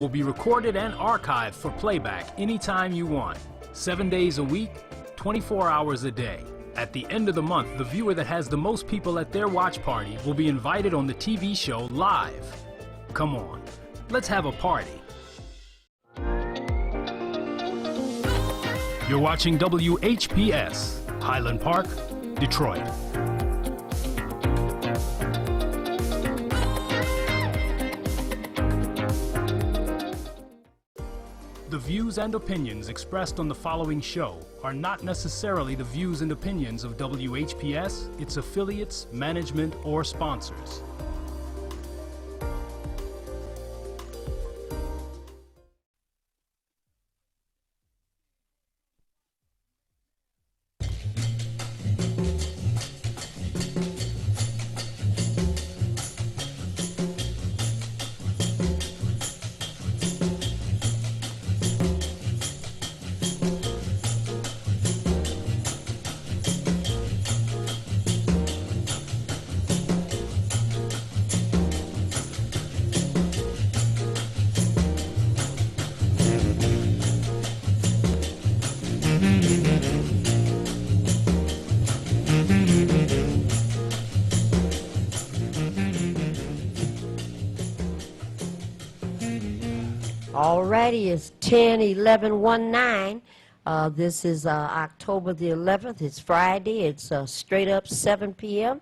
will be recorded and archived for playback anytime you want. 7 days a week, 24 hours a day. At the end of the month, the viewer that has the most people at their watch party will be invited on the TV show live. Come on, let's have a party. You're watching WHPS, Highland Park, Detroit. The views and opinions expressed on the following show are not necessarily the views and opinions of WHPS, its affiliates, management, or sponsors. Alrighty, it's 10/11/19. This is October the 11th. It's Friday. It's straight up 7 p.m.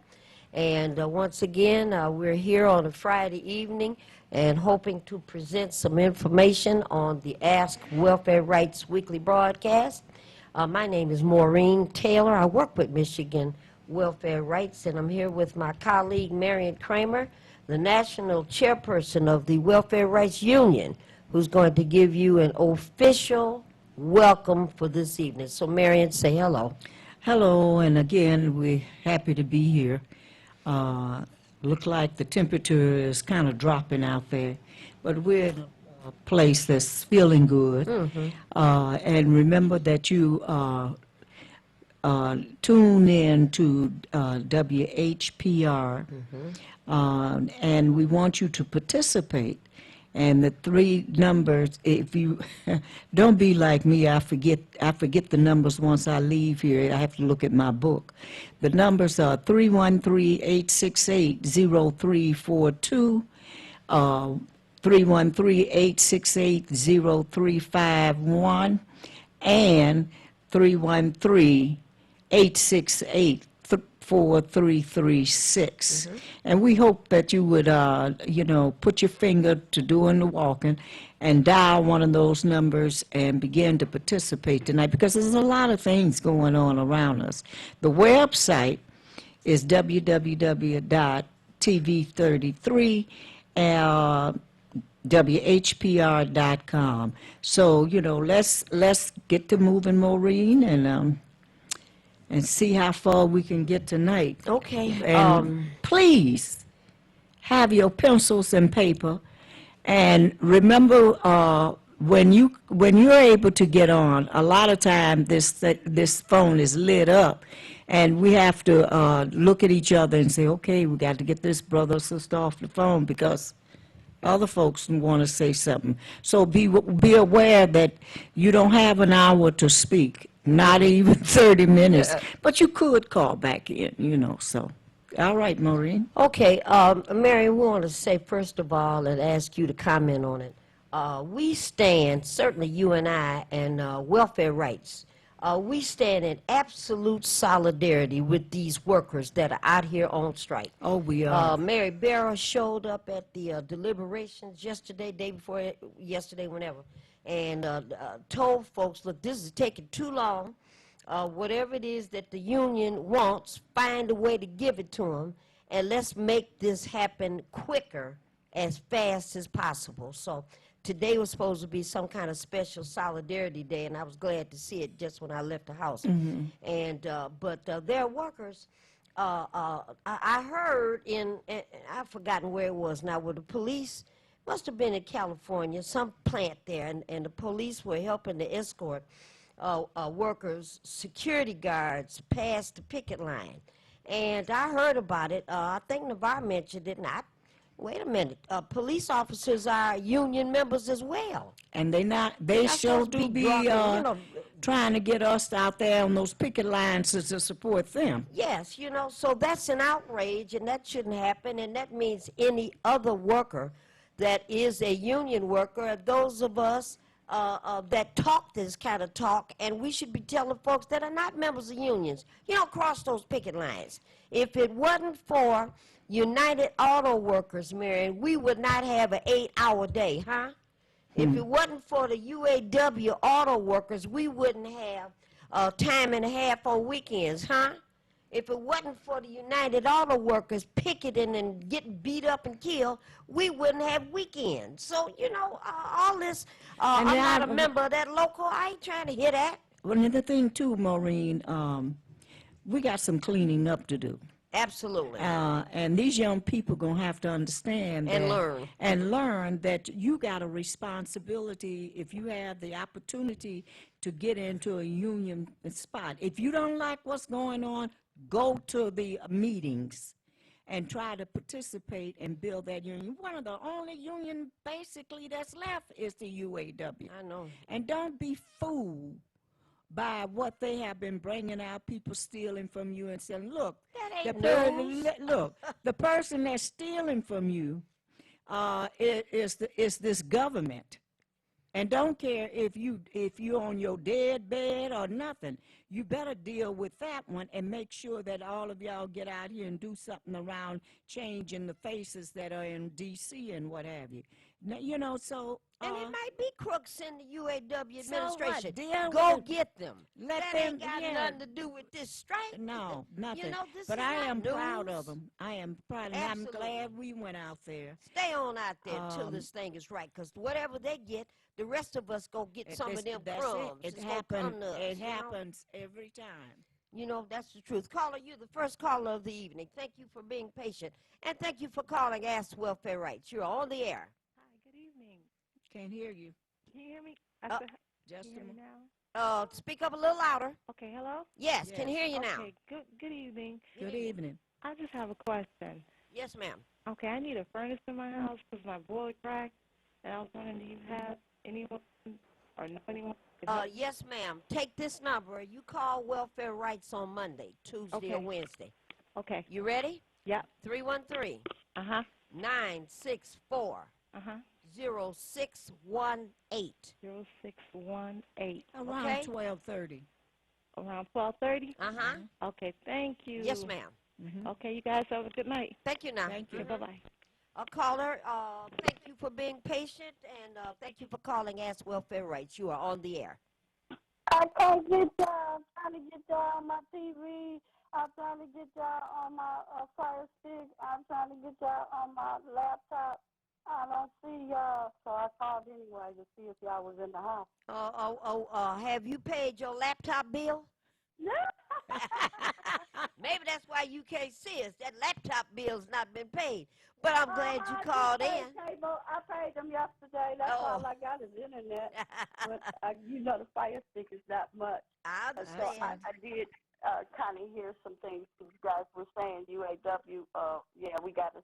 And once again, we're here on a Friday evening and hoping to present some information on the Ask Welfare Rights weekly broadcast. My name is Maureen Taylor. I work with Michigan Welfare Rights, and I'm here with my colleague Marion Kramer, the national chairperson of the Welfare Rights Union, who's going to give you an official welcome for this evening. So, Marion, say hello. Hello, and again, we're happy to be here. Look like the temperature is kind of dropping out there, but we're in a place that's feeling good. And remember that you tune in to WHPR, and we want you to participate. And the three numbers, if you don't be like me, I forget the numbers once I leave here. I have to look at my book. The numbers are 313-868-0342, 313-868-0351, and 313-868-4336. And we hope that you would, put your finger to doing the walking and dial one of those numbers and begin to participate tonight, because there's a lot of things going on around us. The website is www.tv33 WHPR.com. So, let's get to moving, Maureen, and see how far we can get tonight. Okay. And please have your pencils and paper, and remember when you're able to get on. A lot of time this phone is lit up, and we have to look at each other and say, okay, we got to get this brother or sister off the phone because other folks want to say something. So be aware that you don't have an hour to speak. Not even 30 minutes, but you could call back in, so. All right, Maureen. Okay, Mary, we want to say, first of all, and ask you to comment on it. We stand, certainly you and I, and welfare rights, we stand in absolute solidarity with these workers that are out here on strike. Oh, we are. Mary Barrow showed up at the deliberations yesterday, day before yesterday, whenever, and told folks, look, this is taking too long. Whatever it is that the union wants, find a way to give it to them, and let's make this happen quicker, as fast as possible. So today was supposed to be some kind of special solidarity day, and I was glad to see it just when I left the house. And but there are workers. I heard and I've forgotten where it was now, where the police must have been in California, some plant there, and the police were helping to escort workers, security guards, past the picket line. And I heard about it. I think Navarre mentioned it, and I Wait a minute. Police officers are union members as well. And they They're not sure supposed to do be be, drunk, trying to get us out there on those picket lines to support them. Yes, so that's an outrage, and that shouldn't happen, and that means any other worker that is a union worker, those of us that talk this kind of talk, and we should be telling folks that are not members of unions, you don't cross those picket lines. If it wasn't for United Auto Workers, Marion, we would not have an 8-hour day, huh? If it wasn't for the UAW auto workers, we wouldn't have time and a half on weekends, huh? If it wasn't for the United Auto Workers picketing and getting beat up and killed, we wouldn't have weekends. So, all this, And I'm now- not a member of that local. I ain't trying to hear that. Well, another thing too, Maureen, we got some cleaning up to do. Absolutely. And these young people gonna have to understand And that, learn. that you got a responsibility if you have the opportunity to get into a union spot. If you don't like what's going on, go to the meetings and try to participate and build that union. One of the only union basically that's left is the UAW. I know. And don't be fooled by what they have been bringing out, people stealing from you and saying, look, That ain't the news. look, the person that's stealing from you is this government. And don't care if you're on your dead bed or nothing. You better deal with that one and make sure that all of y'all get out here and do something around changing the faces that are in D.C. and what have you. Now, so. And it might be crooks in the UAW So what? administration. Deal Go with it. get them. Let that them- ain't got yeah. nothing to do with this strike. No, nothing. This But is I not am proud news. of them. I am proud, and Absolutely. I'm glad we went out there. Stay on out there till this thing is right, because whatever they get, the rest of us go get some of them That's crumbs. It It's gonna come to us, It happens every time. That's the truth. Caller, you're the first caller of the evening. Thank you for being patient, and thank you for calling Ask Welfare Rights. You're on the air. Hi, good evening. Can't hear you. Can you hear me? Just Can you a hear me mo- now? Speak up a little louder. Okay, hello? Yes, can Yes. hear you now. Okay, good evening. Good evening. I just have a question. Yes, ma'am. Okay, I need a furnace in my house because my boiler cracked, and I was wondering, do you have anyone or know anyone? that can help? Yes, ma'am. Take this number. You call Welfare Rights on Monday, Tuesday, or Okay. Wednesday. Okay, You ready? yeah, 313 uh-huh, 964 uh-huh, 0618. 0618. Around Okay. 12:30. Around 12:30? Uh-huh. Okay, thank you. Yes, ma'am. Okay, you guys have a good night. Thank you now. Thank you. Okay, bye-bye. Caller, thank you for being patient, and thank you for calling Ask Welfare Rights. You are on the air. I can't get y'all. I'm trying to get y'all on my TV. I'm trying to get y'all on my Fire Stick. I'm trying to get y'all on my laptop. I don't see y'all, so I called anyway to see if y'all was in the house. Have you paid your laptop bill? Maybe that's why you can't see us. That laptop bill's not been paid. But I'm glad you called in. I paid them yesterday. That's Oh. all I got is internet. But the Fire Stick is not much. I So understand. I did kind of hear some things you guys were saying. UAW, yeah, we gotta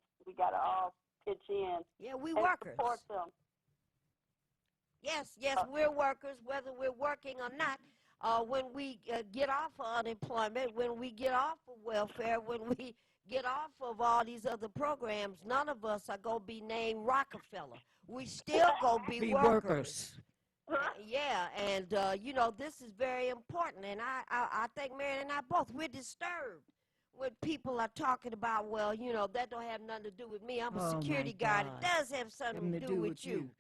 all pitch in Yeah, we and workers. support them. Yes, we're workers, whether we're working or not. When we get off of unemployment, when we get off of welfare, when we get off of all these other programs, none of us are going to be named Rockefeller. We still going to be workers. Yeah, and, this is very important. And I think Marion and I both, we're disturbed when people are talking about, well, that don't have nothing to do with me. I'm a Oh, my security guard. It God. does have something to do with you.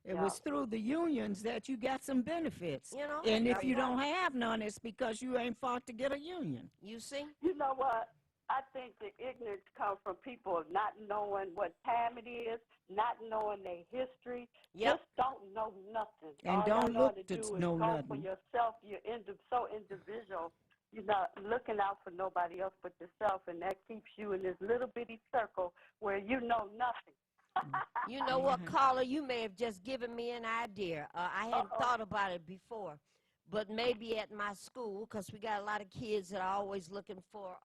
It was through the unions that you got some benefits. You know? And if That's you right. don't have none, it's because you ain't fought to get a union. You see? You know what? I think the ignorance comes from people not knowing what time it is, not knowing their history. Yep. Just don't know nothing. And All don't y'all know look to to do is know go for nothing. yourself. You're so individual. You're not looking out for nobody else but yourself, and that keeps you in this little bitty circle where you know nothing. You know what, caller? You may have just given me an idea. I hadn't thought about it before, but maybe at my school, because we got a lot of kids that are always looking for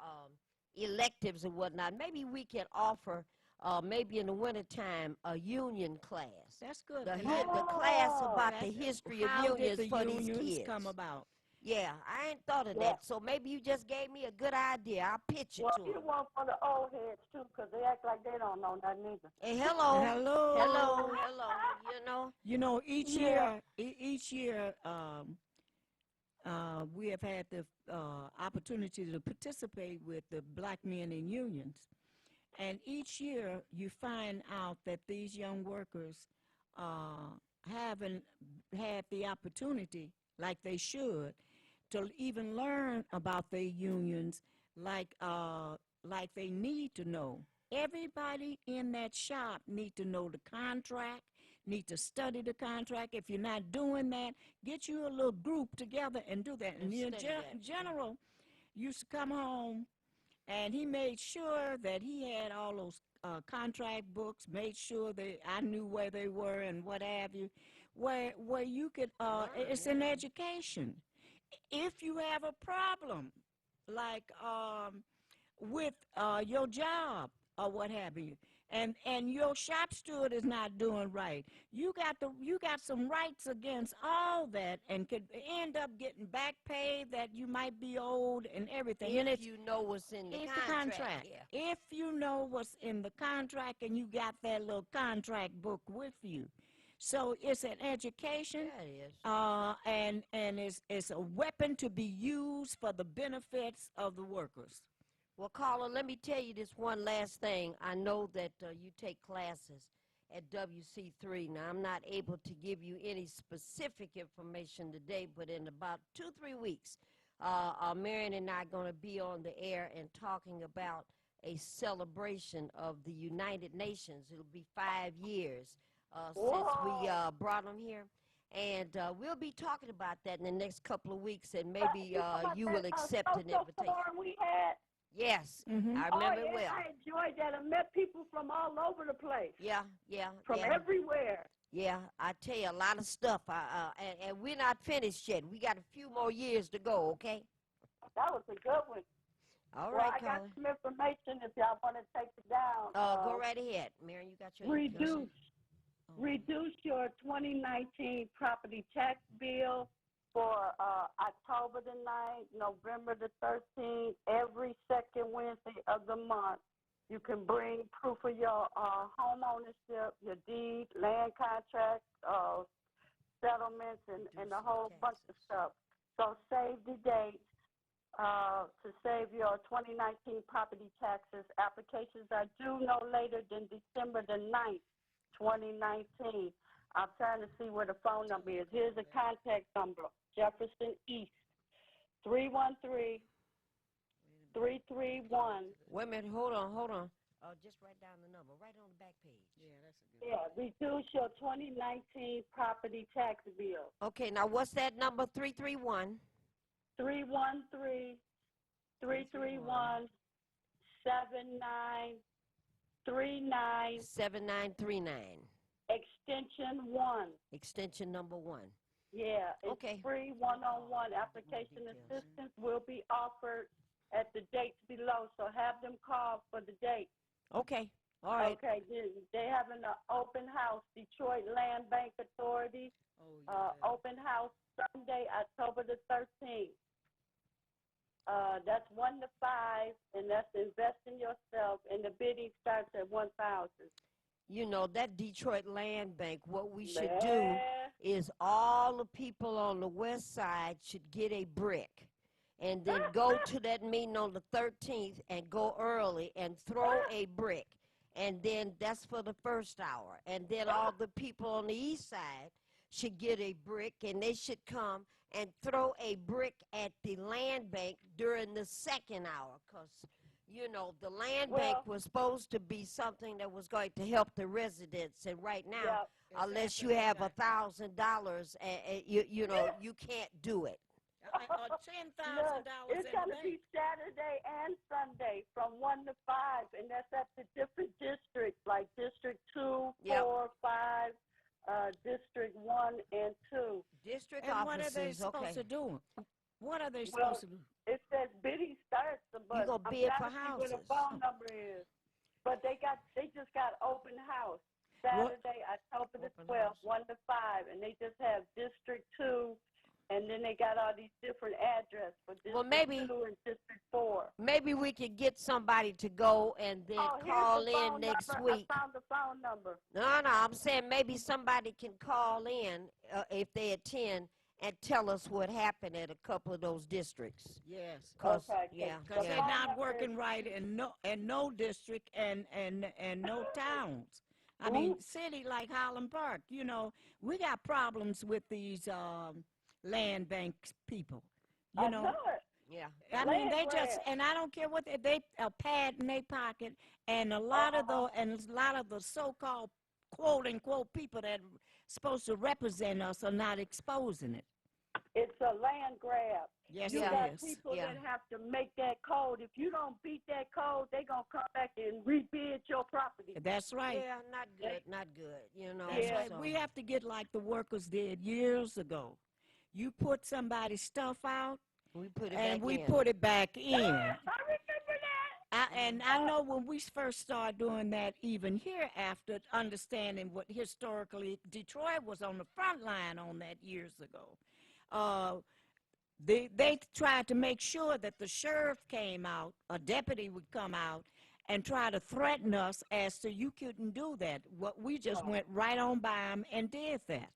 electives and whatnot. Maybe we can offer maybe in the wintertime, a union class. That's good. The, And the class about the that's- history of how did unions the for these unions kids. come about? Yeah, I ain't thought of Yeah. that. So maybe you just gave me a good idea. I'll pitch it Well, to you them. want for the old heads too, 'cause they act like they don't know nothing either. Hey, hello. Hello. Hello. You know, each Yeah. year, we have had the opportunity to participate with the black men in unions. And each year you find out that these young workers haven't had the opportunity, like they should, to even learn about their unions like they need to know. Everybody in that shop need to know the contract, need to study the contract. If you're not doing that, get you a little group together and do that. And study that. General used to come home, and he made sure that he had all those contract books, made sure that I knew where they were and what have you, where you could, it's an education. If you have a problem, like with your job or what have you, and your shop steward is not doing right, you got some rights against all that, and could end up getting back pay that you might be owed and everything. And If you know what's in the it's contract. Yeah. If you know what's in the contract and you got that little contract book with you. So it's an education, Yeah, it is. and it's a weapon to be used for the benefits of the workers. Well, Carla, let me tell you this one last thing. I know that you take classes at WC3. Now, I'm not able to give you any specific information today, but in about 2-3 weeks, Marion and I are going to be on the air and talking about a celebration of the United Nations. It'll be 5 years since we brought them here. And we'll be talking about that in the next couple of weeks, and maybe you will accept an invitation. Forum we had. Yes, Mhm. I remember it well. I enjoyed that. I met people from all over the place. Yeah. From everywhere. Yeah, I tell you a lot of stuff. And we're not finished yet. We got a few more years to go, okay? That was a good one. All Well, right, I Carla. got some information if y'all want to take it down. Go right ahead. Marion, you got your information? Reduce your 2019 property tax bill for October the 9th, November the 13th, every second Wednesday of the month. You can bring proof of your home ownership, your deed, land contracts, settlements, and a whole bunch of stuff. So save the date to save your 2019 property taxes. Applications are due no later than December the 9th, 2019. I'm trying to see where the phone number is. Here's the contact number. Jefferson East, 313-331. Wait a minute. Hold on. Just write down the number. Right on the back page. Yeah, that's a good. Yeah, reduce your 2019 property tax bill. Okay, now what's that number? 331? 313-331-7939, 7939. extension 1. Extension number 1. Yeah, it's Okay. free one-on-one application assistance will be offered at the dates below, so have them call for the date. Okay. All right. Okay, they having an open house, Detroit Land Bank Authority, open house Sunday, October the 13th. That's 1 to 5, and that's invest in yourself, and the bidding starts at 1,000. You know, that Detroit Land Bank, what we should do is all the people on the west side should get a brick and then go to that meeting on the 13th and go early and throw a brick. And then that's for the first hour. And then all the people on the east side should get a brick, and they should come and throw a brick at the land bank during the second hour, because you know, the land bank was supposed to be something that was going to help the residents, and right now, unless you have $1,000, you know, you can't do it. $10,000. It's going to be Saturday and Sunday from 1 to 5, and that's at the different districts, like District 2, 4, 5, District 1 and 2. District And offices, what are they supposed to do? What are they Well, supposed to do? It says bidding starts, but You gonna I'm bid trying for to see where the houses. phone number is. But they just got open house What? Saturday, October the Open 12th, house. 1 to 5, and they just have District 2, and then they got all these different addresses for District Well, maybe 2 and District 4. maybe we could get somebody to go and then Oh, here's call the in phone next number. week. I found the phone number. No, I'm saying maybe somebody can call in if they attend and tell us what happened at a couple of those districts. Yes. Cause Okay, yeah, Because the they're phone not number working is- right in no district and no towns. I mean, city like Highland Park, you know, we got problems with these land bank people. You I know, know it. yeah. I mean, Land they just, grab. and I don't care what they a pad in their pocket, and a lot of the so-called quote unquote people that are supposed to represent us are not exposing it. It's a land grab. Yes, You it got is. people Yeah. that have to make that code. If you don't beat that code, they going to come back and rebid your property. That's right. Yeah, not good, not good. You know. That's Yeah. right. so- We have to get like the workers did years ago. You put somebody's stuff out, we put it and back we in. put it back in. I remember that. And I know when we first started doing that, even here after understanding what historically Detroit was on the front line on that years ago. They tried to make sure that the sheriff came out, a deputy would come out, and try to threaten us as to you couldn't do that. What we just went right on by them and did that.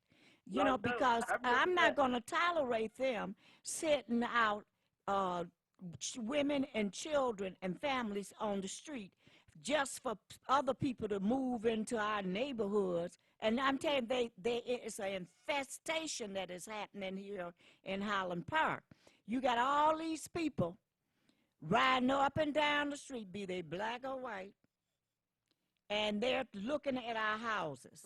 You know, Right, no, because I remember I'm not that. going to tolerate them sitting out women and children and families on the street just for other people to move into our neighborhoods. And I'm telling you, it's an infestation that is happening here in Highland Park. You got all these people riding up and down the street, be they black or white, and they're looking at our houses.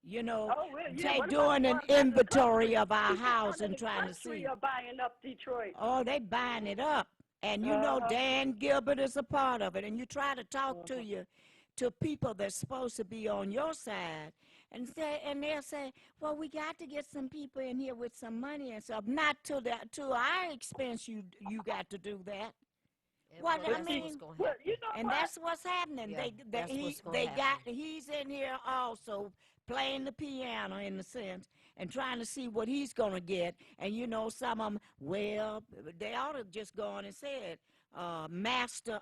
You know, Oh, well, yeah, they what about doing the an ones in the inventory country? of our People house down in and the trying to country see. are buying up Detroit. Oh, they buying it up. And you know Dan Gilbert is a part of it. And you try to talk to people that's supposed to be on your side and they'll say, well, we got to get some people in here with some money and stuff. Not to our expense you got to do that. And What well, I that's mean- what's gonna Well, happen. you know And what? that's what's happening. Yeah, that's what's gonna happen. He's in here also playing the piano in a sense and trying to see what he's gonna get. And you know, some of them, well, they ought to just go on and say it, Master,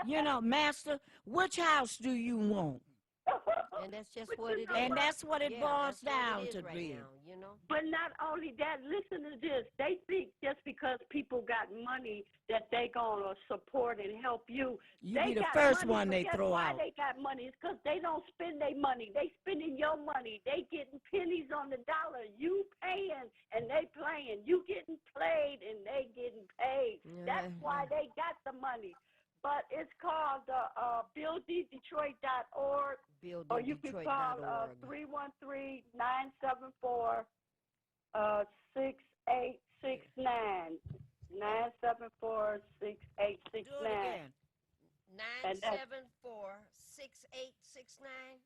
you know, Master, which house do you want? And that's just But what you it know is. And that's what it Yeah, boils that's what down it is to right be. now, you know. But not only that, listen to this. They think just because people got money that they gonna support and help you. You They be the got first money, one but they guess throw why out. they got money? It's because they don't spend their money. They spending your money. They getting pennies on the dollar. You paying and they playing. You getting played and they getting paid. That's why they got the money. But it's called builddetroit.org. Or you can call 313-974-6869. 974-6869. Do it again. 974-6869.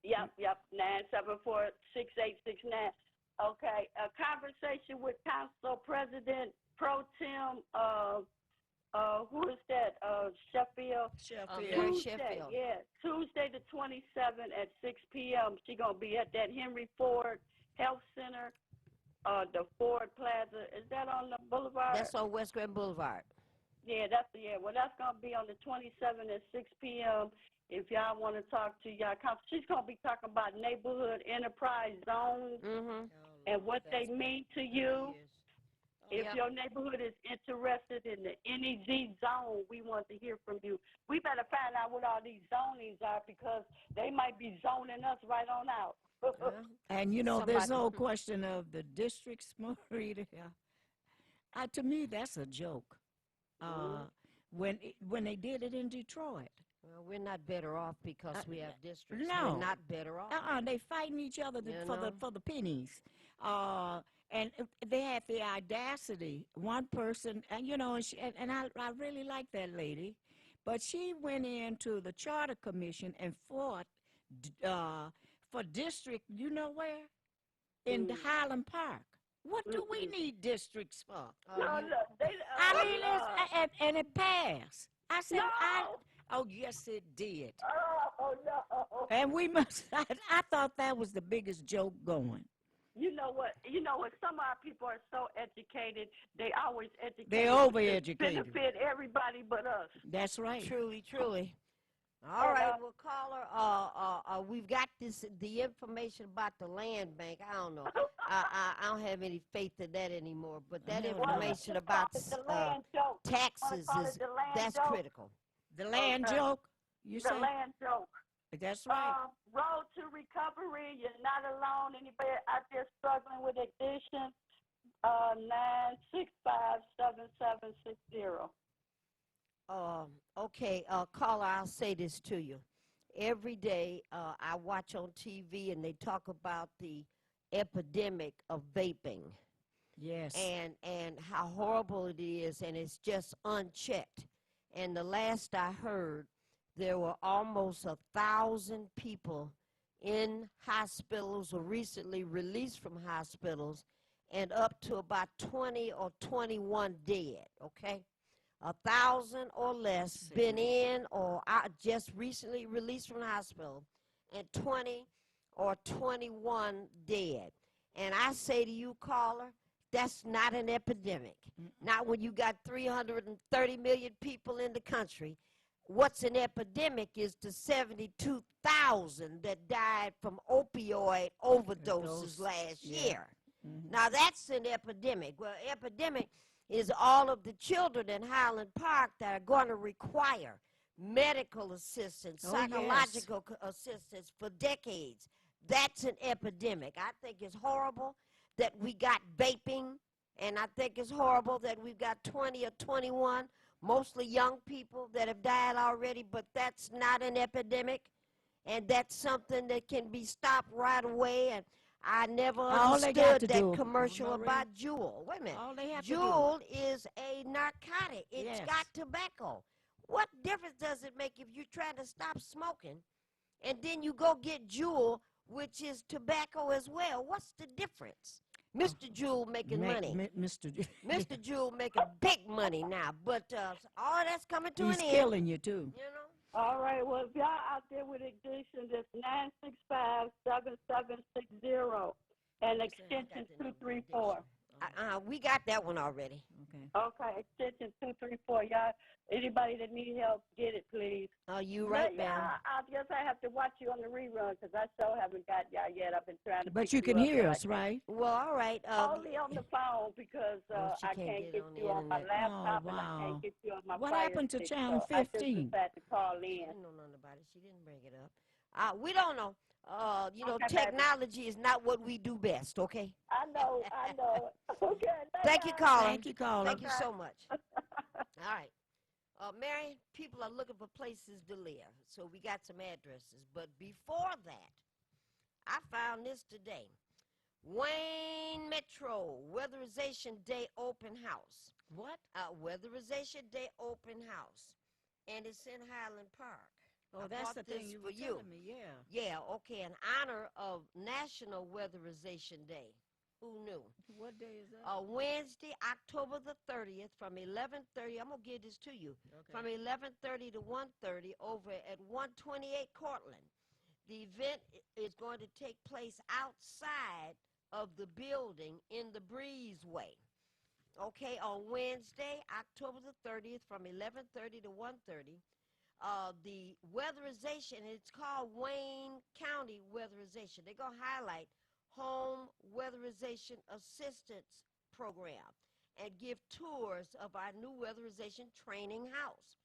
Yep, 974-6869. Okay, a conversation with Council President Pro Tem, who is that? Sheffield. Sheffield. Mary Tuesday, Sheffield. yeah, Tuesday the 27th at 6 p.m. She gonna be at that Henry Ford Health Center, the Ford Plaza. Is that on the boulevard? That's on West Grand Boulevard. Yeah, well, that's gonna be on the 27th at 6 p.m. If y'all want to talk to y'all, she's gonna be talking about neighborhood enterprise zones and what they mean to you. If Yep. your neighborhood is interested in the NEZ zone, we want to hear from you. We better find out what all these zonings are because they might be zoning us right on out. And you know, there's Somebody- no question of the districts, Marita. To me, that's a joke. When they did it in Detroit. Well, we're not better off because we have districts. no. We're not better off. They fighting each other You for know? the pennies. And they had the audacity. One person, and you know, and I really like that lady, but she went into the Charter Commission and fought for district. You know where? In the Highland Park. What do we need districts for? No, look, I mean, and it passed. I said, No. Oh, yes, it did. Oh, no. And we must, I thought that was the biggest joke going. You know what? Some of our people are so educated. They always educated. They're to overeducated. benefit everybody but us. That's right. Truly, truly. All right, well, caller, we've got the information about the land bank. I don't know. I don't have any faith in that anymore. But that Hell no. information about the land joke. taxes Call it the land that's joke. critical. The land Okay. joke, you The say? land joke. That's right. Road to recovery. You're not alone. Anybody out there struggling with addiction? 965-7760. Okay, caller, I'll say this to you. Every day I watch on TV and they talk about the epidemic of vaping. Yes. And how horrible it is, and it's just unchecked. And the last I heard, there were almost 1,000 people in hospitals or recently released from hospitals, and up to about 20 or 21 dead, okay? 1,000 or less been in or just recently released from the hospital, and 20 or 21 dead. And I say to you, caller, that's not an epidemic. Not when you got 330 million people in the country. What's an epidemic is the 72,000 that died from opioid overdoses last year. Now, that's an epidemic. Well, epidemic is all of the children in Highland Park that are going to require medical assistance, psychological assistance for decades. That's an epidemic. I think it's horrible that we got vaping, and I think it's horrible that we've got 20 or 21, mostly young people that have died already, but that's not an epidemic, and that's something that can be stopped right away. And I never understood that commercial about Juul. Wait a minute. Juul is a narcotic. It's got tobacco. What difference does it make if you're trying to stop smoking and then you go get Juul, which is tobacco as well? What's the difference? Mr. Juul making money. Mr. Juul making big money now, but all that's coming to an end. He's killing you, too. You know? All right. Well, if y'all out there with addiction, it's 965-7760 and extension 234. We got that one already. Okay, extension 234. Y'all, anybody that need help, get it, please. You right, ma'am. I guess I have to watch you on the rerun because I still haven't got y'all yet. I've been trying to. But you can hear us, right? Well, all right. Only on the phone because I can't get you on my laptop and I can't get you on my What Fire happened to Stick, Channel so 15? I just decided to call in. I didn't know nothing about it. She didn't bring it up. We don't know. Okay, technology is not what we do best, okay? I know. Okay. Thank you, caller. Thank you, caller. Thank you so much. All right. Mary, people are looking for places to live, so we got some addresses. But before that, I found this today. Wayne Metro Weatherization Day Open House. What? Weatherization Day Open House. And it's in Highland Park. Oh, that's the thing you were telling me, yeah. Yeah, okay, in honor of National Weatherization Day. Who knew? What day is that? Wednesday, October the 30th from 11:30. I'm going to give this to you. Okay. From 11:30 to 1:30 over at 128 Cortland. The event is going to take place outside of the building in the breezeway. Okay, on Wednesday, October the 30th from 11:30 to 1:30. The weatherization, it's called Wayne County Weatherization. They're going to highlight home weatherization assistance program and give tours of our new weatherization training house.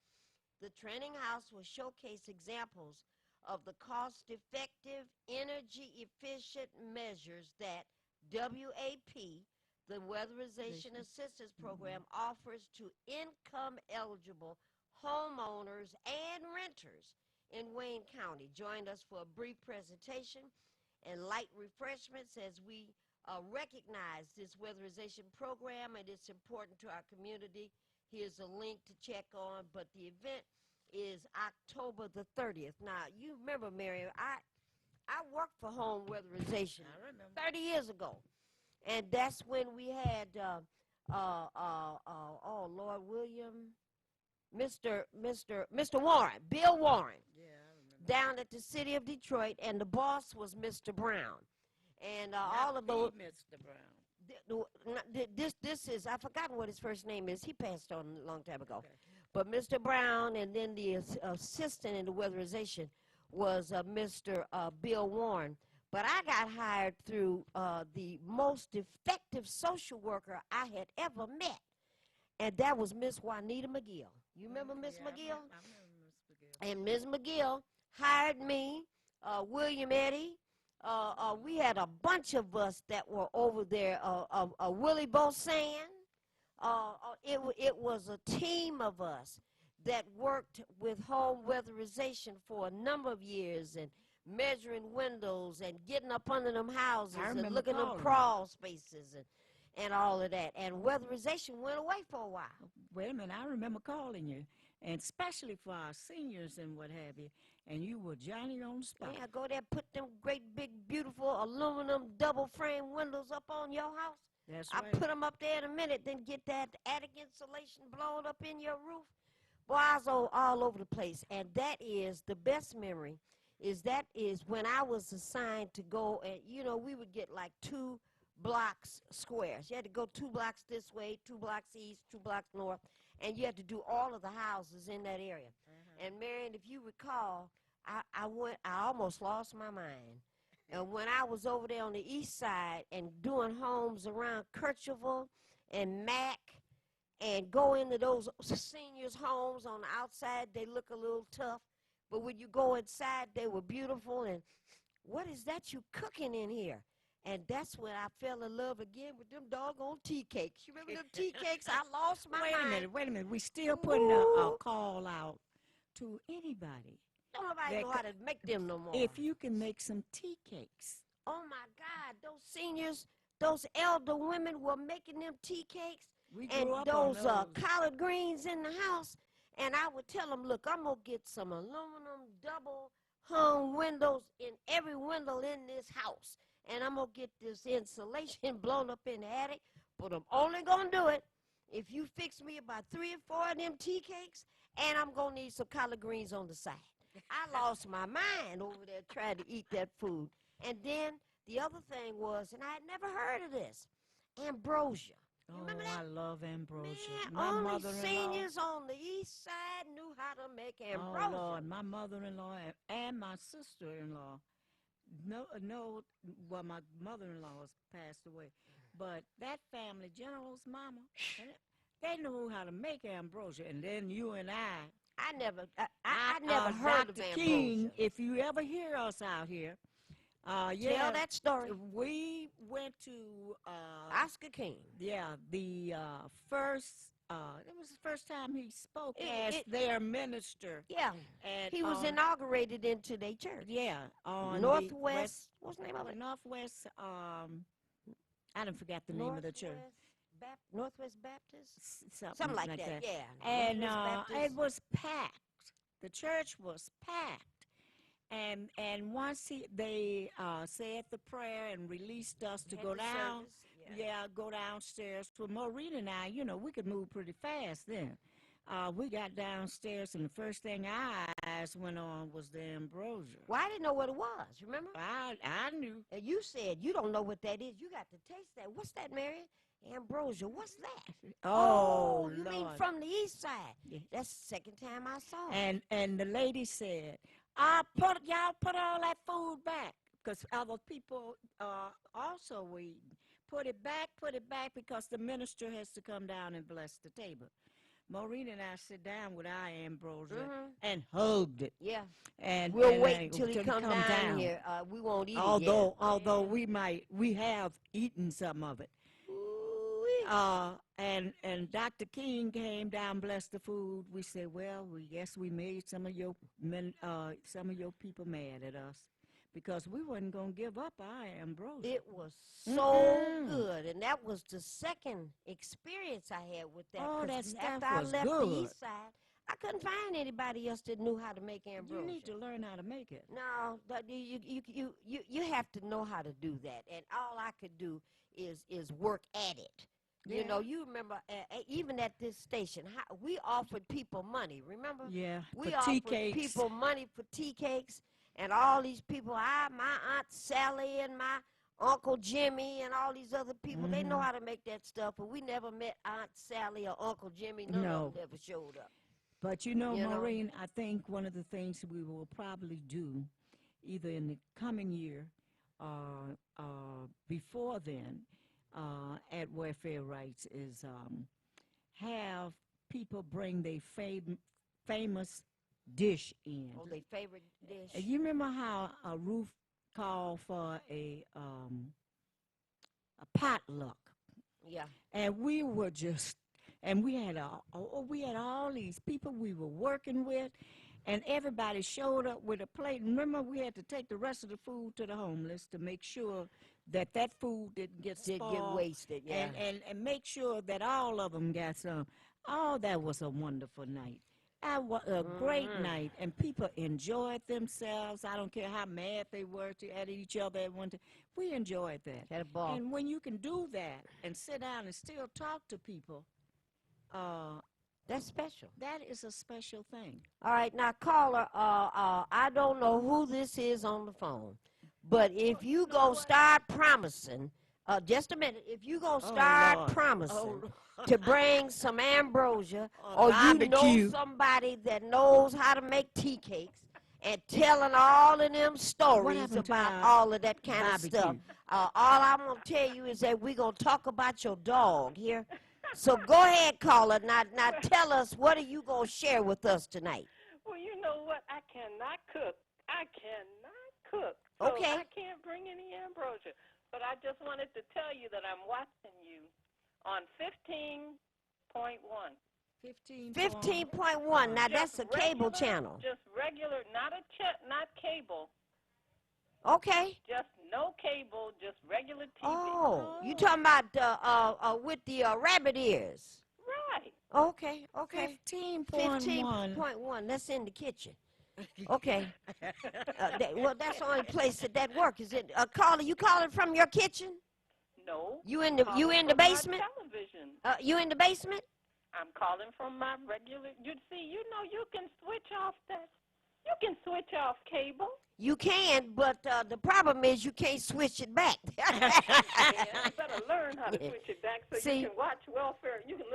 The training house will showcase examples of the cost-effective, energy-efficient measures that WAP, the Weatherization Assistance Program, offers to income-eligible homeowners and renters in Wayne County. Join us for a brief presentation and light refreshments as we recognize this weatherization program, and it's important to our community. Here's a link to check on, but the event is October the 30th. Now, you remember, Mary, I worked for home weatherization 30 years ago, and that's when we had, Lord William, Mr. Warren, Bill Warren, down at the city of Detroit, and the boss was Mr. Brown, and all of those. Mr. Brown. This is, I've forgotten what his first name is. He passed on a long time ago. Okay. But Mr. Brown, and then the assistant in the weatherization was Mr. Bill Warren. But I got hired through the most effective social worker I had ever met, and that was Miss Juanita McGill. You remember Miss McGill? I remember Miss McGill. And Miss McGill hired me, William Eddy. We had a bunch of us that were over there. Willie Bosan. It was a team of us that worked with home weatherization for a number of years and measuring windows and getting up under them houses and looking at them crawl spaces and all of that. And weatherization went away for a while. Wait a minute, I remember calling you, and especially for our seniors and what have you, and you were Johnny on the spot. Yeah, go there, put them great, big, beautiful aluminum double-frame windows up on your house. That's I right. put them up there in a minute, then get that attic insulation blown up in your roof. Boy, I was all over the place, and that is the best memory. That is when I was assigned to go, and we would get like 2 blocks squares. You had to go 2 blocks this way, 2 blocks east, 2 blocks north, and you had to do all of the houses in that area. And Marion, if you recall, I almost lost my mind. And when I was over there on the east side and doing homes around Kercheval and Mack, and go into those seniors' homes on the outside, they look a little tough. But when you go inside, they were beautiful. And what is that you cooking in here? And that's when I fell in love again with them doggone tea cakes. You remember them tea cakes? I lost my mind. Wait a minute. We still putting a call out to anybody. Don't nobody know how to make them no more. If you can make some tea cakes. Oh, my God. Those seniors, those elder women were making them tea cakes. And those collard greens in the house. And I would tell them, look, I'm going to get some aluminum double-hung windows in every window in this house. And I'm going to get this insulation blown up in the attic. But I'm only going to do it if you fix me about 3 or 4 of them tea cakes, and I'm going to need some collard greens on the side. I lost my mind over there trying to eat that food. And then the other thing was, and I had never heard of this, ambrosia. You remember that? I love ambrosia. Man, only seniors on the east side knew how to make ambrosia. Oh, Lord, my mother-in-law and my sister-in-law, well, my mother-in-law has passed away, but that family, General's mama, they knew how to make ambrosia. And then you and I never heard of Dr. ambrosia. King, if you ever hear us out here, tell that story. We went to Oscar King. Yeah, the first. It was the first time he spoke as their minister. Yeah, he was inaugurated into their church. Yeah, on Northwest. What's the name of it? Northwest. I don't forget the name of the church. Northwest Baptist. Something like that. Yeah. And it was packed. The church was packed. And once they said the prayer and released us to go down, go downstairs. For Maureen and I, we could move pretty fast then. We got downstairs, and the first thing our eyes went on was the ambrosia. Well, I didn't know what it was, remember? I knew. And you said you don't know what that is. You got to taste that. What's that, Marion? Ambrosia. What's that? Oh, you Lord. mean from the east side? Yeah. That's the second time I saw it. And the lady said, y'all put all that food back, because other people also were eating. Put it back, because the minister has to come down and bless the table. Maureen and I sit down with our ambrosia and hugged it. Yeah. And we'll wait till he come down here. We won't eat it yet. Although we have eaten some of it. And Dr. King came down, blessed the food. We said, well, we guess we made some of your people mad at us, because we wasn't going to give up our ambrosia. It was so good, and that was the second experience I had with that. Oh, that stuff after I left good. the east side, I couldn't find anybody else that knew how to make ambrosia. You need to learn how to make it. No, you have to know how to do that, and all I could do is work at it. You know, you remember, even at this station, we offered people money, remember? Yeah, We for tea offered cakes. people money for tea cakes, and all these people, my Aunt Sally and my Uncle Jimmy and all these other people, they know how to make that stuff, but we never met Aunt Sally or Uncle Jimmy. None of them ever showed up. But Maureen, I think one of the things we will probably do, either in the coming year or before then, at Welfare Rights, is have people bring their famous dish in. Oh, their favorite dish? You remember how Ruth called for a potluck? Yeah. And we were just, and we had all these people we were working with, and everybody showed up with a plate. Remember, we had to take the rest of the food to the homeless to make sure that food didn't get spoiled. Didn't get wasted, yeah. And make sure that all of them got some. Oh, that was a wonderful night. That was a great night, and people enjoyed themselves. I don't care how mad they were at each other at one time. We enjoyed that. Had a ball. And when you can do that and sit down and still talk to people, that's special. that is a special thing. All right, now, caller, I don't know who this is on the phone, but if you go start promising, just a minute, if you go start Lord. promising to bring some ambrosia, or you know barbecue. somebody that knows how to make tea cakes, and telling all of them stories happened to about our all of that kind of barbecue? stuff, all I'm going to tell you is that we're going to talk about your dog here. So go ahead, caller. Now tell us, what are you going to share with us tonight? Well, you know what? I cannot cook. So Okay. I can't bring any ambrosia. But I just wanted to tell you that I'm watching you on 15.1. 15.1. Now, that's a cable channel. Just regular, not cable. Okay. Just no cable, just regular TV. Oh, you talking about with the rabbit ears? Right. Okay. 15.1. 15.1. That's in the kitchen. Okay. Well, that's the only place that works. Is it? Caller, you calling from your kitchen? No. You in the basement? Television. You in the basement? I'm calling from my regular. You see, you can switch off that. You can switch off cable. You can, but the problem is you can't switch it back. Yeah, you better learn how to switch it back so See? you can watch welfare. You can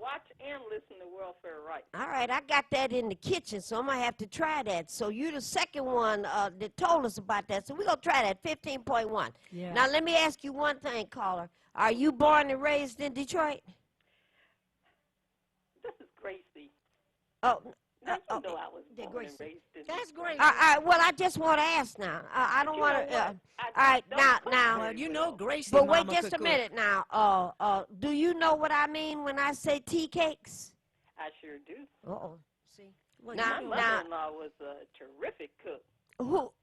watch and listen to welfare rights. All right, I got that in the kitchen, so I'm going to have to try that. So you're the second one that told us about that. So we're going to try that, 15.1. Yeah. Now, let me ask you one thing, caller. Are you born and raised in Detroit? This is Gracie. Oh, Now, you know I was born Gracie. and raised in That's Detroit. great. all right, well, I just want to ask now. I don't You want know to. what? I All right, don't cook now. Well, you know Gracie But wait mama just could a cook. minute now. Do you know what I mean when I say tea cakes? I sure do. Uh-oh. See? Well, Now- My mother-in-law was a terrific cook.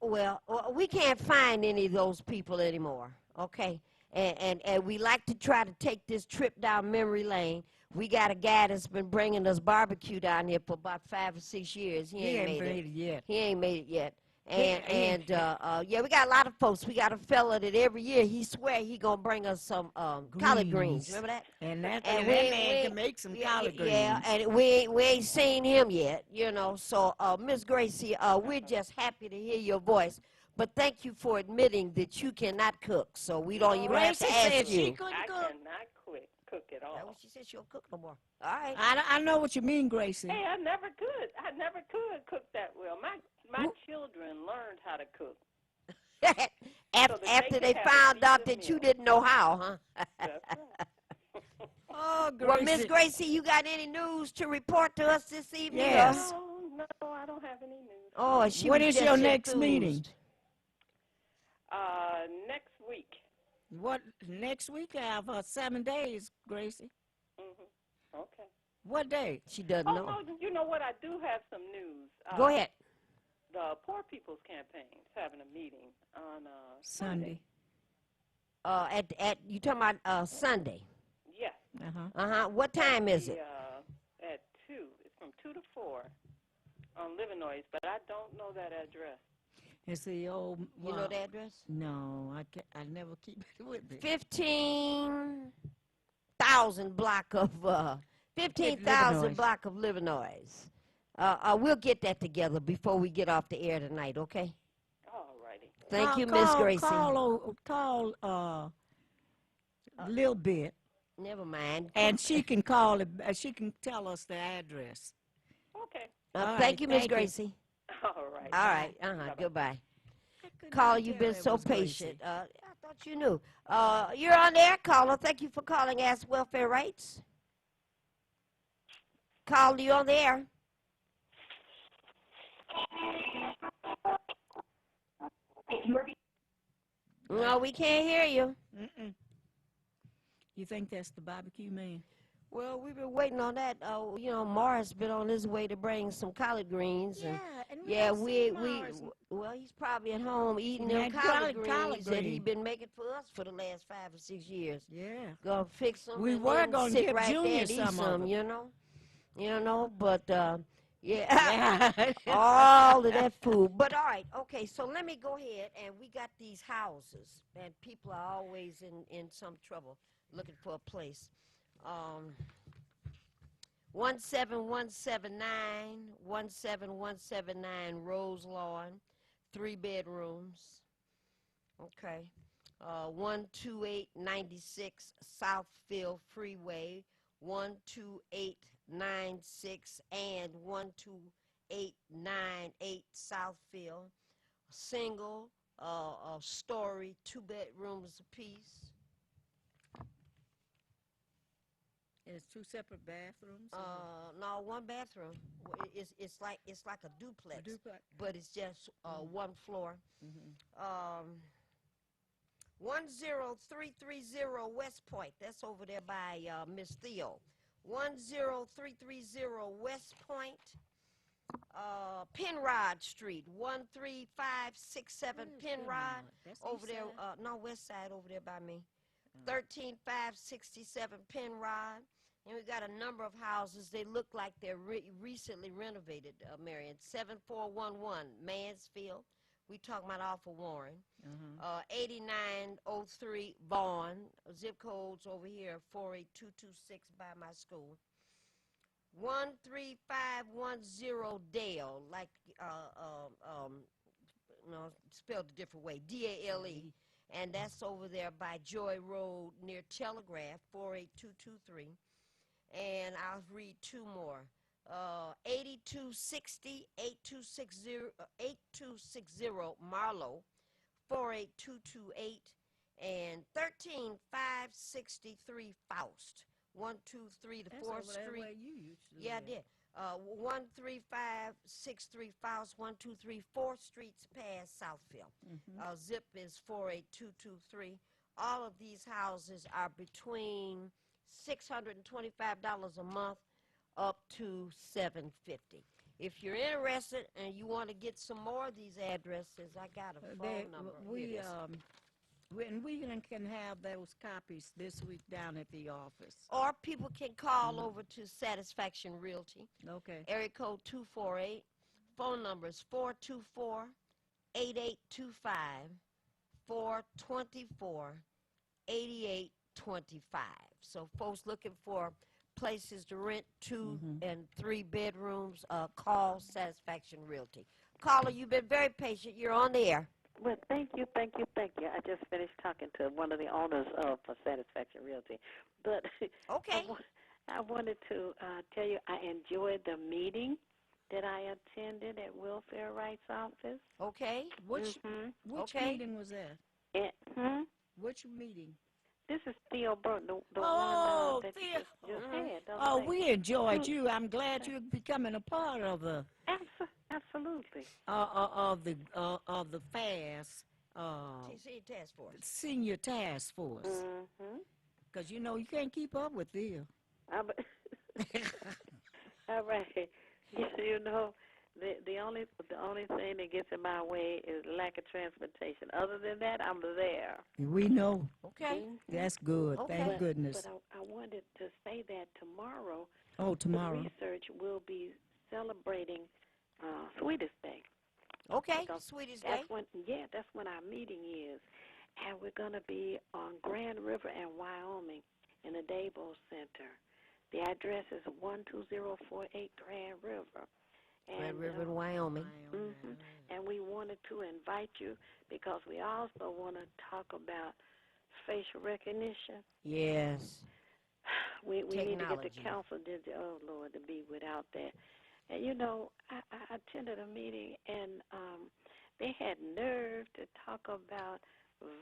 Well, we can't find any of those people anymore, okay? And we like to try to take this trip down memory lane. We got a guy that's been bringing us barbecue down here for about 5 or 6 years. He ain't made it yet. He ain't made it yet. Yeah, we got a lot of folks. We got a fella that every year he swear he gonna bring us some collard greens. Remember that? And that And man can make some collard greens. Yeah, and we ain't seen him yet, So, Miss Gracie, we're just happy to hear your voice. But thank you for admitting that you cannot cook, so we don't even have to Gracie ask said you. she couldn't I cook. cannot cook at all. That's what she said. She don't cook no more. All right. I know what you mean, Gracie. Hey, I never could. I never could cook that well. My children learned how to cook. After they they could have a found out decent that you meal. didn't know how, huh? That's right. Oh, Gracie. Well, Miss Gracie, you got any news to report to us this evening? Yes. No, I don't have any news. Oh, she What was is just your next enthused. meeting? Next week. What next week? I have 7 days, Gracie. Okay. What day? She doesn't Oh, know. no, you know what? I do have some news. Go ahead. The Poor People's Campaign is having a meeting on Sunday. You talking about Sunday? Yes. What time is it? At 2. It's from 2 to 4 on Livernois, but I don't know that address. It's the old. You know the address? No, I never keep it with me. 15,000 15,000 block of 15,000 Livernois. block of Livernois. We'll get that together before we get off the air tonight, okay? All righty. Thank you, Miss Gracie. Call Lil Bit, Never mind. and she can call it. She can tell us the address. Okay. All right, Thank you, Miss thank you. Gracie. All right. All right. Bye-bye. Goodbye. I couldn't Caller, even you've tell been it so was Gracie. patient. I thought you knew. You're on there, caller. Thank you for calling Ask Welfare Rights. Caller, you on the air? No, we can't hear you. Mm-mm. You think that's the barbecue man? Well, we've been waiting on that. Morris been on his way to bring some collard greens. And And yeah, haven't we seen Morris. well, he's probably at home eating He them had collard collard greens that he green. been making for us for the last 5 or 6 years. Yeah. Gonna fix them. We and were then gonna sit give right Junior there and eat some of some, them. But Yeah. all of that food. But all right, okay. So let me go ahead, and we got these houses, and people are always in some trouble looking for a place. 17179 Rose Lawn, 3 bedrooms. Okay. 12896 Southfield Freeway, 12896 and 12898 Southfield. Single, story, 2 bedrooms apiece. It's 2 separate bathrooms. No, 1 bathroom. It's like a duplex, A duplex. but it's just 1 floor. Mm-hmm. 10330 West Point. That's over there by Miss Theo. 10330 West Point, Penrod Street. 13567 Penrod. That's Over east there, side? west side over there by me. 13567 Penrod. And we got a number of houses. They look like they're recently renovated, Marion. 7411 Mansfield. We talking about off of Warren. 8903 Vaughn. Zip codes over here, 48226 by my school. 13510 Dale, like spelled a different way, Dale, and that's over there by Joy Road near Telegraph, 48223. And I'll read 2 more. 8260 8260 Marlow, 48228, and 13563 Faust, 123 to 4th Street. Where you used to Yeah, I live. did. 13563 Faust, 123 4th Street's past Southfield. Zip is 48223. All of these houses are between $625 a month up to $750. If you're interested and you want to get some more of these addresses, I got a phone number. We can have those copies this week down at the office. Or people can call over to Satisfaction Realty. Okay. Area code 248. Phone number is 424-8825, 424-8825. So folks looking for places to rent 2 and 3 bedrooms, call Satisfaction Realty. Caller, you've been very patient. You're on the air. Well, thank you. I just finished talking to one of the owners of Satisfaction Realty. But Okay. I wanted to tell you I enjoyed the meeting that I attended at Welfare Rights Office. Okay. Which Okay. meeting was that? Which meeting? This is Theo Burton, the Oh, one that Theo. you just had. the other Oh, day. we enjoyed you. I'm glad you're becoming a part of the Absolutely. of the FAS TC Task Force. senior task force. Mm-hmm. Because you can't keep up with them. All right. The only thing that gets in my way is lack of transportation. Other than that, I'm there. We know. Okay. That's good. Okay. Thank goodness. But I wanted to say that tomorrow, Oh, tomorrow. the research will be celebrating Sweetest Day. Okay. Because Sweetest Day. That's when our meeting is. And we're going to be on Grand River and Wyoming. in the Dable Center. The address is 12048 Grand River. Grand River in Wyoming. And we wanted to invite you because we also want to talk about facial recognition. Yes. We need to get the Technology. council, oh, Lord, to be without that. And, you know, I attended a meeting, and they had nerve to talk about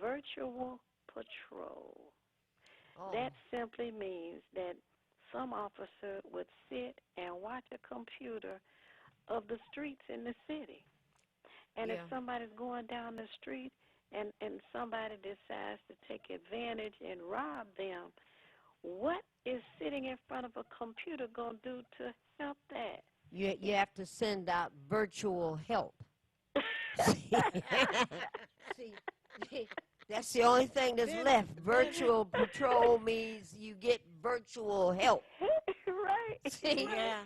virtual patrol. Oh. That simply means that some officer would sit and watch a computer of the streets in the city. And if somebody's going down the street and somebody decides to take advantage and rob them, what is sitting in front of a computer going to do to help that? You have to send out virtual help. See, that's the only thing that's left. Virtual patrol means you get virtual help. Right. See? Yeah.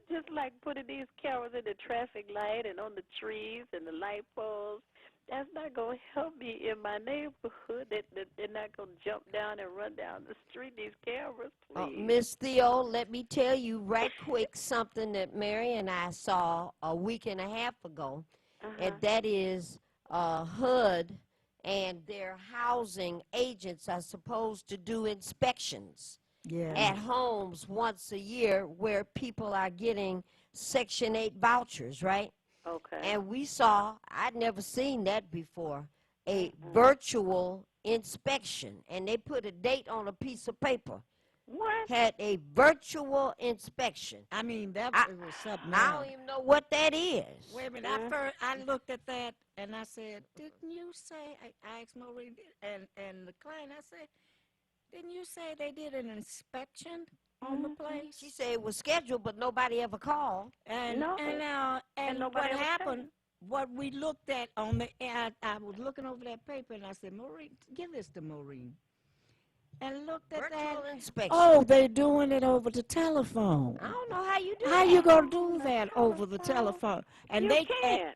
Just like putting these cameras in the traffic light and on the trees and the light poles. That's not going to help me in my neighborhood. They're not going to jump down and run down the street, these cameras, please. Miss Theo, let me tell you right quick something that Mary and I saw a week and a half ago, and that is HUD and their housing agents are supposed to do inspections at homes once a year where people are getting Section 8 vouchers, right? Okay. And we saw, I'd never seen that before, a virtual inspection. And they put a date on a piece of paper. What? Had a virtual inspection. I mean, that was something I else. don't even know what that is. Wait a minute. I looked at that and I said, didn't you say, I asked Maureen and the client, I said, didn't you say they did an inspection on the place? She said it was scheduled, but nobody ever called. And what happened, what we looked at on the, I was looking over that paper and I said, Maureen, give this to Maureen. And looked at Virtual that. inspection. Oh, they're doing it over the telephone. I don't know how you do that. How you gonna do that over the telephone? And You can't.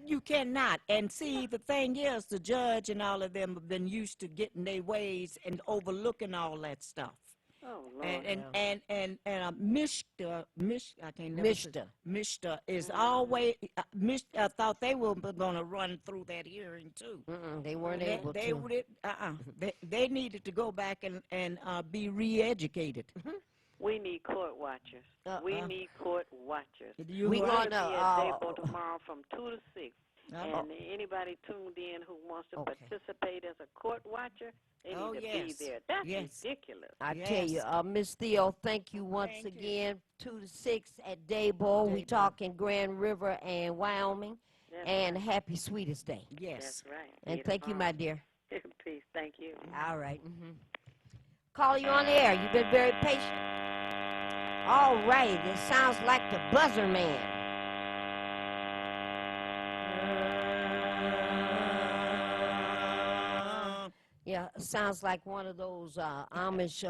You cannot. And see, the thing is, the judge and all of them have been used to getting their ways and overlooking all that stuff. Oh, Lord. Mishta is always, I thought they were going to run through that hearing too. They weren't able to. They needed to go back and be re-educated. We need court watchers. We need court watchers. We We're gonna, going to be at Dable tomorrow from 2 to 6. And anybody tuned in who wants to participate as a court watcher, they need to be there. That's ridiculous. I tell you, Miss Theo, thank you once again. 2 to 6 at Dable. We talking Grand River and Wyoming. And happy Sweetest Day. That's right. And thank you, my dear. Peace. Thank you. All right. Call you on the air. You've been very patient. All right. It sounds like the buzzer man. Yeah, sounds like one of those Amish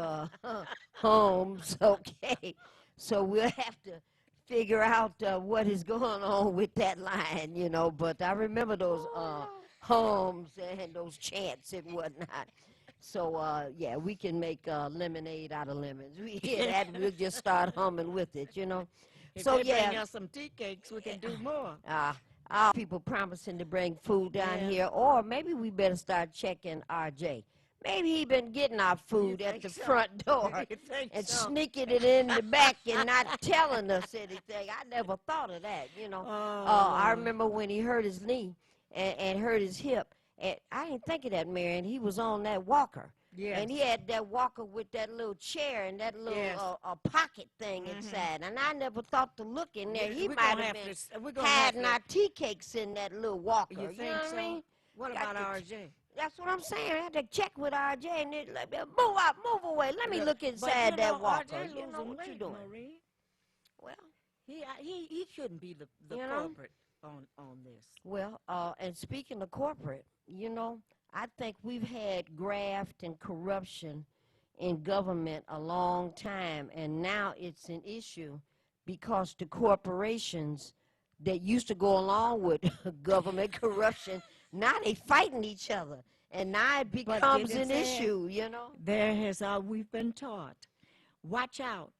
homes. Okay. So we'll have to figure out what is going on with that line, you know. But I remember those homes and those chants and whatnot. So, yeah, we can make lemonade out of lemons. We hear that, we'll just start humming with it, you know. If So, they bring us some tea cakes, we can do more. Our people promising to bring food down here, or maybe we better start checking RJ. Maybe he been getting our food at the front door and sneaking it in the back and not telling us anything. I never thought of that, you know. I remember when he hurt his knee and hurt his hip. And I didn't think of that, Marion. He was on that walker. Yes. And he had that walker with that little chair and that little pocket thing inside. And I never thought to look in there. He might have been hiding our tea cakes in that little walker. You think know what so? I mean? What about RJ? That's what I'm saying. I had to check with RJ and they like, move out, move away. Let me look inside that walker. RJ you know what you're doing. Maureen. Well, he shouldn't be the culprit on this. Well, and speaking of corporate, you know, I think we've had graft and corruption in government a long time, and now it's an issue because the corporations that used to go along with government corruption, now they fighting each other. And now it But becomes did it an say- issue, you know. There has we've been taught. Watch out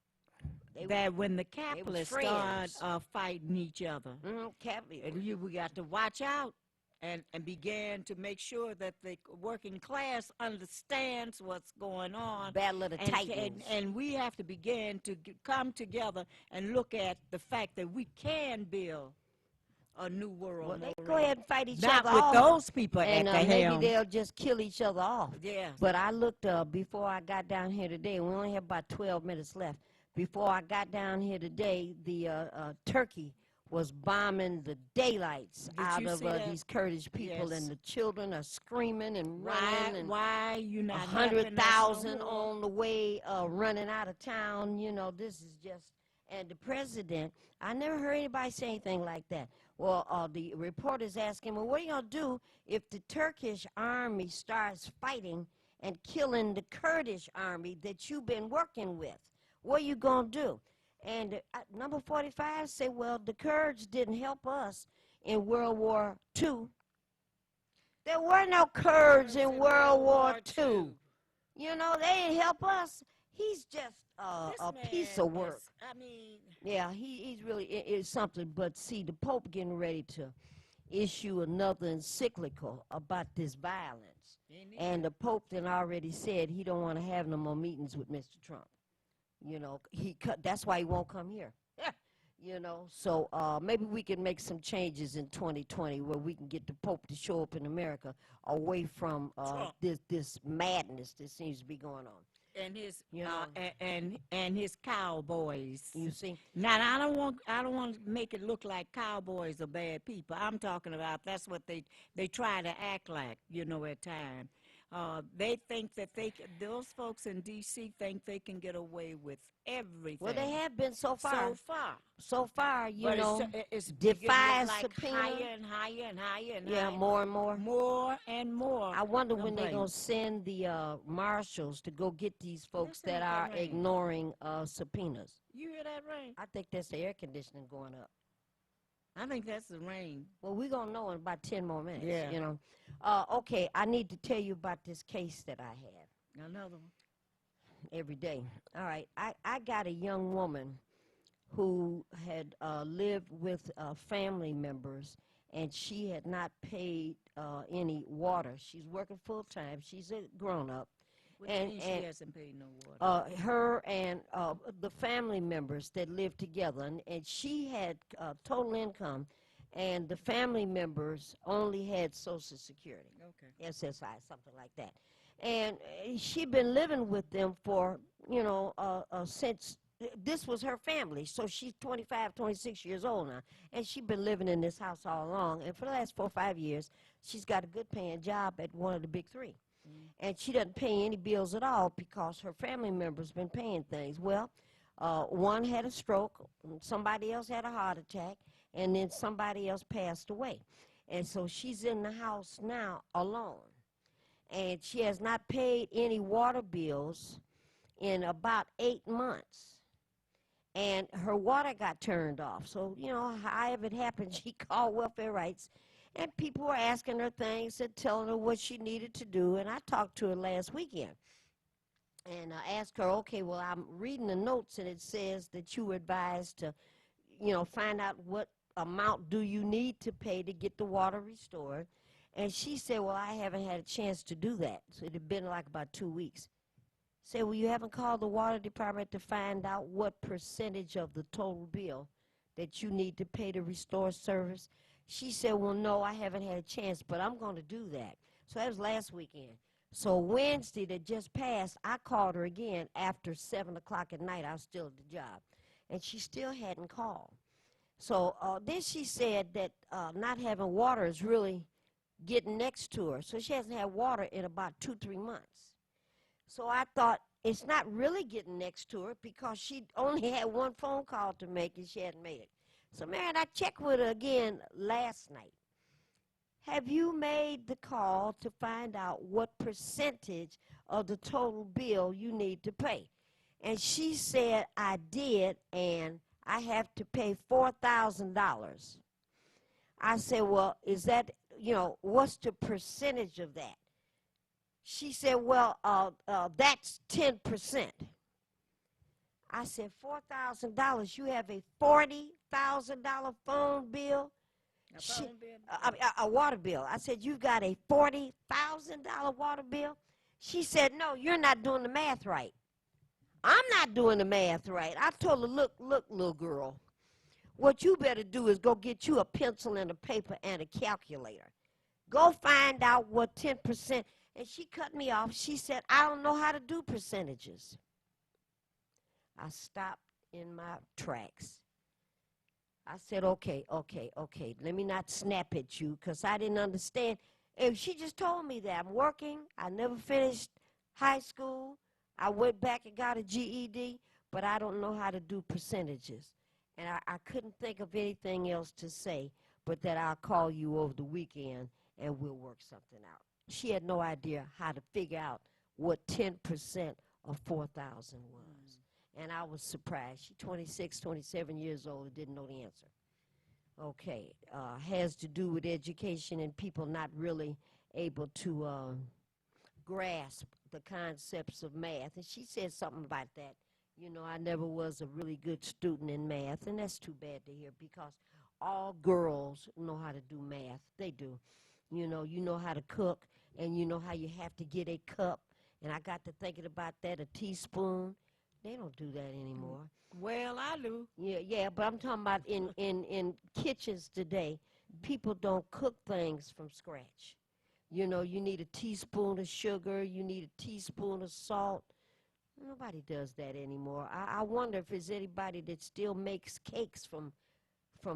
that when the capitalists start friends. fighting each other, we got to watch out and begin to make sure that the working class understands what's going on. Battle of the Titans. And we have to begin to come together and look at the fact that we can build a new world. Well, they go ahead and fight each Not other with off. those people And at the maybe helm. they'll just kill each other off. Yes. But I looked before I got down here today, and we only have about 12 minutes left. Before I got down here today, the Turkey was bombing the daylights out of these Kurdish people, Yes. and the children are screaming and running. And Why you not 100,000 on the way running out of town. You know, this is just, and the president, I never heard anybody say anything like that. Well, the reporter's asking, well, what are you going to do if the Turkish army starts fighting and killing the Kurdish army that you've been working with? What are you going to do? And number 45 say, well, the Kurds didn't help us in World War II. There were no Kurds in World War II. You know, they didn't help us. He's just a piece of work. Yeah, he's really is something. But see, the Pope getting ready to issue another encyclical about this violence. And the Pope then already said he don't want to have no more meetings with Mr. Trump. You know, that's why he won't come here. You know, so maybe we can make some changes in 2020 where we can get the Pope to show up in America away from this madness that seems to be going on. And his You know. and his cowboys. You see? Now I don't want to make it look like cowboys are bad people. I'm talking about that's what they try to act like, you know, at times. They think that those folks in D.C. think they can get away with everything. Well, they have been so far. So far, you know, it's defies like subpoena. higher and higher and higher and Yeah, higher. more and more. More and more. I wonder when they're complaints. going to send the marshals to go get these folks Listen that to are that rain. ignoring subpoenas. You hear that rain? I think that's the air conditioning going up. I think that's the rain. Well, we're going to know in about 10 more minutes, Yeah. you know. Okay, I need to tell you about this case that I have Another one. every day. All right, I got a young woman who had lived with family members, and she had not paid any water. She's working full-time. She's a grown-up. What do you mean and she hasn't paid no water? her and the family members that lived together, and she had total income, and the family members only had Social Security, SSI, something like that. And she'd been living with them for, you know, since this was her family. So she's 25, 26 years old now, and she'd been living in this house all along. And for the last 4 or 5 years, she's got a good paying job at one of the big three. And she doesn't pay any bills at all because her family members been paying things. Well, one had a stroke, somebody else had a heart attack, and then somebody else passed away. And so she's in the house now alone. And she has not paid any water bills in about 8 months. And her water got turned off. So, you know, however it happened, she called Welfare Rights. And people were asking her things and telling her what she needed to do. And I talked to her last weekend. And I asked her, okay, well, I'm reading the notes, and it says that you were advised to, you know, find out what amount do you need to pay to get the water restored. And she said, well, I haven't had a chance to do that. So it had been like about 2 weeks. Said, well, you haven't called the water department to find out what percentage of the total bill that you need to pay to restore service? She said, well, no, I haven't had a chance, but I'm going to do that. So that was last weekend. So Wednesday that just passed, I called her again after 7 o'clock at night. I was still at the job. And she still hadn't called. So then she said that not having water is really getting next to her. So she hasn't had water in about 2-3 months. So I thought it's not really getting next to her because she only had one phone call to make and she hadn't made it. So, Marion, I checked with her again last night. Have you made the call to find out what percentage of the total bill you need to pay? And she said, I did, and I have to pay $4,000. I said, well, is that, you know, what's the percentage of that? She said, well, that's 10%. I said, $4,000. You have a $40,000 phone bill? A phone bill? A water bill. I said, you've got a $40,000 water bill? She said, no, you're not doing the math right. I'm not doing the math right. I told her, look, little girl, what you better do is go get you a pencil and a paper and a calculator. Go find out what 10%. And she cut me off. She said, I don't know how to do percentages. I stopped in my tracks. I said, okay. Let me not snap at you because I didn't understand. And she just told me that I'm working. I never finished high school. I went back and got a GED, but I don't know how to do percentages. And I couldn't think of anything else to say but that I'll call you over the weekend and we'll work something out. She had no idea how to figure out what 10% of 4,000 was. And I was surprised. She's 26, 27 years old and didn't know the answer. Okay, has to do with education and people not really able to grasp the concepts of math. And she said something about that. You know, I never was a really good student in math, and that's too bad to hear because all girls know how to do math. They do. You know how to cook, and you know how you have to get a cup. And I got to thinking about that, a teaspoon. They don't do that anymore. Well, I do. Yeah, but I'm talking about in kitchens today, people don't cook things from scratch. You know, you need a teaspoon of sugar, you need a teaspoon of salt. Nobody does that anymore. I wonder if there's anybody that still makes cakes from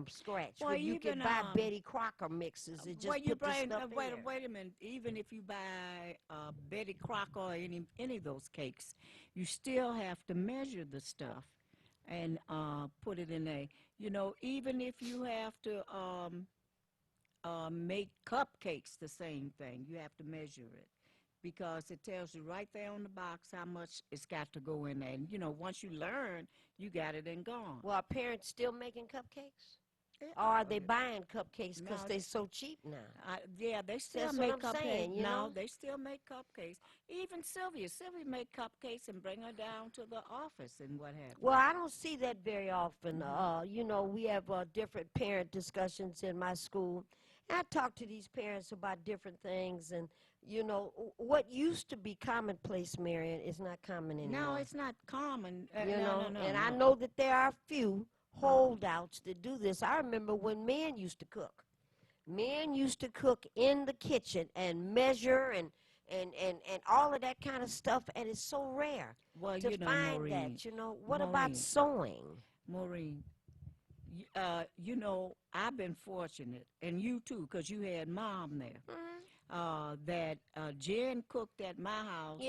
scratch. Well, where you even, can buy Betty Crocker mixes and just put the stuff in there. Wait a minute. Even if you buy Betty Crocker or any of those cakes, you still have to measure the stuff and put it in a. You know, even if you have to make cupcakes, the same thing. You have to measure it because it tells you right there on the box how much it's got to go in there. And, you know, once you learn, you got it and gone. Well, are parents still making cupcakes? Yeah. Or are they buying cupcakes because No, they're so cheap now? Yeah, they still That's make what I'm cupcakes. saying, you know? They still make cupcakes. Even Sylvia make cupcakes and bring her down to the office and what have you. Well, I don't see that very often. You know, we have different parent discussions in my school. And I talk to these parents about different things. And, you know, what used to be commonplace, Marion, is not common anymore. No, it's not common. You know, no, and I know that there are a few holdouts that do this. I remember when men used to cook. Men used to cook in the kitchen and measure and all of that kind of stuff, and it's so rare to find Maureen, that. You know, what about sewing? Maureen, you know, I've been fortunate, and you too, because you had Mom there, that Jen cooked at my house,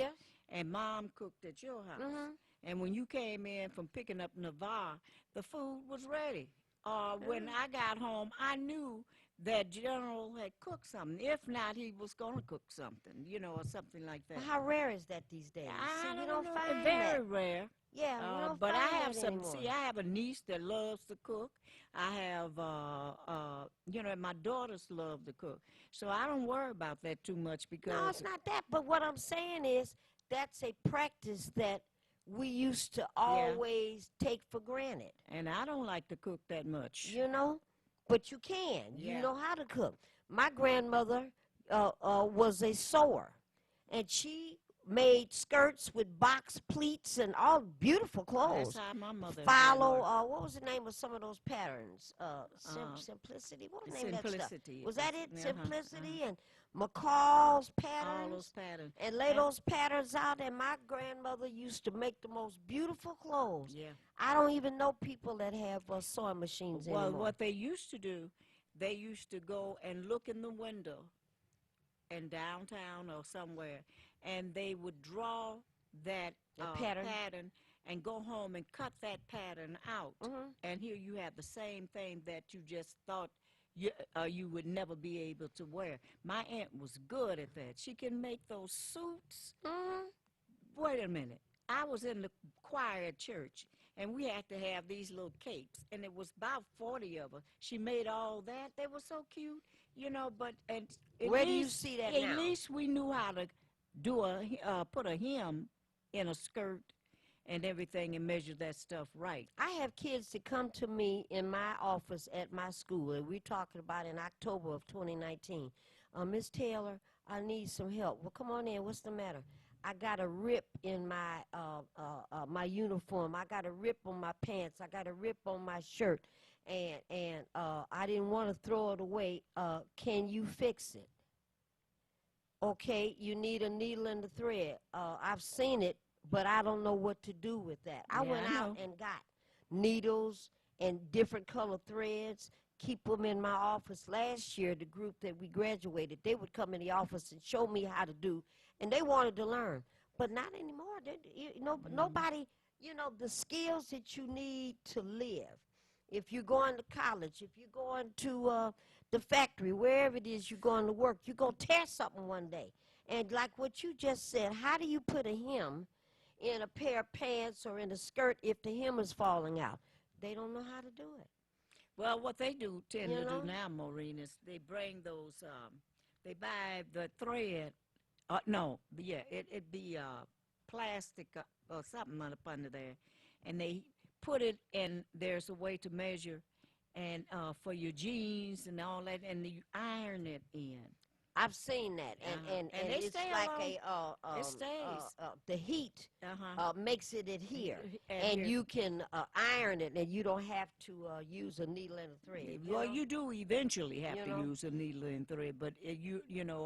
and Mom cooked at your house. And when you came in from picking up Navarre, the food was ready. When I got home, I knew that General had cooked something. If not, he was going to cook something, you know, or something like that. Well, how rare is that these days? I you don't know, find very that. rare. Yeah, you don't but find I have that some. anymore. See, I have a niece that loves to cook. I have, you know, my daughters love to cook. So I don't worry about that too much because. No, it's not that. But what I'm saying is that's a practice that we used to always take for granted. And I don't like to cook that much. You know? But you can. Yeah. You know how to cook. My grandmother was a sewer, and she made skirts with box pleats and all beautiful clothes. That's how my mother What was the name of some of those patterns? Simplicity? What was the name of that stuff? Was that it? Simplicity and McCall's patterns? All those patterns. And lay those patterns out, and my grandmother used to make the most beautiful clothes. Yeah. I don't even know people that have sewing machines anymore. Well, what they used to do, they used to go and look in the window in downtown or somewhere, and they would draw that pattern and go home and cut that pattern out. And here you have the same thing that you just thought you would never be able to wear. My aunt was good at that. She can make those suits. Wait a minute. I was in the choir at church, and we had to have these little capes, and it was about 40 of them. She made all that. They were so cute, you know, but where do you see that now? At least we knew how to put a hem in a skirt and everything and measure that stuff right. I have kids that come to me in my office at my school, and we're talking about in October of 2019. Miss Taylor, I need some help. Well, come on in. What's the matter? I got a rip in my my uniform. I got a rip on my pants. I got a rip on my shirt, and I didn't want to throw it away. Can you fix it? Okay, you need a needle and a thread. I've seen it, but I don't know what to do with that. I went out and got needles and different color threads, keep them in my office. Last year, the group that we graduated, they would come in the office and show me how to do, and they wanted to learn. But not anymore. Nobody, the skills that you need to live. If you're going to college, if you're going to the factory, wherever it is you're going to work, you're going to tear something one day. And like what you just said, how do you put a hem in a pair of pants or in a skirt if the hem is falling out? They don't know how to do it. Well, what they tend to do now, Maureen, is they bring those, they buy the thread. It'd be plastic or something up under there, and they put it in. There's a way to measure, and for your jeans and all that, and you iron it in. I've seen that, and it's like it stays. The heat makes it adhere, and you can iron it, and you don't have to use a needle and a thread. Well, you do eventually have to use a needle and thread, but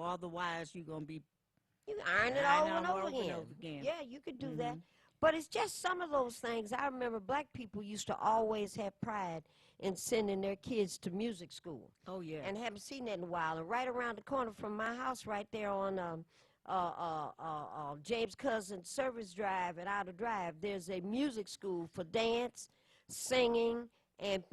otherwise you're gonna be. You can iron it over and over again. Yeah, you could do that. But it's just some of those things. I remember black people used to always have pride in sending their kids to music school. Oh, yeah. And haven't seen that in a while. And right around the corner from my house, right there on James Cousins Service Drive and Outer Drive, there's a music school for dance, singing, and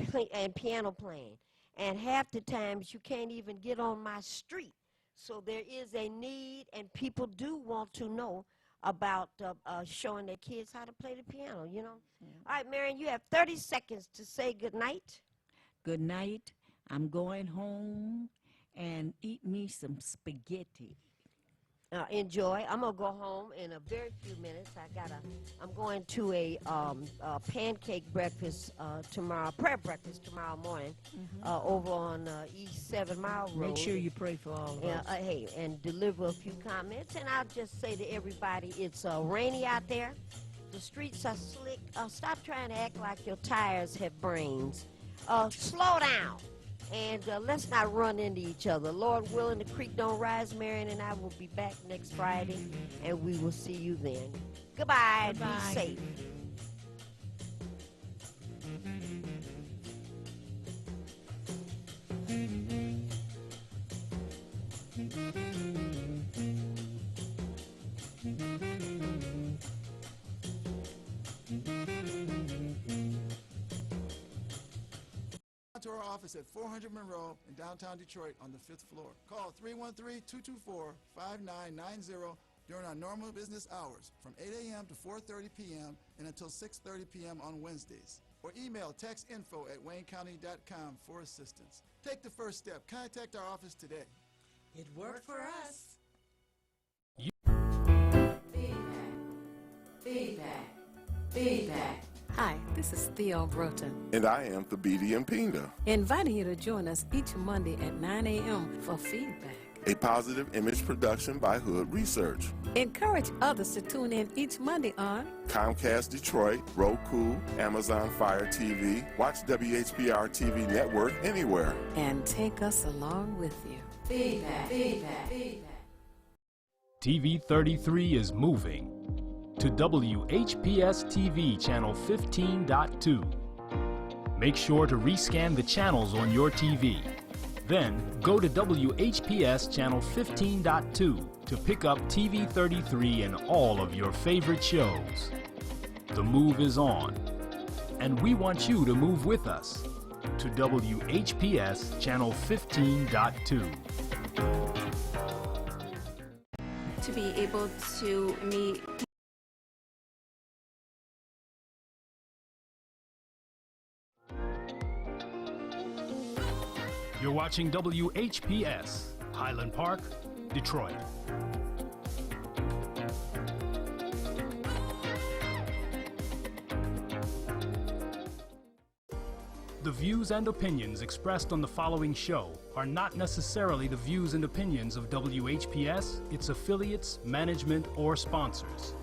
piano playing. And half the times you can't even get on my street. So there is a need, and people do want to know about showing their kids how to play the piano, Yeah. All right, Marion, you have 30 seconds to say good night. Good night. I'm going home and eat me some spaghetti. Enjoy. I'm gonna go home in a very few minutes. I'm going to a pancake breakfast tomorrow, prayer breakfast tomorrow morning, over on East 7 Mile Road. Make sure you pray for all of us. Hey, and deliver a few comments. And I'll just say to everybody, it's rainy out there. The streets are slick. Stop trying to act like your tires have brains. Slow down. And let's not run into each other. Lord willing, the creek don't rise. Marion and I will be back next Friday, and we will see you then. Goodbye. Be safe. To our office at 400 Monroe in downtown Detroit on the 5th floor. Call 313-224-5990 during our normal business hours from 8 a.m. to 4:30 p.m. and until 6:30 p.m. on Wednesdays. Or email textinfo@waynecounty.com for assistance. Take the first step. Contact our office today. It worked for us. Feedback. Hi, this is Theo Broughton. And I am Thabiti Mpinga. Inviting you to join us each Monday at 9 a.m. for Feedback. A positive image production by Hood Research. Encourage others to tune in each Monday on Comcast Detroit, Roku, Amazon Fire TV, watch WHPR TV Network anywhere. And take us along with you. Feedback. TV 33 is moving to WHPS TV Channel 15.2. Make sure to rescan the channels on your TV. Then go to WHPS Channel 15.2 to pick up TV 33 and all of your favorite shows. The move is on, and we want you to move with us to WHPS Channel 15.2. To be able to meet You're watching WHPS, Highland Park, Detroit. The views and opinions expressed on the following show are not necessarily the views and opinions of WHPS, its affiliates, management, or sponsors.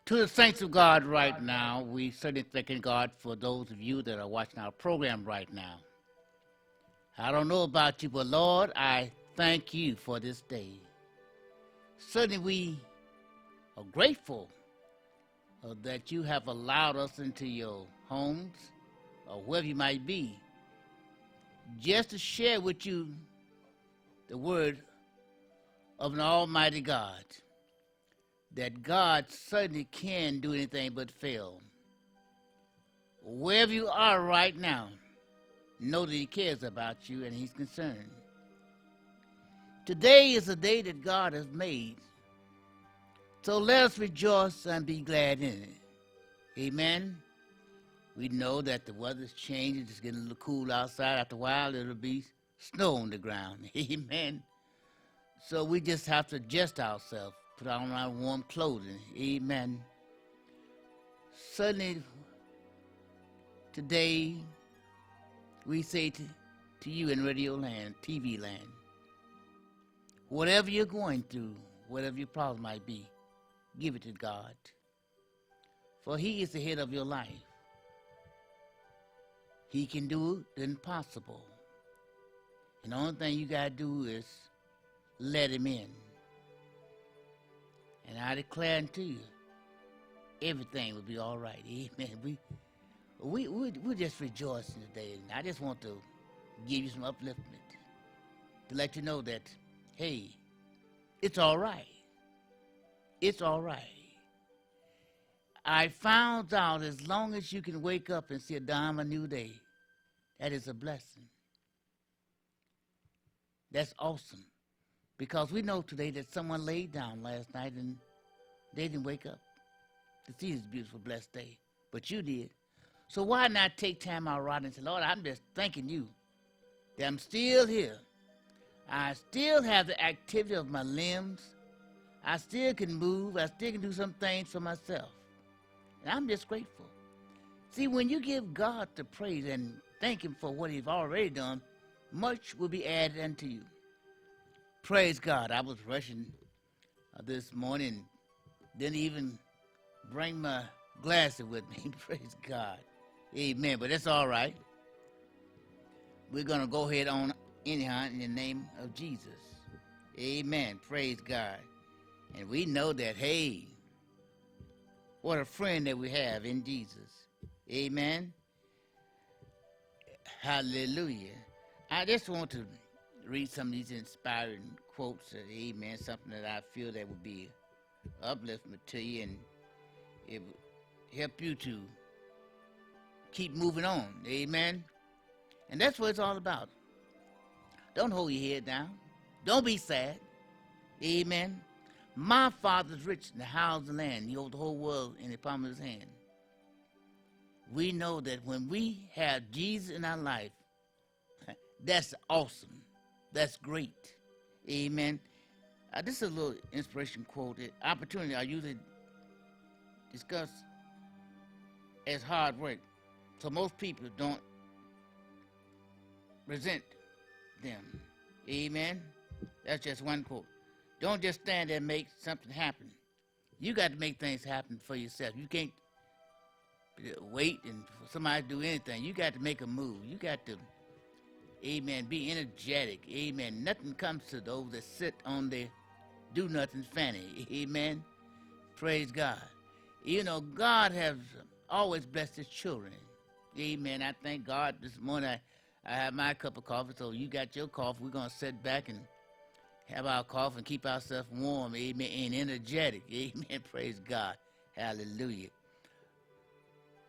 To the saints of God right now, we certainly thanking God for those of you that are watching our program right now. I don't know about you, but Lord, I thank you for this day. Certainly we are grateful that you have allowed us into your homes or wherever you might be, just to share with you the word of an almighty God. That God certainly can do anything but fail. Wherever you are right now, know that he cares about you and he's concerned. Today is a day that God has made. So let us rejoice and be glad in it. Amen. We know that the weather's changing. It's getting a little cool outside. After a while, it'll be snow on the ground. Amen. So we just have to adjust ourselves. Put on our warm clothing. Amen. Certainly, today, we say to you in radio land, TV land, whatever you're going through, whatever your problem might be, give it to God. For he is the head of your life. He can do the impossible. And the only thing you got to do is let him in. And I declare unto you, everything will be all right. Amen. We're just rejoicing today. And I just want to give you some upliftment to let you know that, hey, it's all right. It's all right. I found out as long as you can wake up and see a dawn of a new day, that is a blessing. That's awesome. Because we know today that someone laid down last night and they didn't wake up to see this beautiful, blessed day. But you did. So why not take time out right and say, Lord, I'm just thanking you that I'm still here. I still have the activity of my limbs. I still can move. I still can do some things for myself. And I'm just grateful. See, when you give God the praise and thank him for what he's already done, much will be added unto you. Praise God. I was rushing this morning, didn't even bring my glasses with me. Praise God. Amen. But that's all right. We're going to go ahead on anyhow in the name of Jesus. Amen. Praise God. And we know that, hey, what a friend that we have in Jesus. Amen. Hallelujah. I just want to read some of these inspiring quotes, amen, something that I feel that would be upliftment to you and it would help you to keep moving on, amen. And that's what it's all about. Don't hold your head down. Don't be sad, amen. My Father's rich in the house and land. He holds the whole world in the palm of his hand. We know that when we have Jesus in our life, that's awesome. That's great. Amen. This is a little inspiration quote. Opportunity I usually discuss as hard work. So most people don't resent them. Amen. That's just one quote. Don't just stand there and make something happen. You got to make things happen for yourself. You can't wait and for somebody to do anything. You got to make a move. You got to, amen, be energetic. Amen. Nothing comes to those that sit on their do-nothing fanny. Amen. Praise God. You know, God has always blessed his children. Amen. I thank God this morning I have my cup of coffee, so you got your coffee. We're going to sit back and have our coffee and keep ourselves warm. Amen. And energetic. Amen. Praise God. Hallelujah.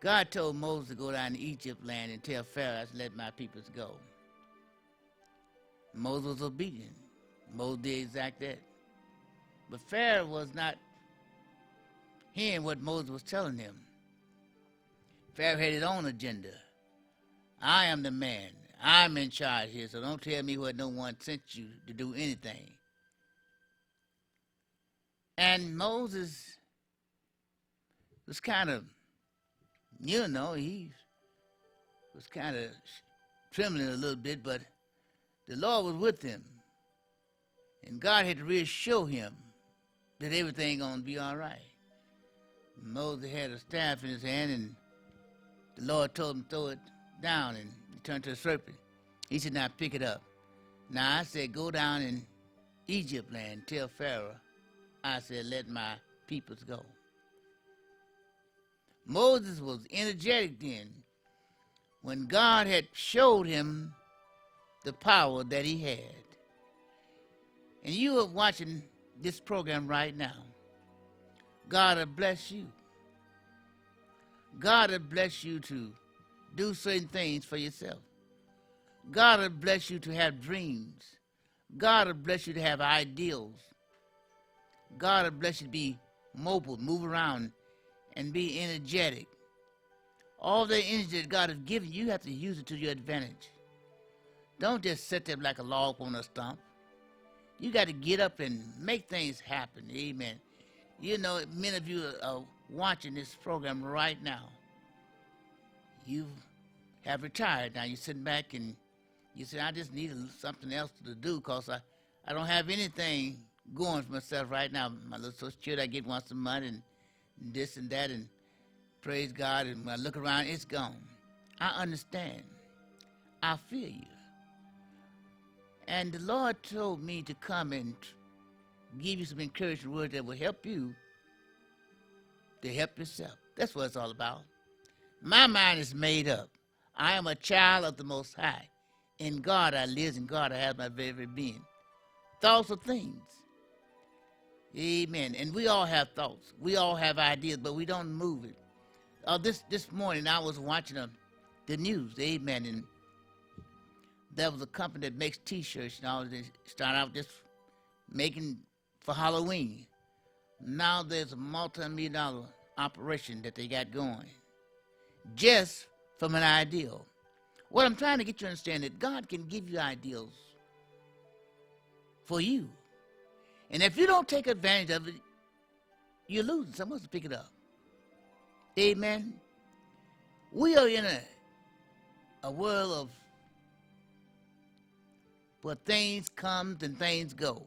God told Moses to go down to Egypt land and tell Pharaoh, let my peoples go. Moses was obedient. Moses did exactly that. But Pharaoh was not hearing what Moses was telling him. Pharaoh had his own agenda. I am the man. I'm in charge here, so don't tell me what no one sent you to do anything. And Moses was kind of, you know, he was kind of trembling a little bit, but the Lord was with him. And God had to reassure him that everything going to be all right. Moses had a staff in his hand, and the Lord told him to throw it down, and it turned to a serpent. He said, now pick it up. Now I said, go down in Egypt land, tell Pharaoh, I said, let my peoples go. Moses was energetic then when God had showed him the power that he had. And you are watching this program right now. God will bless you. God will bless you to do certain things for yourself. God will bless you to have dreams. God will bless you to have ideals. God will bless you to be mobile, move around, and be energetic. All the energy that God has given you, you have to use it to your advantage. Don't just sit there like a log on a stump. You got to get up and make things happen. Amen. You know, many of you are watching this program right now. You have retired now. You're sitting back and you say, I just need something else to do because I don't have anything going for myself right now. My little Social Security, I get once a month and this and that, and praise God, and when I look around, it's gone. I understand. I feel you. And the Lord told me to come and give you some encouraging words that will help you to help yourself. That's what it's all about. My mind is made up. I am a child of the Most High. In God I live, in God I have my very being. Thoughts are things. Amen. And we all have thoughts. We all have ideas, but we don't move it. This morning I was watching the news. Amen. And there was a company that makes T-shirts. Now they start out just making for Halloween. Now there's a multi-million-dollar operation that they got going just from an ideal. What I'm trying to get you to understand that God can give you ideals for you. And if you don't take advantage of it, you're losing. Someone else will pick it up. Amen. We are in a world of where things come and things go.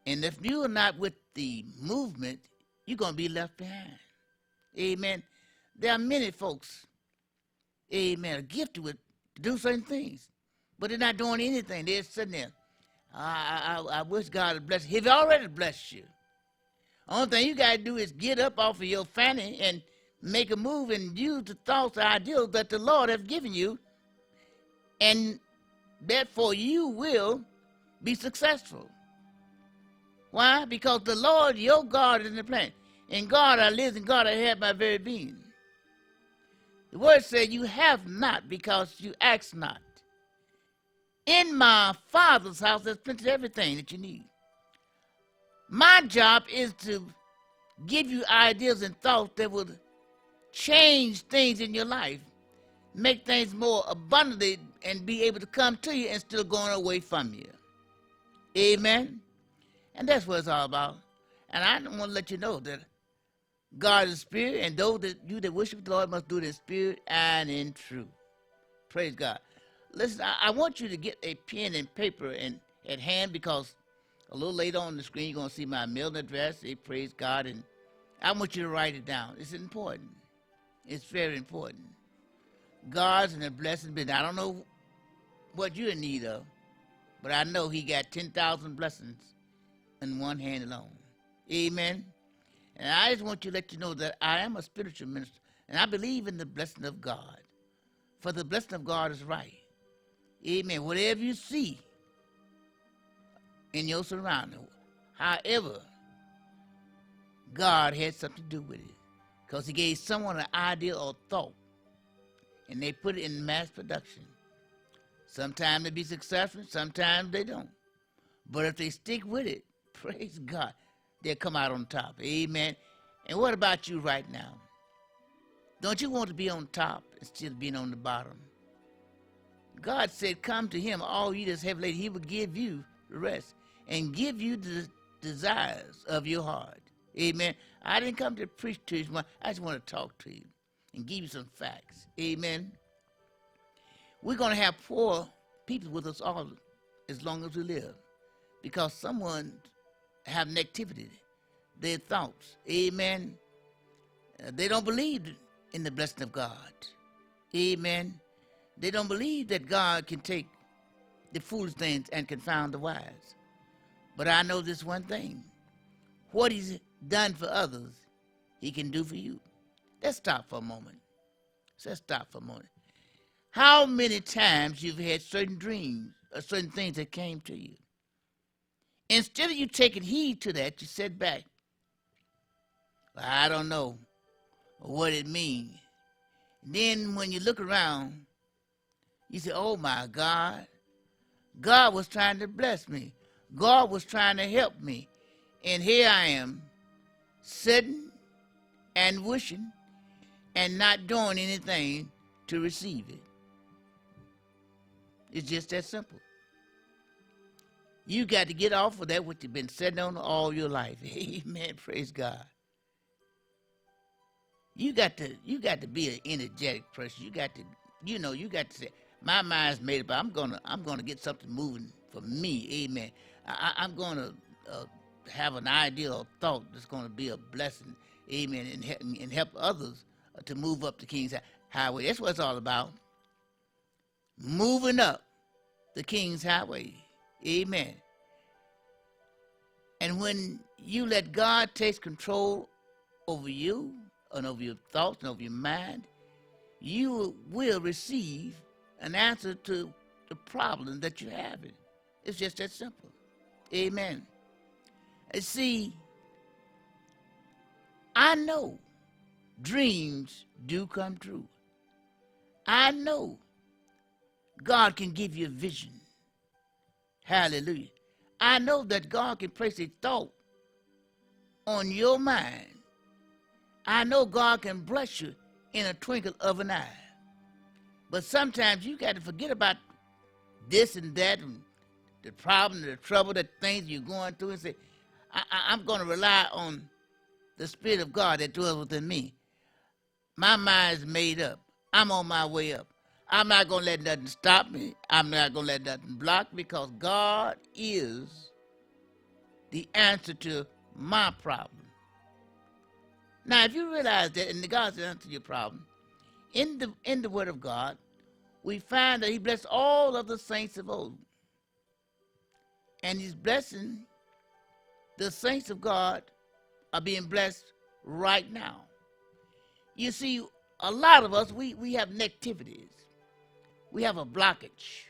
And if you are not with the movement, you're going to be left behind. Amen. There are many folks, amen, are gifted with to do certain things, but they're not doing anything. They're sitting there. I wish God had blessed you. He's already blessed you. Only thing you got to do is get up off of your fanny and make a move and use the thoughts, the ideals that the Lord has given you, and therefore you will be successful. Why? Because the Lord, your God, is in the plan. In God I live, in God I have my very being. The word said, you have not because you ask not. In my Father's house, there's plenty of everything that you need. My job is to give you ideas and thoughts that will change things in your life, make things more abundantly, and be able to come to you and still going away from you. Amen? And that's what it's all about. And I want to let you know that God is spirit, and those that you that worship the Lord must do it in spirit and in truth. Praise God. Listen, I want you to get a pen and paper at hand, because a little later on the screen you're going to see my mailing address. Praise God. And I want you to write it down. It's important. It's very important. God's in a blessing business. I don't know what you're in need of, but I know he got 10,000 blessings in one hand alone. Amen. And I just want to let you know that I am a spiritual minister, and I believe in the blessing of God. For the blessing of God is right. Amen. Whatever you see in your surrounding, however, God had something to do with it. Because he gave someone an idea or thought, and they put it in mass production. Sometimes they be successful, sometimes they don't. But if they stick with it, praise God, they'll come out on top. Amen. And what about you right now? Don't you want to be on top instead of being on the bottom? God said, come to him, all you that's heavy laden. He will give you the rest and give you the desires of your heart. Amen. I didn't come to preach to you. I just want to talk to you and give you some facts. Amen. We're going to have poor people with us all as long as we live, because someone have negativity, their thoughts. Amen. They don't believe in the blessing of God. Amen. They don't believe that God can take the foolish things and confound the wise. But I know this one thing. What he's done for others, he can do for you. Let's stop for a moment. Let's stop for a moment. How many times you've had certain dreams or certain things that came to you? Instead of you taking heed to that, you sit back. Well, I don't know what it means. Then when you look around, you say, oh my God, God was trying to bless me. God was trying to help me. And here I am, sitting and wishing and not doing anything to receive it. It's just that simple. You got to get off of that what you've been sitting on all your life. Amen. Praise God. You got to be an energetic person. You got to say, my mind's made up. I'm gonna get something moving for me. Amen. I'm gonna have an idea or thought that's gonna be a blessing. Amen. And help others to move up the King's Highway. That's what it's all about. Moving up the King's Highway. Amen. And when you let God take control over you and over your thoughts and over your mind, you will receive an answer to the problem that you're having. It's just that simple. Amen. And see, I know dreams do come true. I know God can give you a vision. Hallelujah. I know that God can place a thought on your mind. I know God can bless you in a twinkle of an eye. But sometimes you got to forget about this and that and the problem, the trouble, the things you're going through, and say, I'm going to rely on the Spirit of God that dwells within me. My mind's made up. I'm on my way up. I'm not going to let nothing stop me. I'm not going to let nothing block me, because God is the answer to my problem. Now, if you realize that, and God's the answer to your problem, in the Word of God, we find that he blessed all of the saints of old. And he's blessing the saints of God are being blessed right now. You see, a lot of us, we have negativities. We have a blockage.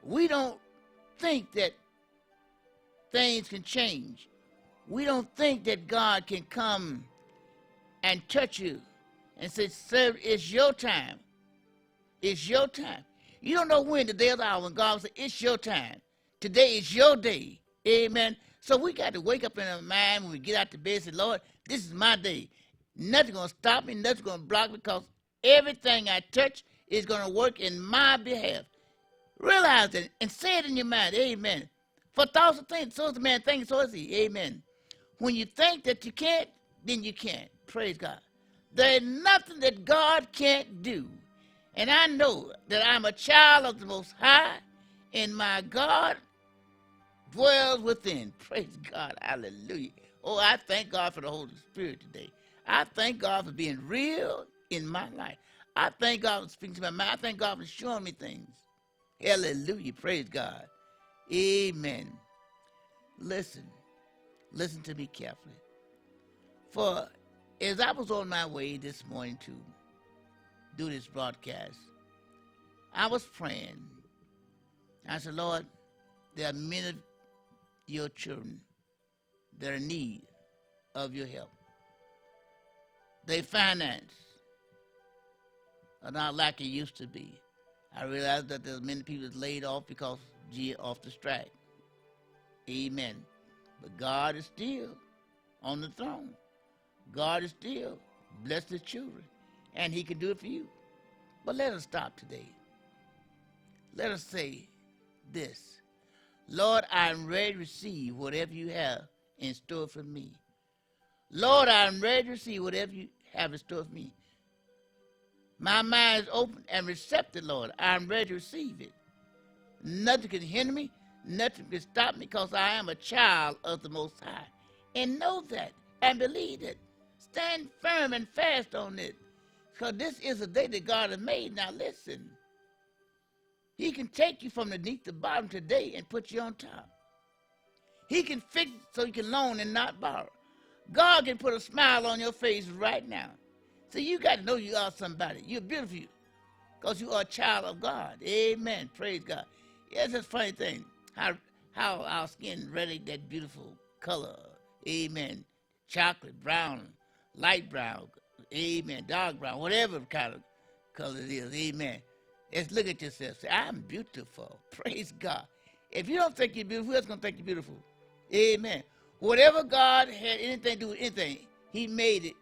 We don't think that things can change. We don't think that God can come and touch you and say, sir, it's your time. It's your time. You don't know when, the day of the hour, when God will say, it's your time. Today is your day. Amen. So we got to wake up in our mind when we get out to bed and say, Lord, this is my day. Nothing's going to stop me. Nothing's going to block me, because everything I touch is going to work in my behalf. Realize that and say it in your mind. Amen. For thoughts of things, so is the man thinking, so is he. Amen. When you think that you can't, then you can't. Praise God. There is nothing that God can't do. And I know that I'm a child of the Most High, and my God dwells within. Praise God. Hallelujah. Oh, I thank God for the Holy Spirit today. I thank God for being real in my life. I thank God for speaking to my mind. I thank God for showing me things. Hallelujah. Praise God. Amen. Listen to me carefully. For as I was on my way this morning to do this broadcast, I was praying. I said, Lord, there are many of your children that are in need of your help. Their finance are not like it used to be. I realize that there's many people that's laid off because off the strike. Amen. But God is still on the throne. God is still blessed his children, and he can do it for you. But let us stop today. Let us say this. Lord, I'm ready to receive whatever you have in store for me. Lord, I'm ready to receive whatever you have in store for me. My mind is open and receptive, Lord. I'm ready to receive it. Nothing can hinder me. Nothing can stop me because I am a child of the Most High. And know that and believe it. Stand firm and fast on it. Because this is a day that God has made. Now listen. He can take you from beneath the bottom today and put you on top. He can fix it so you can loan and not borrow. God can put a smile on your face right now. So you got to know you are somebody. You're beautiful because you are a child of God. Amen. Praise God. Yeah, it's just a funny thing how our skin radiates that beautiful color. Amen. Chocolate, brown, light brown. Amen. Dark brown, whatever kind of color it is. Amen. Just look at yourself. Say, I'm beautiful. Praise God. If you don't think you're beautiful, who else going to think you're beautiful? Amen. Whatever God had anything to do with anything, he made it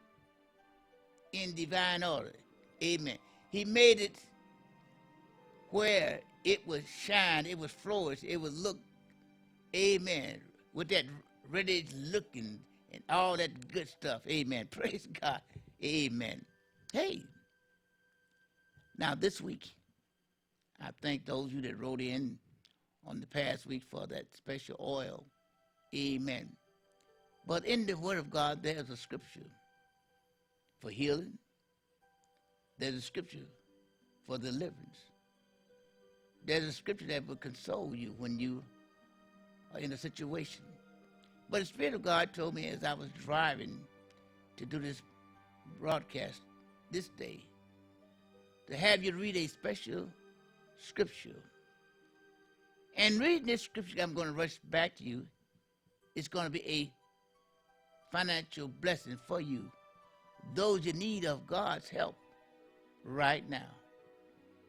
in divine order. Amen. He made it where it would shine, it would flourish, it would look, amen, with that ready looking and all that good stuff. Amen. Praise God. Amen. Hey, now this week, I thank those of you that wrote in on the past week for that special oil. Amen. But in the Word of God, there's a scripture for healing. There's a scripture for deliverance. There's a scripture that will console you when you are in a situation. But the Spirit of God told me as I was driving to do this broadcast this day, to have you read a special scripture. And reading this scripture, I'm going to rush back to you. It's going to be a financial blessing for you, those in need of God's help right now.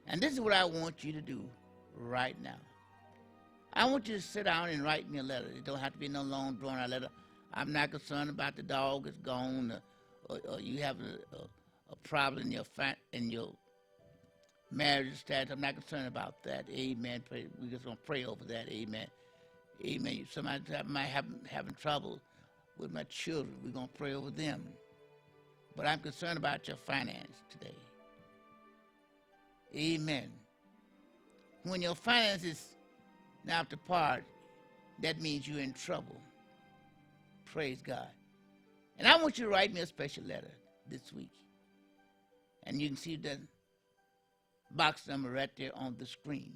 And this is what I want you to do right now. I want you to sit down and write me a letter. It don't have to be no long, drawn-out letter. I'm not concerned about the dog is gone or you have a problem in your marriage status. I'm not concerned about that. Amen. We're just going to pray over that. Amen. Amen. Somebody might have having trouble with my children. We're going to pray over them. But I'm concerned about your finance today. Amen. When your finances now to part, that means you're in trouble. Praise God. And I want you to write me a special letter this week. And you can see the box number right there on the screen.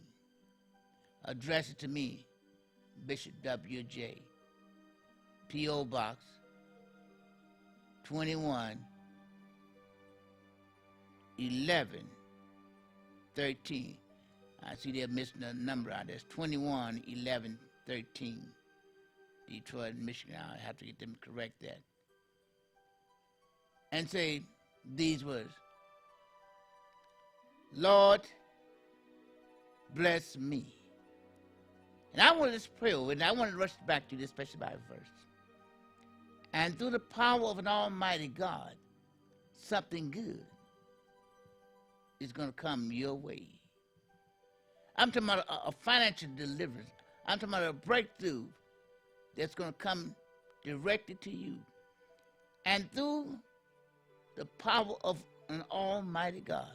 Address it to me, Bishop W.J. P.O. Box 21 11 13. I see they're missing a number out there. It's 21 11 13. Detroit, Michigan. I have to get them to correct that. And say these words. Lord, bless me. And I want to just pray over it, and I want to rush back to this special Bible verse. And through the power of an almighty God, something good is going to come your way. I'm talking about a financial deliverance. I'm talking about a breakthrough that's going to come directly to you. And through the power of an almighty God,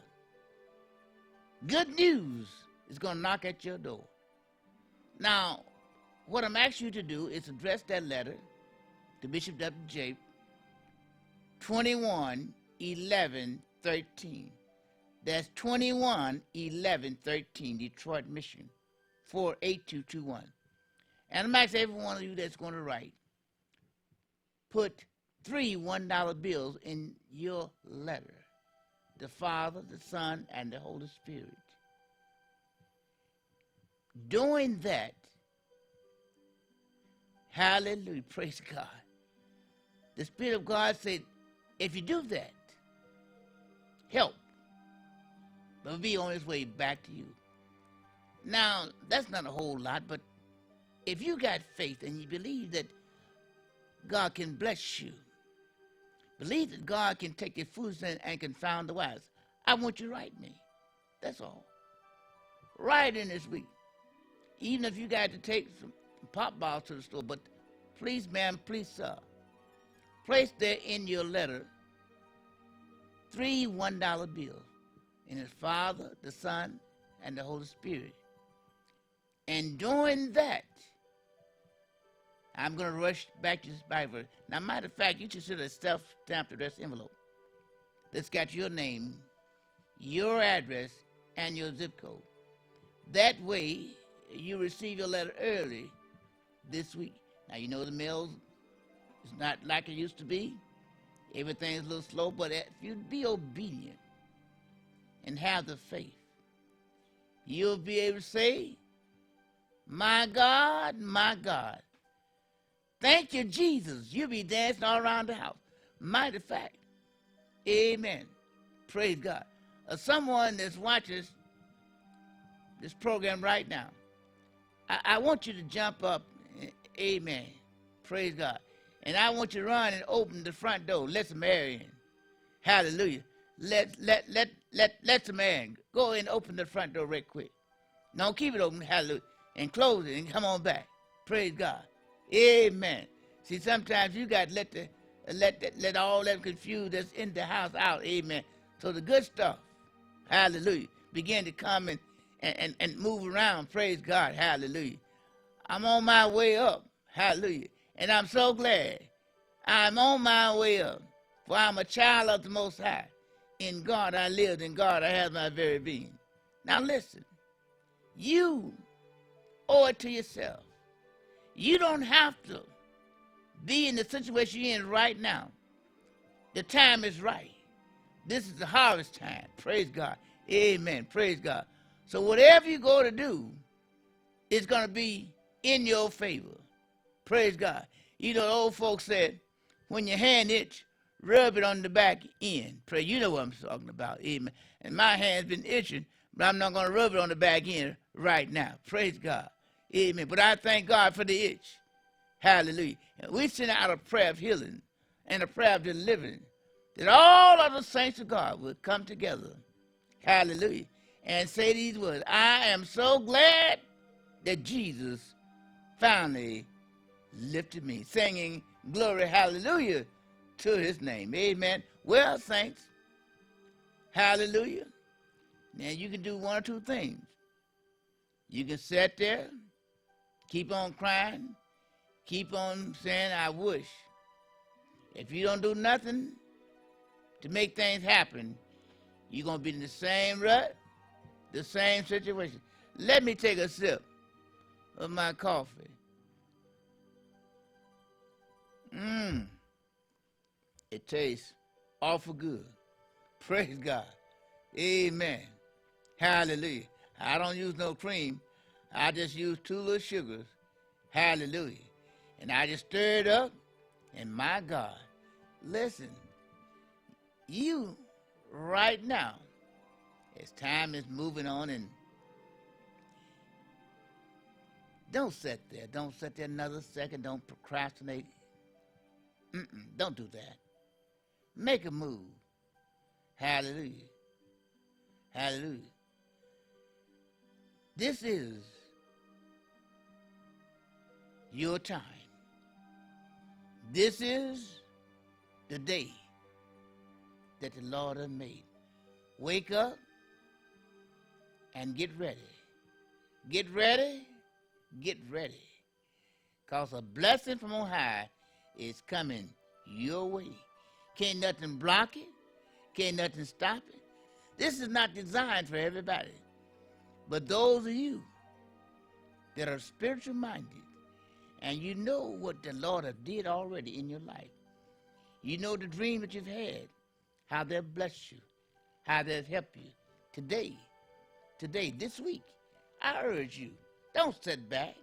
good news is going to knock at your door. Now, what I'm asking you to do is address that letter to Bishop W.J. 21 1113. That's 21 11 13, Detroit, Michigan, 48221. And I'm asking every one of you that's going to write, put 3 $1 bills in your letter. The Father, the Son, and the Holy Spirit. Doing that, hallelujah, praise God. The Spirit of God said, if you do that, help will be on its way back to you. Now, that's not a whole lot, but if you got faith and you believe that God can bless you, believe that God can take your foolishness and confound the wise, I want you to write me. That's all. Write in this week. Even if you got to take some pop balls to the store, but please, ma'am, please, sir, place there in your letter 3 $1 bills in His Father, the Son, and the Holy Spirit. And doing that, I'm going to rush back to this Bible. Now, matter of fact, you should send a self-stamped address envelope that's got your name, your address, and your zip code. That way, you receive your letter early this week. Now, you know the mail is not like it used to be. Everything's a little slow, but if you be obedient and have the faith, you'll be able to say, my God, thank you, Jesus. You'll be dancing all around the house. Mighty fact. Amen. Praise God. Someone that's watching this program right now, I want you to jump up. Amen. Praise God. And I want you to run and open the front door. Let some air in. Hallelujah. Let some air in. Go and open the front door right quick. Don't keep it open. Hallelujah. And close it and come on back. Praise God. Amen. See, sometimes you got to let all that confused that's in the house out. Amen. So the good stuff, hallelujah, begin to come and move around. Praise God. Hallelujah. I'm on my way up. Hallelujah. And I'm so glad I'm on my way up. For I'm a child of the Most High. In God I live, in God I have my very being. Now listen. You owe it to yourself. You don't have to be in the situation you're in right now. The time is right. This is the harvest time. Praise God. Amen. Praise God. So whatever you go to do, it's going to be in your favor. Praise God. You know, the old folks said, when your hand itch, rub it on the back end. Pray, you know what I'm talking about. Amen. And my hand's been itching, but I'm not going to rub it on the back end right now. Praise God. Amen. But I thank God for the itch. Hallelujah. And we send out a prayer of healing and a prayer of deliverance, that all of the saints of God will come together. Hallelujah. And say these words. I am so glad that Jesus finally lifted me, singing glory, hallelujah, to His name. Amen. Well, saints, hallelujah. Now you can do one or two things. You can sit there, keep on crying, keep on saying, I wish. If you don't do nothing to make things happen, you're going to be in the same rut, the same situation. Let me take a sip of my coffee. It tastes awful good. Praise God. Amen. Hallelujah. I don't use no cream. I just use 2 little sugars. Hallelujah. And I just stir it up. And my God, listen, you right now, as time is moving on, and don't sit there. Don't sit there another second. Don't procrastinate. Don't do that. Make a move. Hallelujah. Hallelujah. This is your time. This is the day that the Lord has made. Wake up and get ready. Get ready. Get ready. Because a blessing from on high is coming your way. Can't nothing block it. Can't nothing stop it. This is not designed for everybody. But those of you that are spiritual minded, and you know what the Lord has did already in your life. You know the dream that you've had, how they've blessed you, how they've helped you. Today, this week, I urge you, don't sit back.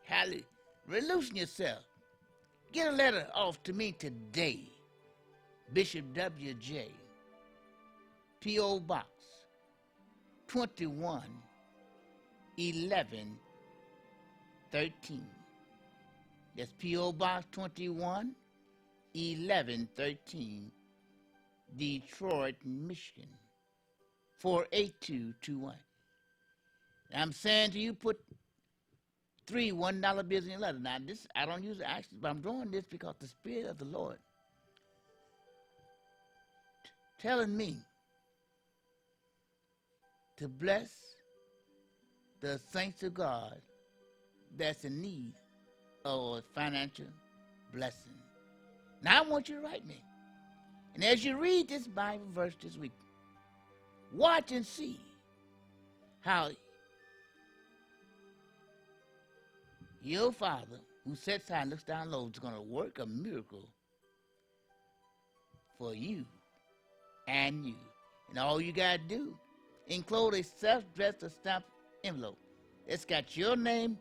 Hallelujah. Reloosen yourself. Get a letter off to me today. Bishop W.J., P.O. Box 211113. That's P.O. Box 211113, Detroit, Michigan 48221. I'm saying to you, put 3 $1 bills in your letter. Now, this, I don't use the actions, but I'm doing this because the Spirit of the Lord telling me to bless the saints of God that's in need of a financial blessing. Now, I want you to write me. And as you read this Bible verse this week, watch and see how your Father, who sits high and looks down low, is going to work a miracle for you and you. And all you got to do, enclose a self-addressed or stamped envelope. It's got your name,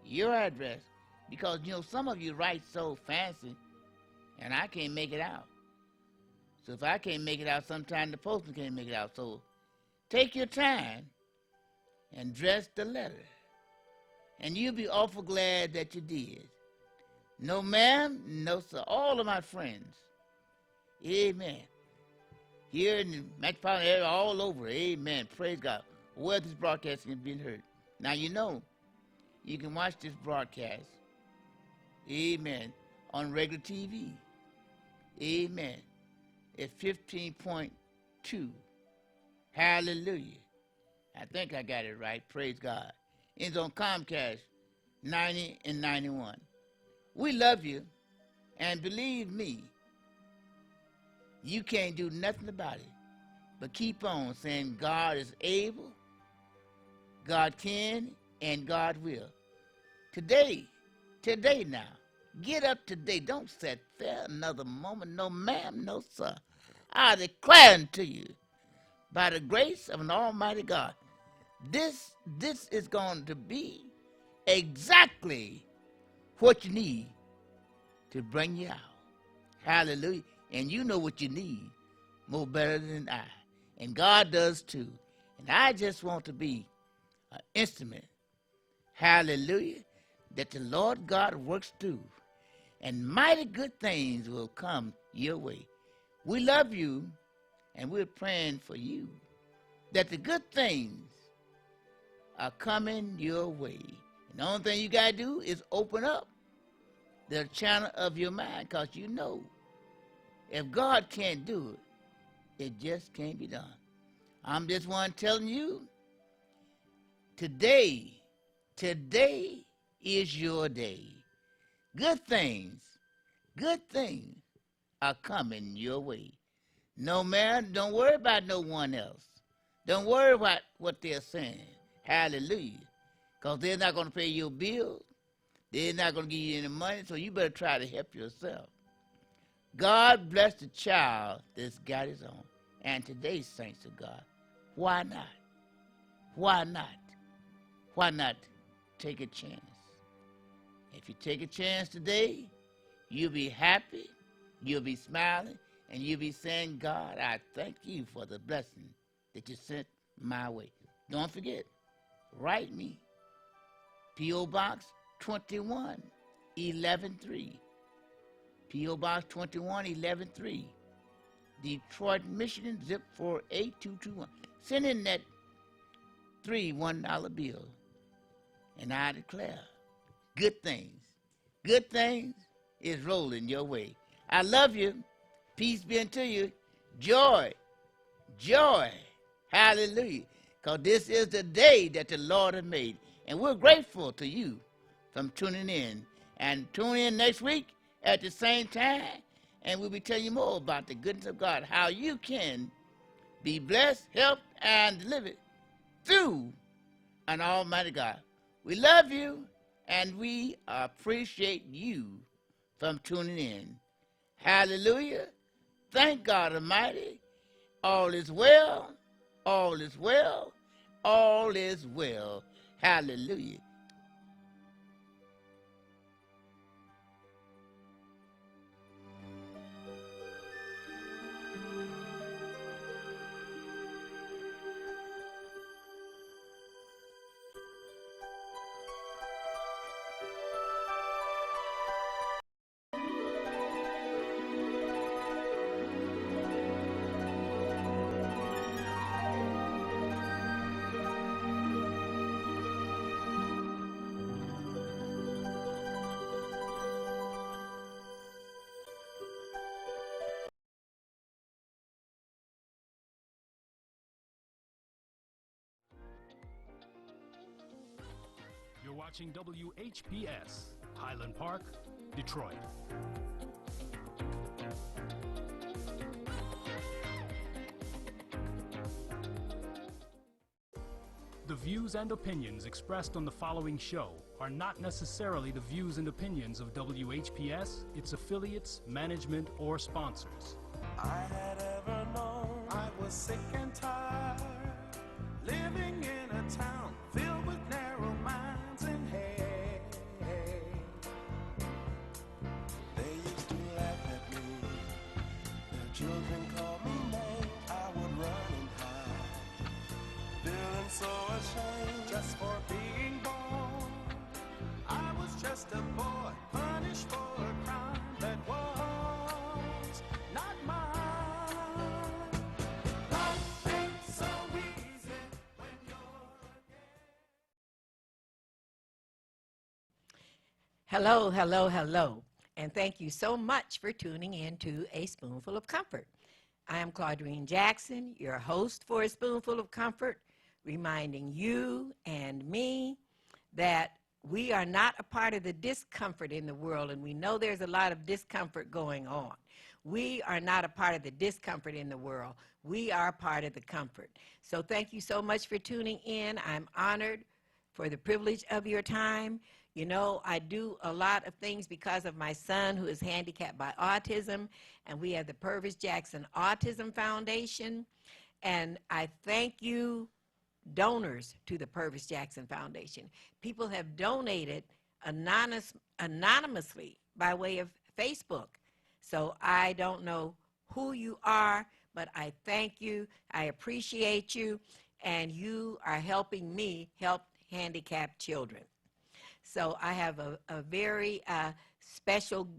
your address, because, you know, some of you write so fancy, and I can't make it out. So if I can't make it out, sometimes the postman can't make it out. So take your time and address the letter. And you'll be awful glad that you did. No ma'am, no sir. All of my friends. Amen. Here in the metropolitan area, all over. Amen. Praise God. Where this broadcast is being heard. Now you know, you can watch this broadcast. Amen. On regular TV. Amen. At 15.2. Hallelujah. I think I got it right. Praise God. It's on Comcast 90 and 91. We love you, and believe me, you can't do nothing about it, but keep on saying God is able, God can, and God will. Today now, get up today. Don't sit there another moment. No ma'am, no sir. I declare unto you, by the grace of an almighty God, this is going to be exactly what you need to bring you out. Hallelujah. And you know what you need more better than I. And God does too. And I just want to be an instrument, hallelujah, that the Lord God works through. And mighty good things will come your way. We love you, and we're praying for you, that the good things are coming your way. And the only thing you got to do is open up the channel of your mind, because you know if God can't do it, it just can't be done. I'm just one telling you, today is your day. Good things are coming your way. No, man, don't worry about no one else. Don't worry about what they're saying. Hallelujah. Because they're not going to pay your bills. They're not going to give you any money, so you better try to help yourself. God bless the child that's got his own. And today's saints of God, why not? Why not? Why not take a chance? If you take a chance today, you'll be happy, you'll be smiling, and you'll be saying, God, I thank you for the blessing that you sent my way. Don't forget, write me. P.O. Box 21113. P.O. Box 21113. Detroit, Michigan, zip 48221. Send in that 3 $1 bill. And I declare, good things is rolling your way. I love you. Peace be unto you. Joy. Hallelujah. Because this is the day that the Lord has made. And we're grateful to you from tuning in. And tune in next week at the same time. and we'll be telling you more about the goodness of God, how you can be blessed, helped, and delivered through an almighty God. We love you, and we appreciate you from tuning in. Hallelujah. Thank God Almighty. All is well. All is well. All is well. Hallelujah. You're watching WHPS, Highland Park, Detroit. The views and opinions expressed on the following show are not necessarily the views and opinions of WHPS, its affiliates, management, or sponsors. I had ever known I was sick and tired, living in a town filled with narrow minds and hate. They used to laugh at me, their children called me names, I would run and hide, feeling so ashamed just for being born. I was just a boy, punished for a crime that was not mine. Life ain't so easy when you're Hello, hello, hello, and thank you so much for tuning in to A Spoonful of Comfort. I am Claudrine Jackson, your host for A Spoonful of Comfort, reminding you and me that we are not a part of the discomfort in the world, and we know there's a lot of discomfort going on. We are not a part of the discomfort in the world. We are part of the comfort. So thank you so much for tuning in. I'm honored for the privilege of your time. You know, I do a lot of things because of my son who is handicapped by autism, and we have the Purvis Jackson Autism Foundation, and I thank you, donors to the Purvis Jackson Foundation. People have donated anonymously by way of Facebook. So I don't know who you are, but I thank you, I appreciate you, and you are helping me help handicapped children. So I have a very special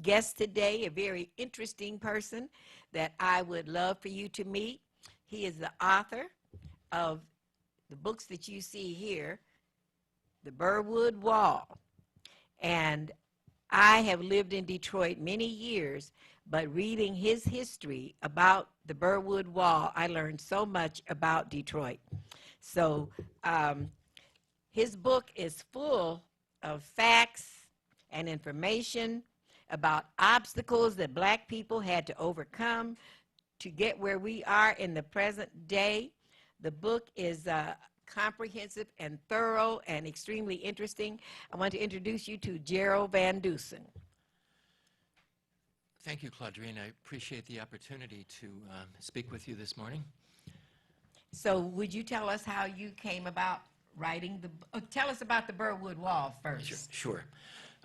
guest today, a very interesting person that I would love for you to meet. He is the author of the books that you see here, The Burwood Wall. And I have lived in Detroit many years, but reading his history about the Burwood Wall, I learned so much about Detroit. So his book is full of facts and information about obstacles that black people had to overcome to get where we are in the present day. The book is comprehensive and thorough and extremely interesting. I want to introduce you to Gerald Van Dusen. Thank you, Claudrine. I appreciate the opportunity to speak with you this morning. So would you tell us how you came about writing tell us about the Burwood Wall first. Sure.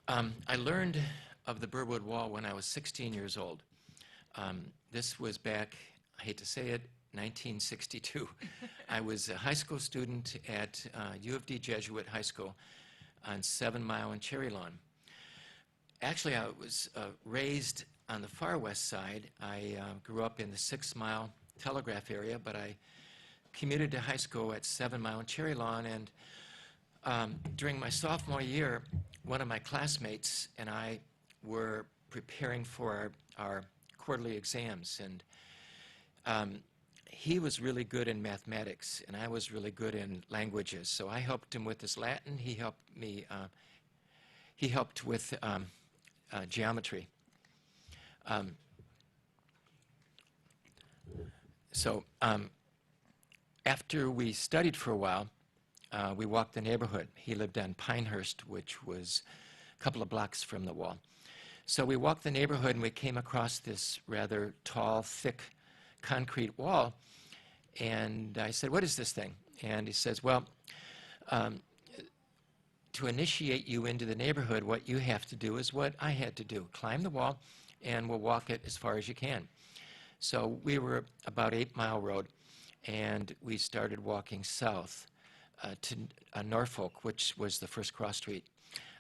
I learned of the Burwood Wall when I was 16 years old. This was back, I hate to say it, 1962. I was a high school student at U of D Jesuit High School on 7 Mile and Cherry Lawn. Actually, I was raised on the far west side. I grew up in the 6 Mile Telegraph area, but I commuted to high school at 7 Mile and Cherry Lawn, and during my sophomore year, one of my classmates and I were preparing for our quarterly exams, and he was really good in mathematics, and I was really good in languages, so I helped him with his Latin. He helped me, he helped with geometry. So after we studied for a while, we walked the neighborhood. He lived on Pinehurst, which was a couple of blocks from the wall. So we walked the neighborhood and we came across this rather tall, thick concrete wall. And I said, "What is this thing?" And he says, "Well, to initiate you into the neighborhood, what you have to do is what I had to do. Climb the wall and we'll walk it as far as you can." So we were about 8 Mile Road, and we started walking south to Norfolk, which was the first cross street.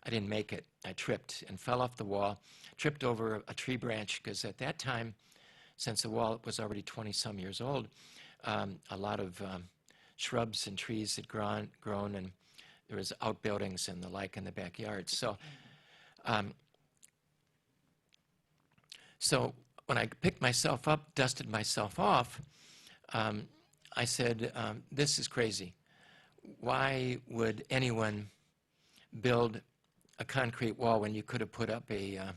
I didn't make it. I tripped and fell off the wall, tripped over a tree branch, because at that time, since the wall was already 20-some years old, a lot of shrubs and trees had grown, and there was outbuildings and the like in the backyard. So, so when I picked myself up, dusted myself off, I said, "This is crazy. Why would anyone build a concrete wall when you could have put up a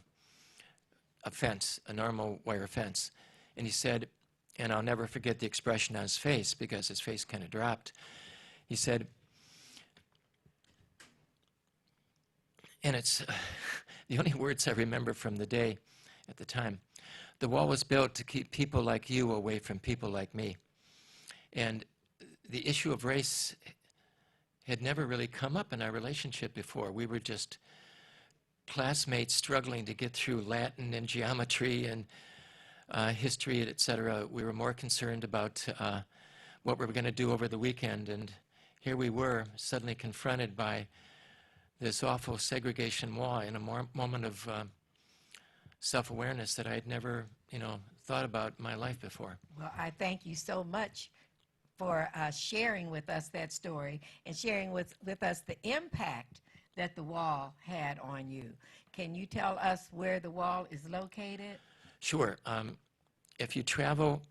fence, a normal wire fence?" And he said, and I'll never forget the expression on his face, because his face kind of dropped. He said, and it's the only words I remember from the day at the time, "The wall was built to keep people like you away from people like me." And the issue of race had never really come up in our relationship before. We were just classmates struggling to get through Latin and geometry and history, etc. We were more concerned about what we were going to do over the weekend, and here we were suddenly confronted by this awful segregation wall in a moment of self-awareness that I had never, thought about in my life before. Well, I thank you so much for sharing with us that story and sharing with us the impact that the wall had on you. Can you tell us where the wall is located? Sure. If you travel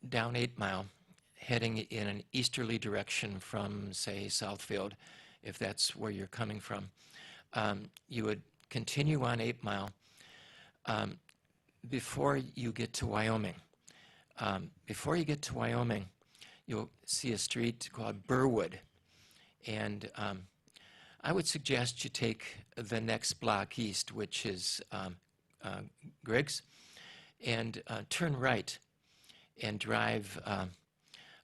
down 8 Mile, heading in an easterly direction from, say, Southfield, if that's where you're coming from, you would continue on 8 Mile before you get to Wyoming. Before you get to Wyoming, you'll see a street called Burwood. And I would suggest you take the next block east, which is Griggs, and turn right and drive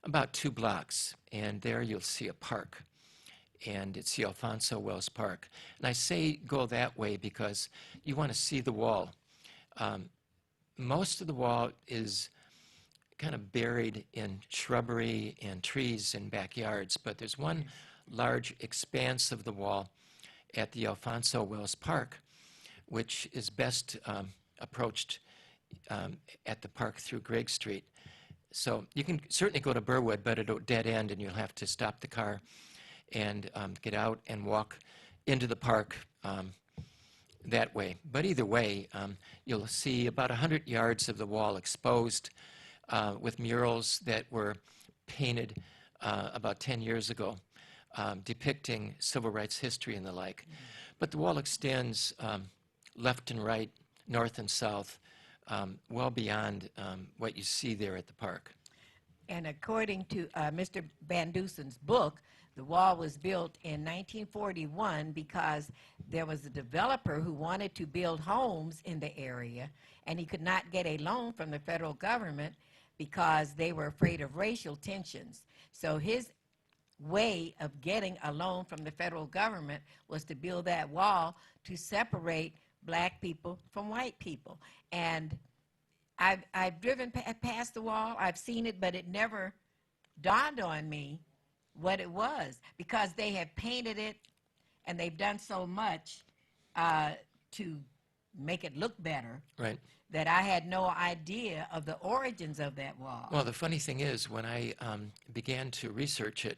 about 2 blocks. And there you'll see a park. And it's the Alfonso Wells Park. And I say go that way because you want to see the wall. Most of the wall is kind of buried in shrubbery and trees and backyards, but there's one large expanse of the wall at the Alfonso Wells Park, which is best approached at the park through Gregg Street. So you can certainly go to Burwood, but it'll dead end and you'll have to stop the car and get out and walk into the park that way. But either way, you'll see about 100 yards of the wall exposed with murals that were painted about 10 years ago, depicting civil rights history and the like. But the wall extends left and right, north and south, well beyond what you see there at the park. And according to Mr. Van Dusen's book, the wall was built in 1941 because there was a developer who wanted to build homes in the area, and he could not get a loan from the federal government because they were afraid of racial tensions. So his way of getting a loan from the federal government was to build that wall to separate black people from white people. And I've driven past the wall, I've seen it, but it never dawned on me what it was, because they have painted it and they've done so much to make it look better, right, that I had no idea of the origins of that wall. Well, the funny thing is, when I began to research it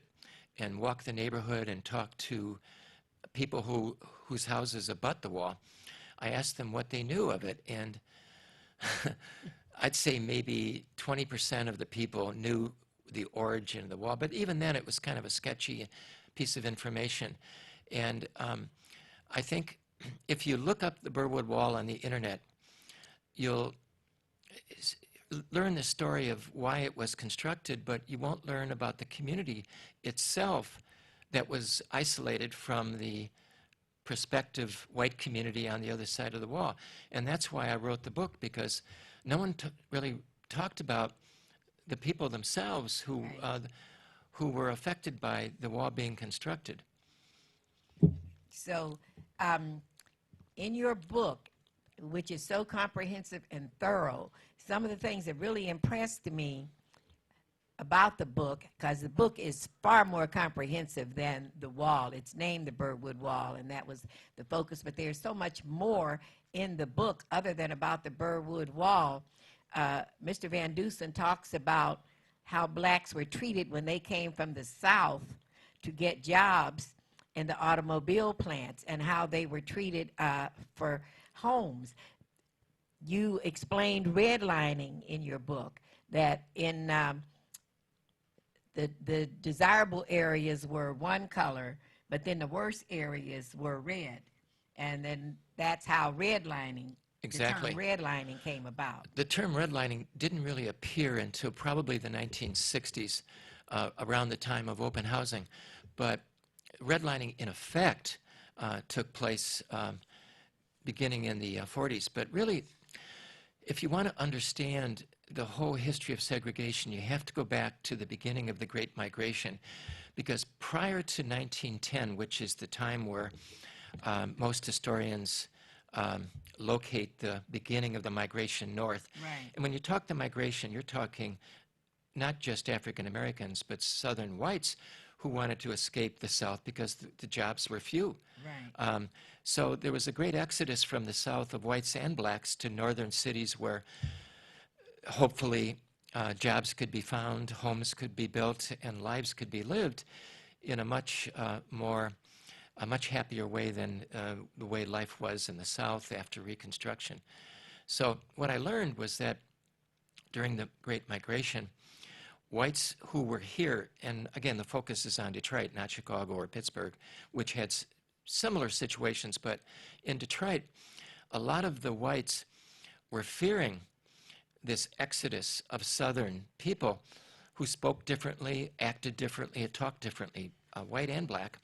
and walk the neighborhood and talk to people whose houses abut the wall, I asked them what they knew of it, and I'd say maybe 20% of the people knew the origin of the wall, but even then it was kind of a sketchy piece of information. And I think if you look up the Burwood Wall on the internet, you'll learn the story of why it was constructed, but you won't learn about the community itself that was isolated from the prospective white community on the other side of the wall. And that's why I wrote the book, because no one really talked about the people themselves who were affected by the wall being constructed. So, in your book, which is so comprehensive and thorough, some of the things that really impressed me about the book, because the book is far more comprehensive than the wall. It's named the Birdwood Wall, and that was the focus, but there's so much more in the book other than about the Birdwood Wall. Mr. Van Dusen talks about how blacks were treated when they came from the South to get jobs in the automobile plants, and how they were treated for homes. You explained redlining in your book, that in the desirable areas were one color, but then the worst areas were red. And then that's how redlining, Exactly. the term redlining came about. The term redlining didn't really appear until probably the 1960s, around the time of open housing. But redlining, in effect, took place beginning in the 40s. But really, if you want to understand the whole history of segregation, you have to go back to the beginning of the Great Migration. Because prior to 1910, which is the time where most historians locate the beginning of the migration north. Right. And when you talk the migration, you're talking not just African Americans, but Southern whites who wanted to escape the South because the jobs were few. Right. So there was a great exodus from the South of whites and blacks to northern cities where hopefully jobs could be found, homes could be built, and lives could be lived in a much happier way than the way life was in the South after Reconstruction. So what I learned was that during the Great Migration, whites who were here, and again, the focus is on Detroit, not Chicago or Pittsburgh, which had similar situations, but in Detroit, a lot of the whites were fearing this exodus of Southern people who spoke differently, acted differently, and talked differently, white and black,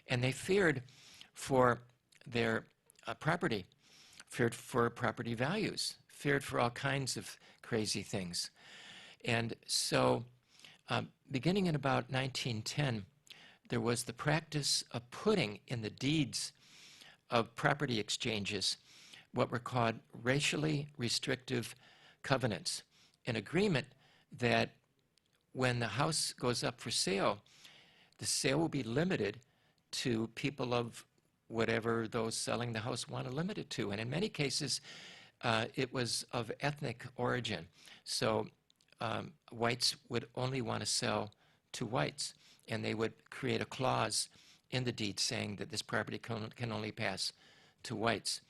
and they feared for their property, feared for property values, feared for all kinds of crazy things. And so beginning in about 1910, there was the practice of putting in the deeds of property exchanges what were called racially restrictive covenants, an agreement that when the house goes up for sale, the sale will be limited to people of whatever those selling the house want to limit it to. And in many cases, it was of ethnic origin. So whites would only want to sell to whites, and they would create a clause in the deed saying that this property can only pass to whites.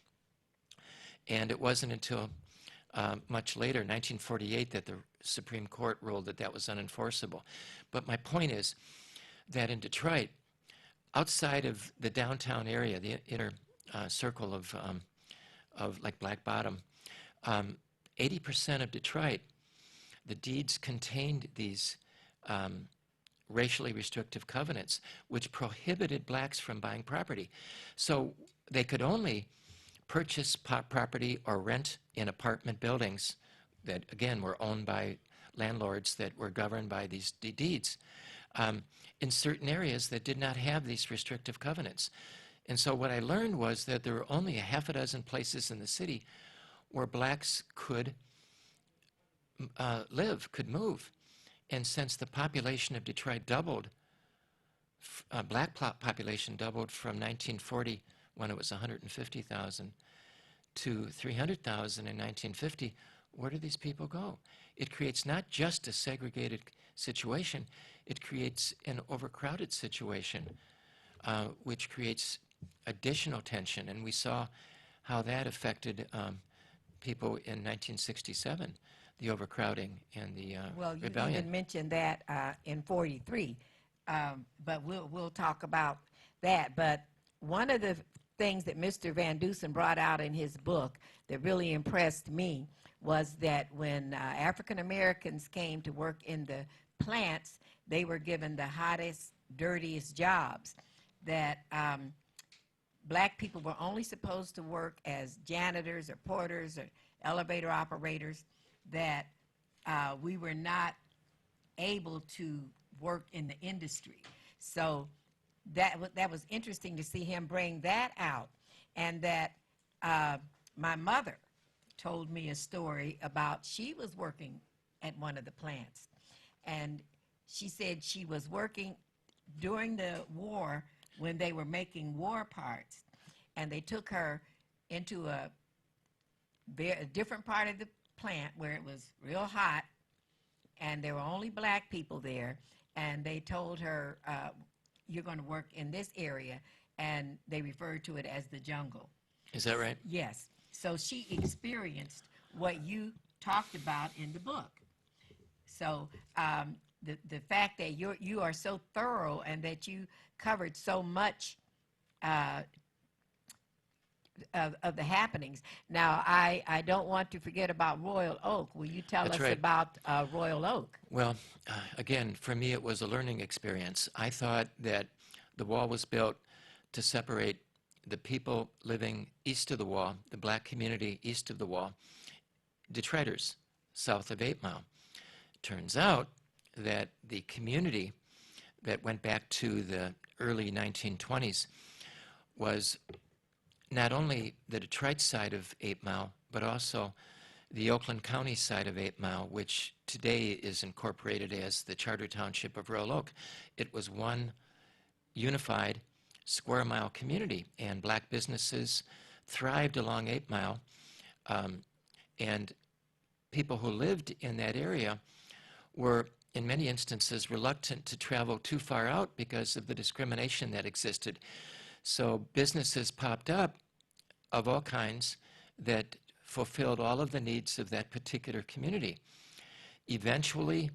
And it wasn't until much later, 1948, that the Supreme Court ruled that that was unenforceable. But my point is that in Detroit, outside of the downtown area, the inner circle of like Black Bottom, 80% of Detroit, the deeds contained these racially restrictive covenants, which prohibited blacks from buying property. So they could only purchase property or rent in apartment buildings that, again, were owned by landlords that were governed by these deeds in certain areas that did not have these restrictive covenants. And so what I learned was that there were only a half a dozen places in the city where blacks could live, could move. And since the population of Detroit doubled, black population doubled from 1940, when it was 150,000, to 300,000 in 1950, where do these people go? It creates not just a segregated situation, it creates an overcrowded situation, which creates additional tension. And we saw how that affected people in 1967, the overcrowding and the well, you rebellion. even mentioned that in 43, but we'll talk about that. But one of the things that Mr. Van Dusen brought out in his book that really impressed me was that when African Americans came to work in the plants, they were given the hottest, dirtiest jobs. That black people were only supposed to work as janitors or porters or elevator operators, that we were not able to work in the industry. So that was interesting to see him bring that out. And that my mother told me a story about, she was working at one of the plants, and she said she was working during the war when they were making war parts, and they took her into a different part of the plant where it was real hot, and there were only black people there, and they told her, you're going to work in this area, and they referred to it as the jungle. Is that right? Yes. So she experienced what you talked about in the book. So the fact that you are so thorough and that you covered so much of the happenings. Now, I don't want to forget about Royal Oak. Will you tell That's us right. about Royal Oak? Well, again, for me, it was a learning experience. I thought that the wall was built to separate the people living east of the wall, the black community east of the wall, Detroiters south of 8 Mile. Turns out that the community that went back to the early 1920s was not only the Detroit side of 8 Mile, but also the Oakland County side of 8 Mile, which today is incorporated as the Charter Township of Royal Oak. It was one unified square mile community, and black businesses thrived along 8 Mile, and people who lived in that area were, in many instances, reluctant to travel too far out because of the discrimination that existed. So businesses popped up of all kinds that fulfilled all of the needs of that particular community. Eventually,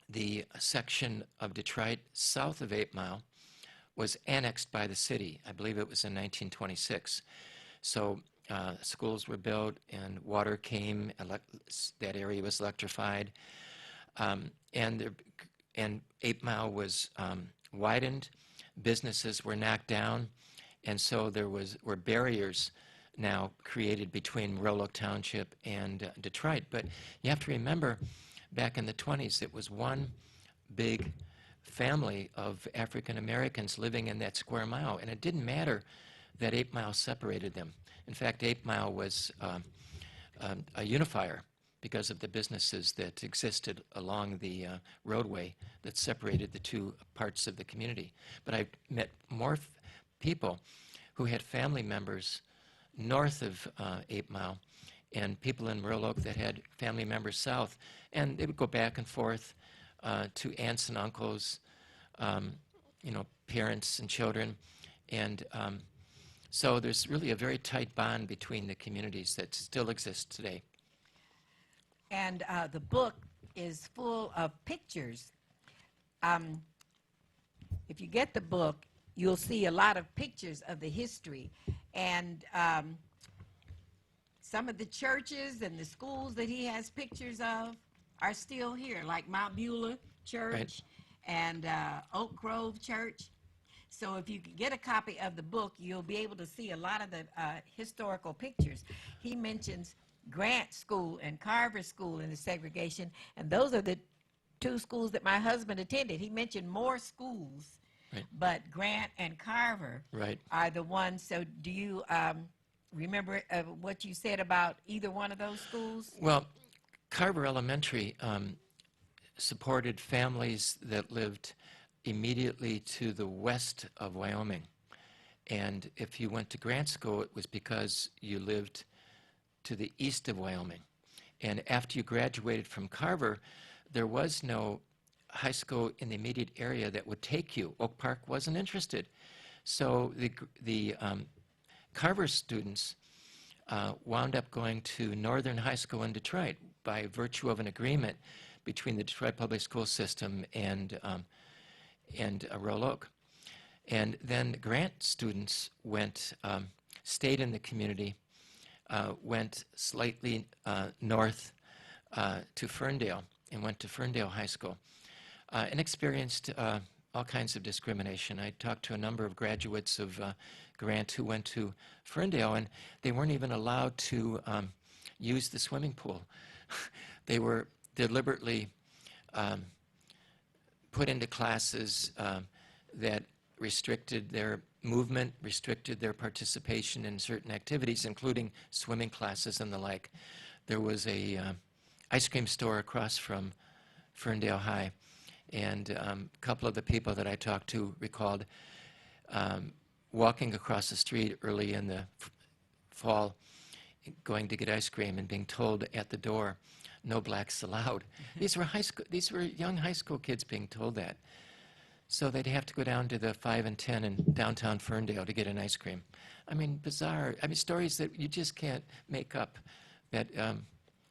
the section of Detroit south of 8 Mile was annexed by the city. I believe it was in 1926. So schools were built and water came, that area was electrified, and 8 Mile was widened, businesses were knocked down, and so there were barriers now created between Royal Oak Township and Detroit. But you have to remember, back in the 20s, it was one big family of African Americans living in that square mile, and it didn't matter that 8 Mile separated them. In fact, 8 Mile was a unifier because of the businesses that existed along the roadway that separated the two parts of the community. But I met more people who had family members north of 8 Mile and people in Royal Oak that had family members south, and they would go back and forth to aunts and uncles, parents and children, and so there's really a very tight bond between the communities that still exists today. And the book is full of pictures. If you get the book, you'll see a lot of pictures of the history, and some of the churches and the schools that he has pictures of are still here, like Mount Beulah Church, right, and Oak Grove Church. So if you can get a copy of the book, you'll be able to see a lot of the historical pictures. He mentions Grant School and Carver School in the segregation, and those are the two schools that my husband attended. He mentioned more schools, right, but Grant and Carver, right, are the ones. So do you remember what you said about either one of those schools? Well, Carver Elementary supported families that lived immediately to the west of Wyoming. And if you went to Grant School, it was because you lived to the east of Wyoming. And after you graduated from Carver, there was no high school in the immediate area that would take you. Oak Park wasn't interested. So the Carver students wound up going to Northern High School in Detroit by virtue of an agreement between the Detroit Public School System and Royal Oak. And then the Grant students stayed in the community went slightly north to Ferndale and went to Ferndale High School and experienced all kinds of discrimination. I talked to a number of graduates of Grant who went to Ferndale, and they weren't even allowed to use the swimming pool. They were deliberately put into classes that restricted their movement, restricted their participation in certain activities, including swimming classes and the like. There was a ice cream store across from Ferndale High, and a couple of the people that I talked to recalled walking across the street early in the fall, going to get ice cream and being told at the door, "No blacks allowed." These were young high school kids being told that. So they'd have to go down to the 5 and 10 in downtown Ferndale to get an ice cream. I mean, bizarre. I mean, stories that you just can't make up, that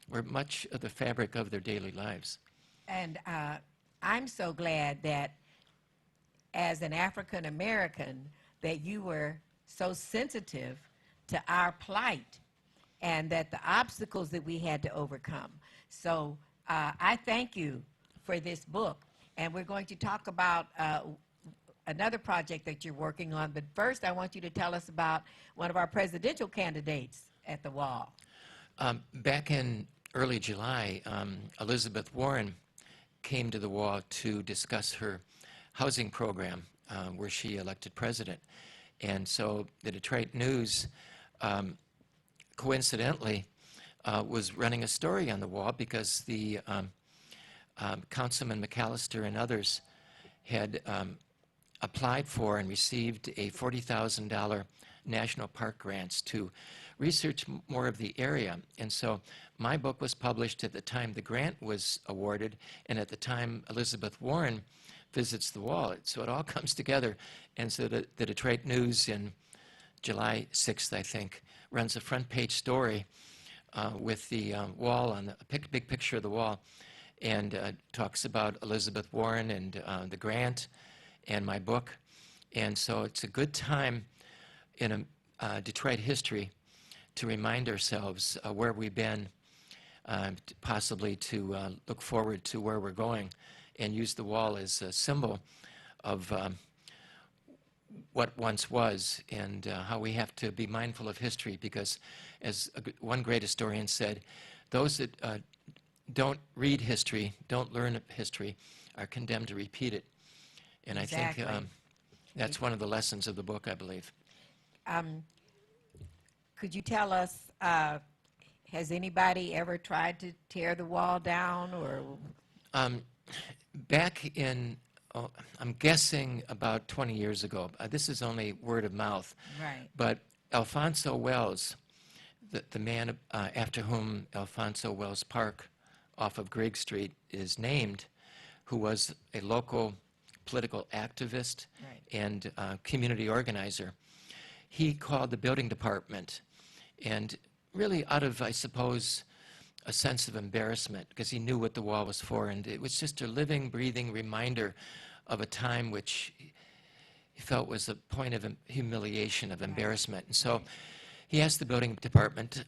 were much of the fabric of their daily lives. And I'm so glad that as an African American that you were so sensitive to our plight and that the obstacles that we had to overcome. So I thank you for this book. And we're going to talk about another project that you're working on. But first, I want you to tell us about one of our presidential candidates at the Wall. Back in early July, Elizabeth Warren came to the Wall to discuss her housing program, where she elected president. And so the Detroit News, coincidentally, was running a story on the Wall because the Councilman McAllister and others had applied for and received a $40,000 national park grants to research more of the area. And so my book was published at the time the grant was awarded and at the time Elizabeth Warren visits the Wall. So it all comes together. And so the Detroit News in July 6th, I think, runs a front page story with the Wall on the big picture of the Wall, and talks about Elizabeth Warren and the grant and my book. And so it's a good time in Detroit history to remind ourselves where we've been, possibly to look forward to where we're going, and use the Wall as a symbol of what once was, and how we have to be mindful of history, because as one great historian said, those that don't read history, don't learn history, are condemned to repeat it. And Exactly. I think that's one of the lessons of the book, I believe. Could you tell us, has anybody ever tried to tear the Wall down? Or Back in, I'm guessing about 20 years ago, this is only word of mouth, right. But Alfonso Wells, the man after whom Alfonso Wells Park off of Grigg Street is named, who was a local political activist and community organizer, he called the building department, and really out of, I suppose, a sense of embarrassment, because he knew what the Wall was for, and it was just a living, breathing reminder of a time which he felt was a point of humiliation, of embarrassment. And so he asked the building department,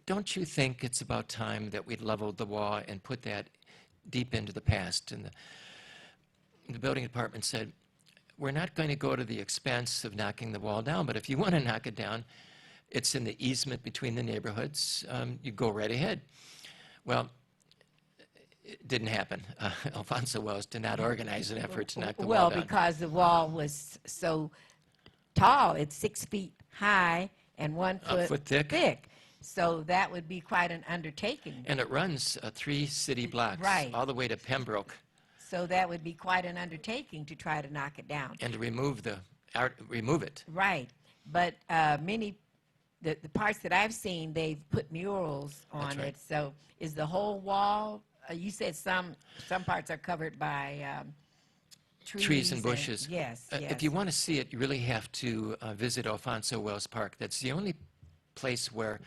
don't you think it's about time that we'd leveled the Wall and put that deep into the past? And the building department said, we're not going to go to the expense of knocking the Wall down, but if you want to knock it down, it's in the easement between the neighborhoods, you go right ahead. Well, it didn't happen. Alfonso Wells did not organize an effort to knock the Wall down. Well, because the Wall was so tall, it's 6 feet high and 1 foot thick. So that would be quite an undertaking. And it runs 3 city blocks, all the way to Pembroke. So that would be quite an undertaking to try to knock it down. And to remove it. Right. But the parts that I've seen, they've put murals on it. So is the whole Wall, you said some parts are covered by trees and bushes. Yes, yes. If you want to see it, you really have to visit Alfonso Wells Park. That's the only place where,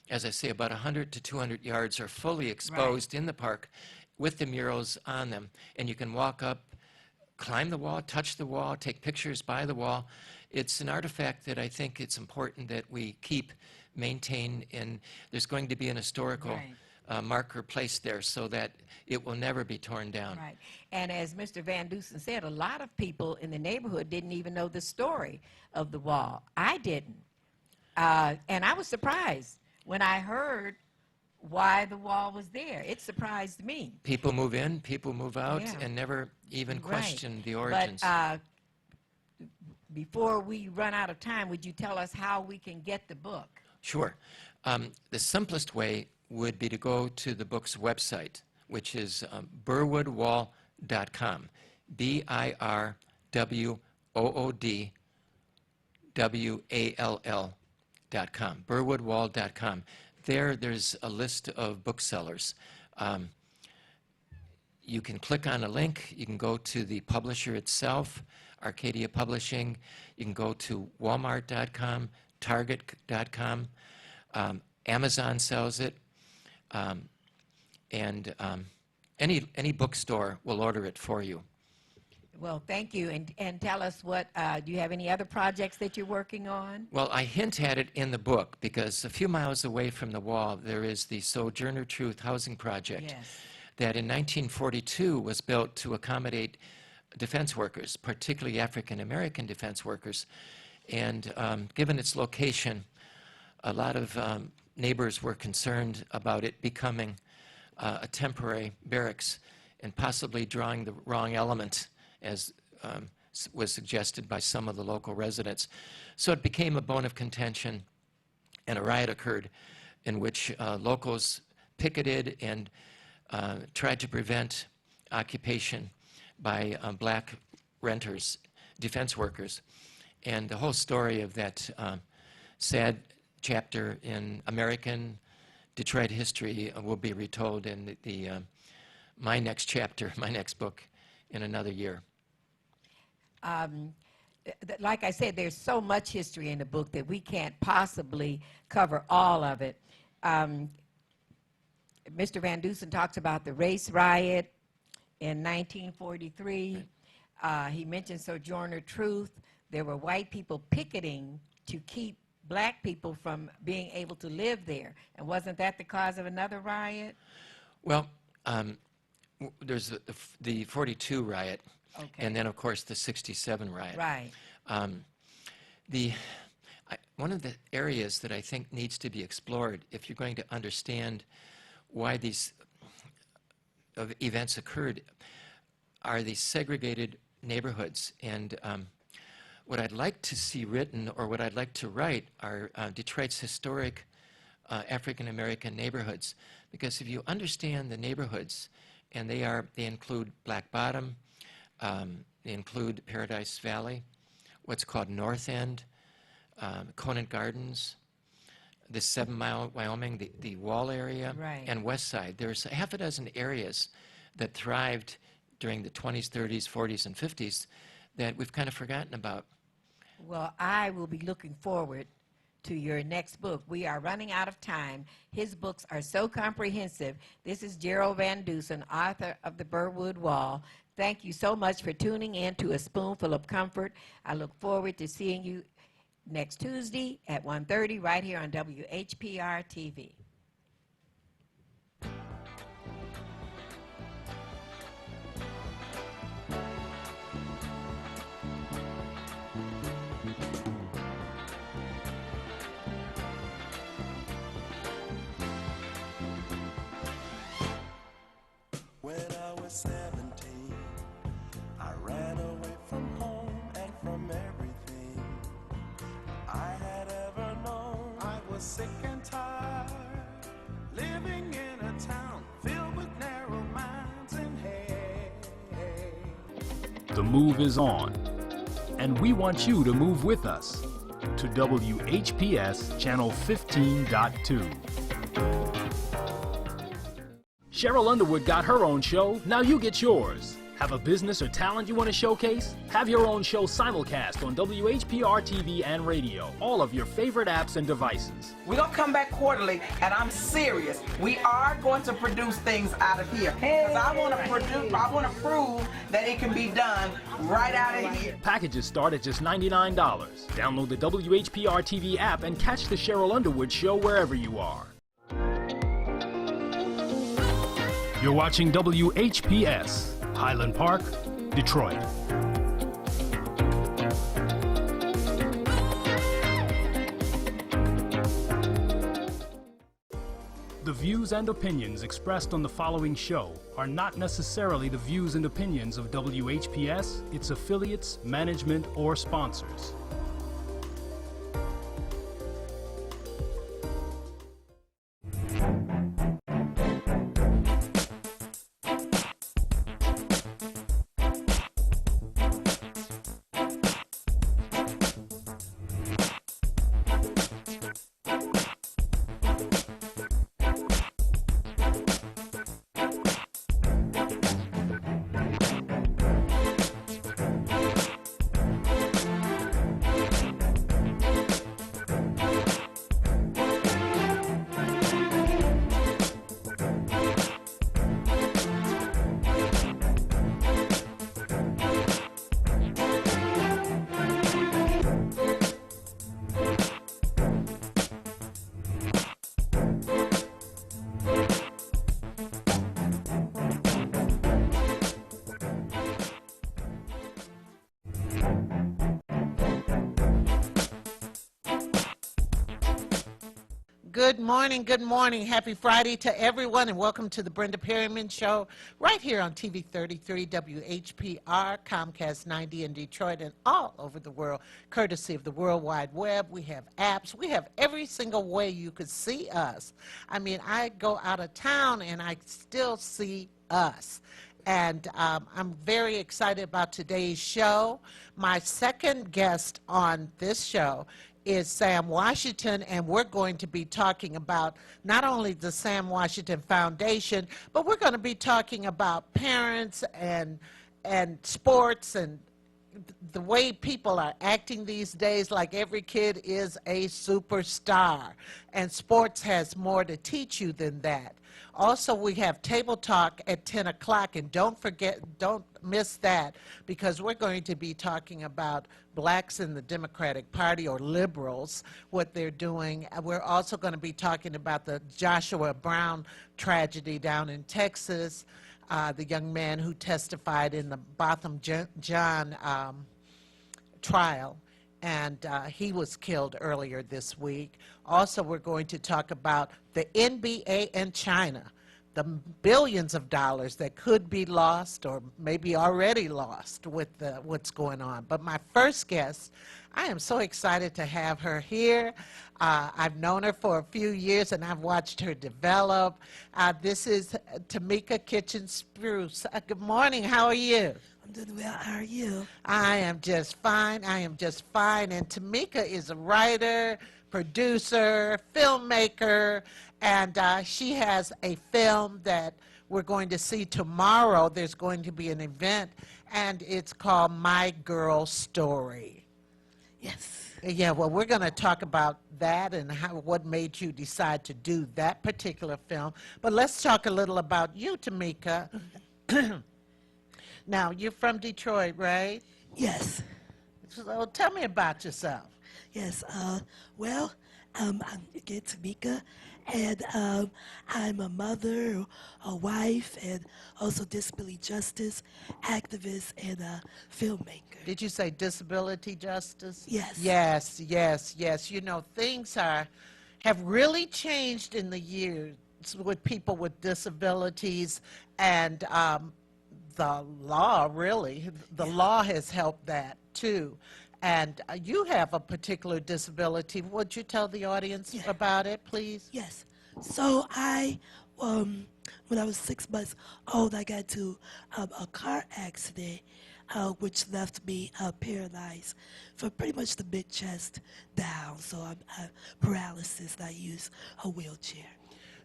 as I say, about 100 to 200 yards are fully exposed in the park with the murals on them. And you can walk up, climb the Wall, touch the Wall, take pictures by the Wall. It's an artifact that I think it's important that we keep, maintain, and there's going to be an historical marker placed there so that it will never be torn down. Right. And as Mr. Van Dusen said, a lot of people in the neighborhood didn't even know the story of the wall. I didn't. And I was surprised when I heard why the wall was there. It surprised me. People move in, people move out, and never even question the origins. But before we run out of time, would you tell us how we can get the book? Sure. The simplest way would be to go to the book's website, which is burwoodwall.com. BIRWOODWALL.com. burwoodwall.com. There's a list of booksellers. You can click on a link. You can go to the publisher itself, Arcadia Publishing. You can go to walmart.com, target.com. Amazon sells it. And any bookstore will order it for you. Well, thank you. And tell us what, do you have any other projects that you're working on? Well, I hint at it in the book because a few miles away from the wall there is the Sojourner Truth Housing Project that in 1942 was built to accommodate defense workers, particularly African American defense workers. And given its location, a lot of neighbors were concerned about it becoming a temporary barracks and possibly drawing the wrong element, as was suggested by some of the local residents. So it became a bone of contention, and a riot occurred in which locals picketed and tried to prevent occupation by black renters, defense workers. And the whole story of that sad chapter in American Detroit history will be retold in my next chapter, my next book, in another year. Like I said, there's so much history in the book that we can't possibly cover all of it. Mr. Van Dusen talks about the race riot in 1943. He mentioned Sojourner Truth. There were white people picketing to keep black people from being able to live there. And wasn't that the cause of another riot? Well, there's the 42 riot, and then, of course, the 67 riot. Right. One of the areas that I think needs to be explored, if you're going to understand why these events occurred, are these segregated neighborhoods. And what I'd like to see written, or what I'd like to write, are Detroit's historic African American neighborhoods. Because if you understand the neighborhoods, and they include Black Bottom, they include Paradise Valley, what's called North End, Conant Gardens, the 7 Mile, Wyoming, the Wall area, and West Side. There's a half a dozen areas that thrived during the 20s, 30s, 40s, and 50s that we've kind of forgotten about. Well, I will be looking forward to your next book. We are running out of time. His books are so comprehensive. This is Gerald Van Dusen, author of The Burwood Wall. Thank you so much for tuning in to A Spoonful of Comfort. I look forward to seeing you next Tuesday at 1:30 right here on WHPR TV. When I was 17, I ran away from home and from everything I had ever known. I was sick and tired, living in a town filled with narrow minds and hate. The move is on, and we want you to move with us to WHPS Channel 15.2. Cheryl Underwood got her own show, now you get yours. Have a business or talent you want to showcase? Have your own show simulcast on WHPR TV and radio, all of your favorite apps and devices. We're going to come back quarterly, and I'm serious. We are going to produce things out of here. Because I want to prove that it can be done right out of here. Packages start at just $99. Download the WHPR TV app and catch the Cheryl Underwood Show wherever you are. You're watching WHPS, Highland Park, Detroit. The views and opinions expressed on the following show are not necessarily the views and opinions of WHPS, its affiliates, management, or sponsors. Good morning, good morning. Happy Friday to everyone, and welcome to the Brenda Perryman Show right here on TV 33 WHPR, Comcast 90 in Detroit, and all over the world, courtesy of the World Wide Web. We have apps. We have every single way you could see us. I mean, I go out of town, and I still see us. And I'm very excited about today's show. My second guest on this show is Sam Washington, and we're going to be talking about not only the Sam Washington Foundation, but we're going to be talking about parents and sports and the way people are acting these days, like every kid is a superstar, and sports has more to teach you than that. Also, we have Table Talk at 10 o'clock, and don't miss that, because we're going to be talking about blacks in the Democratic Party, or liberals, what they're doing. We're also going to be talking about the Joshua Brown tragedy down in Texas, the young man who testified in the Botham Jean trial, and he was killed earlier this week. Also, we're going to talk about the NBA and China, the billions of dollars that could be lost or maybe already lost with what's going on. But my first guest, I am so excited to have her here. I've known her for a few years, and I've watched her develop. This is Tamika Kitchen-Spruce. Good morning. How are you? I'm doing well. How are you? I am just fine. I am just fine. And Tamika is a writer, producer, filmmaker, and she has a film that we're going to see tomorrow. There's going to be an event, and it's called My Girl Story. Yes. Yeah, well, we're going to talk about that and what made you decide to do that particular film. But let's talk a little about you, Tamika. Now, you're from Detroit, right? Yes. So tell me about yourself. Yes. Well, I'm again Tamika, and I'm a mother, a wife, and also disability justice activist and a filmmaker. Did you say disability justice? Yes. Yes, yes, yes. You know, things have really changed in the years with people with disabilities, and the law, really, the law has helped that too. And you have a particular disability. Would you tell the audience about it, please? Yes. So when I was 6 months old, I got into a car accident, which left me paralyzed from pretty much the mid-chest down. So I'm paralysis, and I use a wheelchair.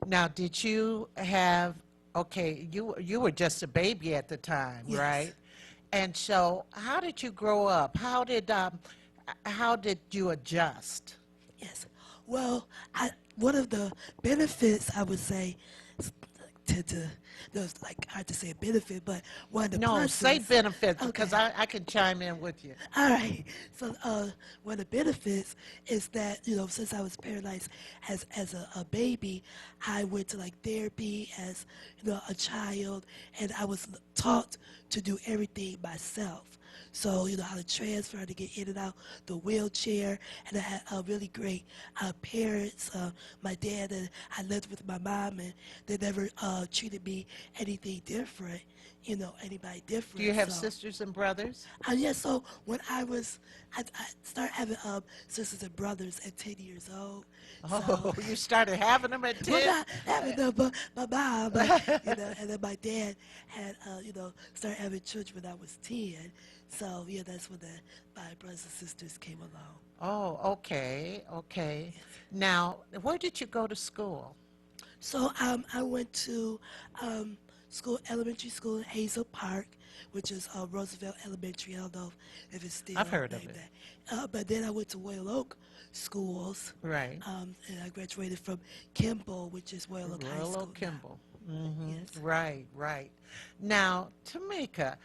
Now, did you have Okay, you were just a baby at the time, Yes. right? And so, how did you grow up? How did you adjust? Yes. Well, one of the benefits I would say to those like hard to say a benefit, but one of the No, say pluses. benefits Okay. because I can chime in with you. All right. So one of the benefits is that since I was paralyzed as a baby, I went to like therapy as a child, and I was taught to do everything myself. So how to transfer, how to get in and out the wheelchair, and I had really great parents. My dad and I lived with my mom, and they never treated me anything different. Anybody different. Do you have so. sisters and brothers? Yeah, so when I started having sisters and brothers at 10 years old. Oh, you started having them at 10? Well, not having them, but my mom, and then my dad had, started having children when I was 10. So, yeah, that's when my brothers and sisters came along. Oh, okay. Now, where did you go to school? So I went to elementary school in Hazel Park, which is Roosevelt Elementary. I don't know if it's still I've heard of named it. that. But then I went to Royal Oak schools. Right. And I graduated from Kimball, which is Royal Oak High School. Royal Oak Kimball. Yes. Right. Now, Tamika,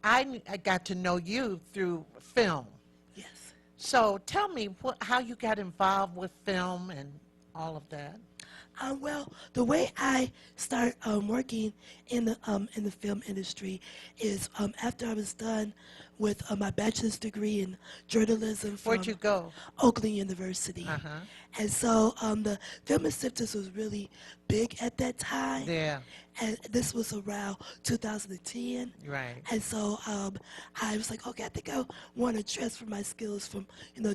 I got to know you through film. Yes. So tell me how you got involved with film and all of that. Well, the way I started working in the film industry is after I was done with my bachelor's degree in journalism from Where'd you go? Oakland University. Uh-huh. And so the film acceptance was really big at that time. Yeah. And this was around 2010. Right. And so I was like, okay, I think I want to transfer my skills from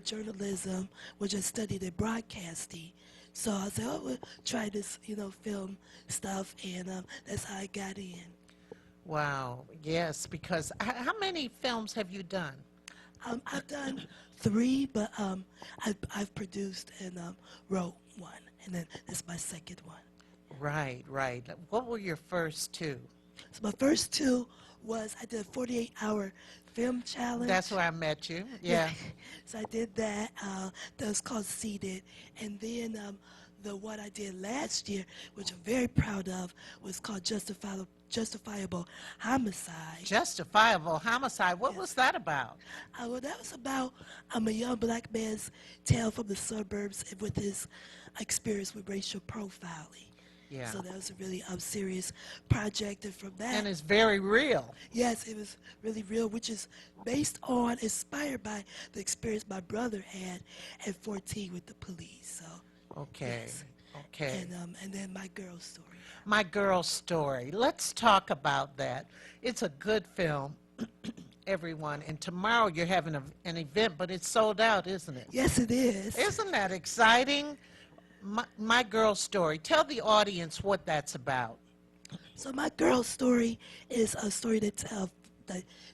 journalism, which I studied in broadcasting. So I said, oh, we'll try this, film stuff, and that's how I got in. Wow. Yes, because how many films have you done? I've done 3, but I've produced and wrote 1, and then this is my second one. Right. What were your first 2? So my first 2 was I did a 48-hour film challenge. That's where I met you. Yeah. So I did that. That was called Seated. And then the one I did last year, which I'm very proud of, was called Justifiable Homicide. Justifiable Homicide. What was that about? Well, that was about a young black man's tale from the suburbs with his experience with racial profiling. Yeah. So that was a really serious project, and from that... And it's very real. Yes, it was really real, which is inspired by the experience my brother had at 14 with the police. So. Okay. Yes. Okay. And then My Girl Story. My Girl Story. Let's talk about that. It's a good film, everyone. And tomorrow you're having an event, but it's sold out, isn't it? Yes, it is. Isn't that exciting? My Girl Story. Tell the audience what that's about. So My Girl Story is a story that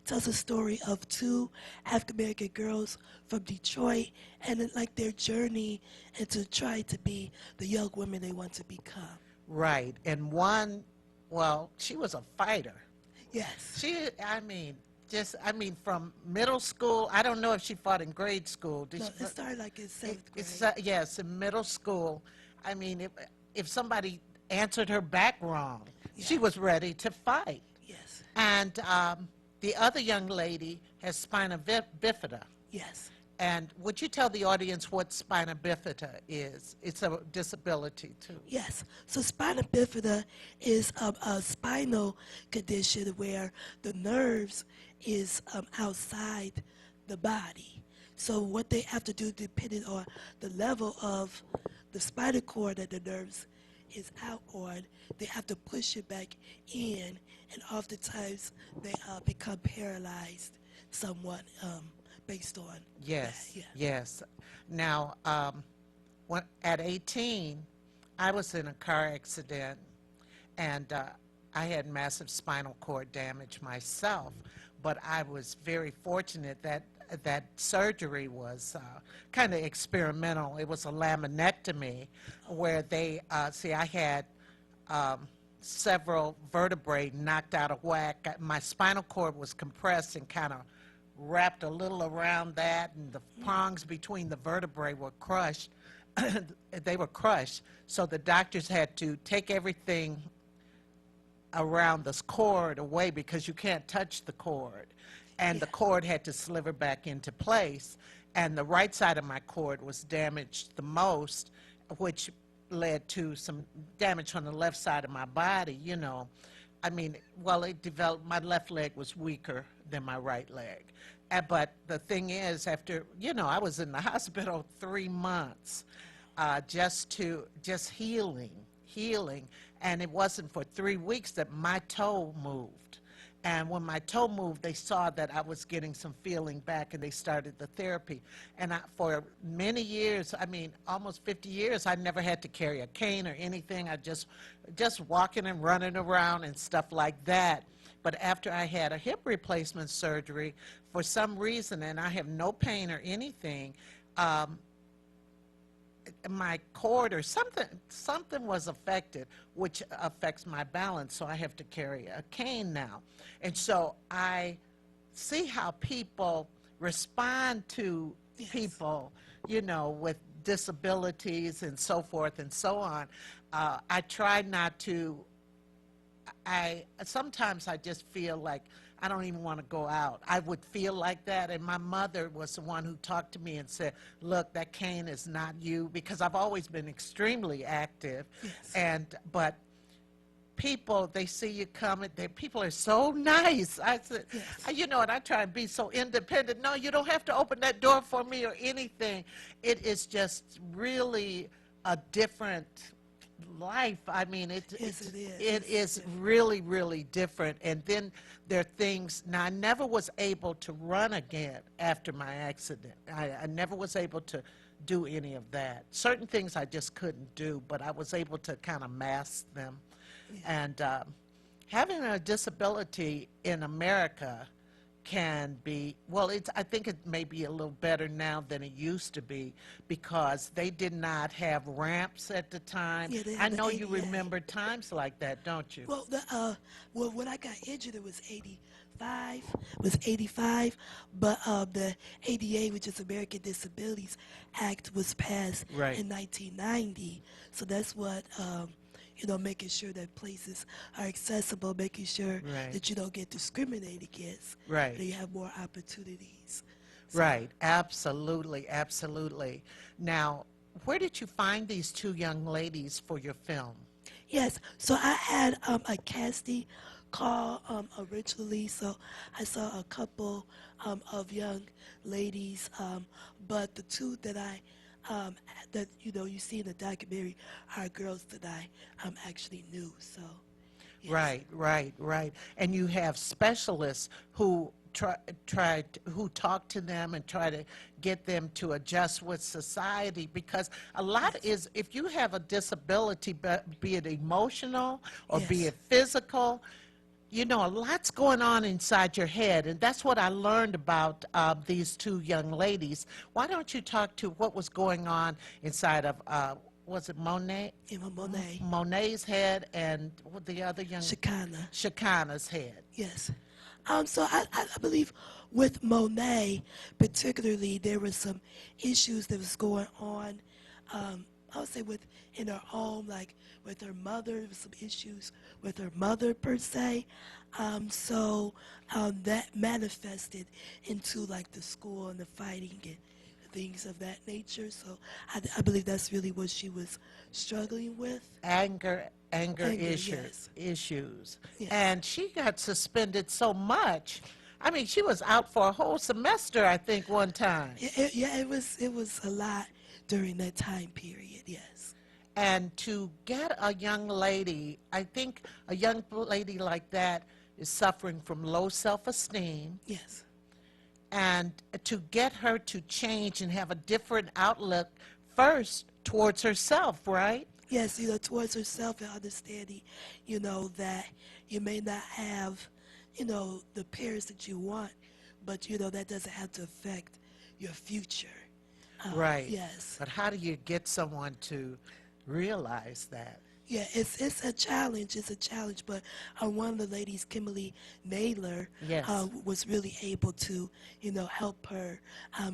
tells a story of 2 African-American girls from Detroit and like their journey and to try to be the young women they want to become. Right. And one, well, she was a fighter. Yes. From middle school, I don't know if she fought in grade school. It started like in 7th grade. Yes, in middle school. I mean, if somebody answered her back wrong, she was ready to fight. Yes. And the other young lady has spina bifida. Yes. And would you tell the audience what spina bifida is? It's a disability, too. Yes. So spina bifida is a spinal condition where the nerves is outside the body. So what they have to do, depending on the level of the spinal cord that the nerves is out on, they have to push it back in, and oftentimes they become paralyzed somewhat based on Yes, that. Yeah. yes. Now, at 18, I was in a car accident, and I had massive spinal cord damage myself, but I was very fortunate that surgery was kind of experimental. It was a laminectomy where I had several vertebrae knocked out of whack. My spinal cord was compressed and kind of wrapped a little around that, and the prongs between the vertebrae were crushed. They were crushed, so the doctors had to take everything around this cord away because you can't touch the cord, and the cord had to sliver back into place, and the right side of my cord was damaged the most, which led to some damage on the left side of my body, you know. I mean, well, it developed, my left leg was weaker than my right leg. But the thing is, after, you know, I was in the hospital 3 months just healing. And it wasn't for 3 weeks that my toe moved. And when my toe moved, they saw that I was getting some feeling back, and they started the therapy. And for many years, I mean, almost 50 years, I never had to carry a cane or anything. I just walking and running around and stuff like that. But after I had a hip replacement surgery, for some reason, and I have no pain or anything, my cord or something was affected, which affects my balance, so I have to carry a cane now. And so I see how people respond to people, you know, with disabilities and so forth and so on. I try not to, sometimes I just feel like I don't even want to go out. I would feel like that, and my mother was the one who talked to me and said, look, that cane is not you, because I've always been extremely active. But people, they see you coming, people are so nice. I said, you know, and I try and be so independent. No, you don't have to open that door for me or anything. It is just really a different life. I mean, it is really, really different. And then there are things, now I never was able to run again after my accident. I never was able to do any of that. Certain things I just couldn't do, but I was able to kind of mask them. And having a disability in America can be, well, I think it may be a little better now than it used to be, because they did not have ramps at the time. I know you remember times like that, don't you? Well, well, when I got injured, it was 85, but the ADA, which is American Disabilities Act, was passed in 1990. So that's what, you know, making sure that places are accessible, making sure that you don't get discriminated against. That you have more opportunities. So. Absolutely, absolutely. Now, where did you find these two young ladies for your film? Yes, so I had a casting call originally, so I saw a couple of young ladies, but the two that that, you know, you see in the documentary are girls that I actually knew. So, yes. Right. And you have specialists who who talk to them and try to get them to adjust with society, because a lot is, if you have a disability, be it emotional or be it physical, you know, a lot's going on inside your head, and that's what I learned about these two young ladies. Why don't you talk to what was going on inside of, was it Monet? Monet. Monet's head, and the other young... Shekinah's head. Yes. So I believe with Monet, particularly, there were some issues that was going on, I would say in her home, like with her mother. There was some issues with her mother, per se. So that manifested into like the school and the fighting and things of that nature. So I believe that's really what she was struggling with. Anger issues. Yes. And she got suspended so much. I mean, she was out for a whole semester, I think, one time. It was a lot during that time period, yes. And to get a young lady, I think a young lady like that is suffering from low self-esteem. Yes. And to get her to change and have a different outlook first towards herself, right? Yes, you know, towards herself, and understanding, you know, that you may not have, you know, the parents that you want, but, you know, that doesn't have to affect your future. Right. Yes. But how do you get someone to realize that? Yeah, it's a challenge. It's a challenge, but one of the ladies, Kimberly Naylor, Yes. was really able to, help her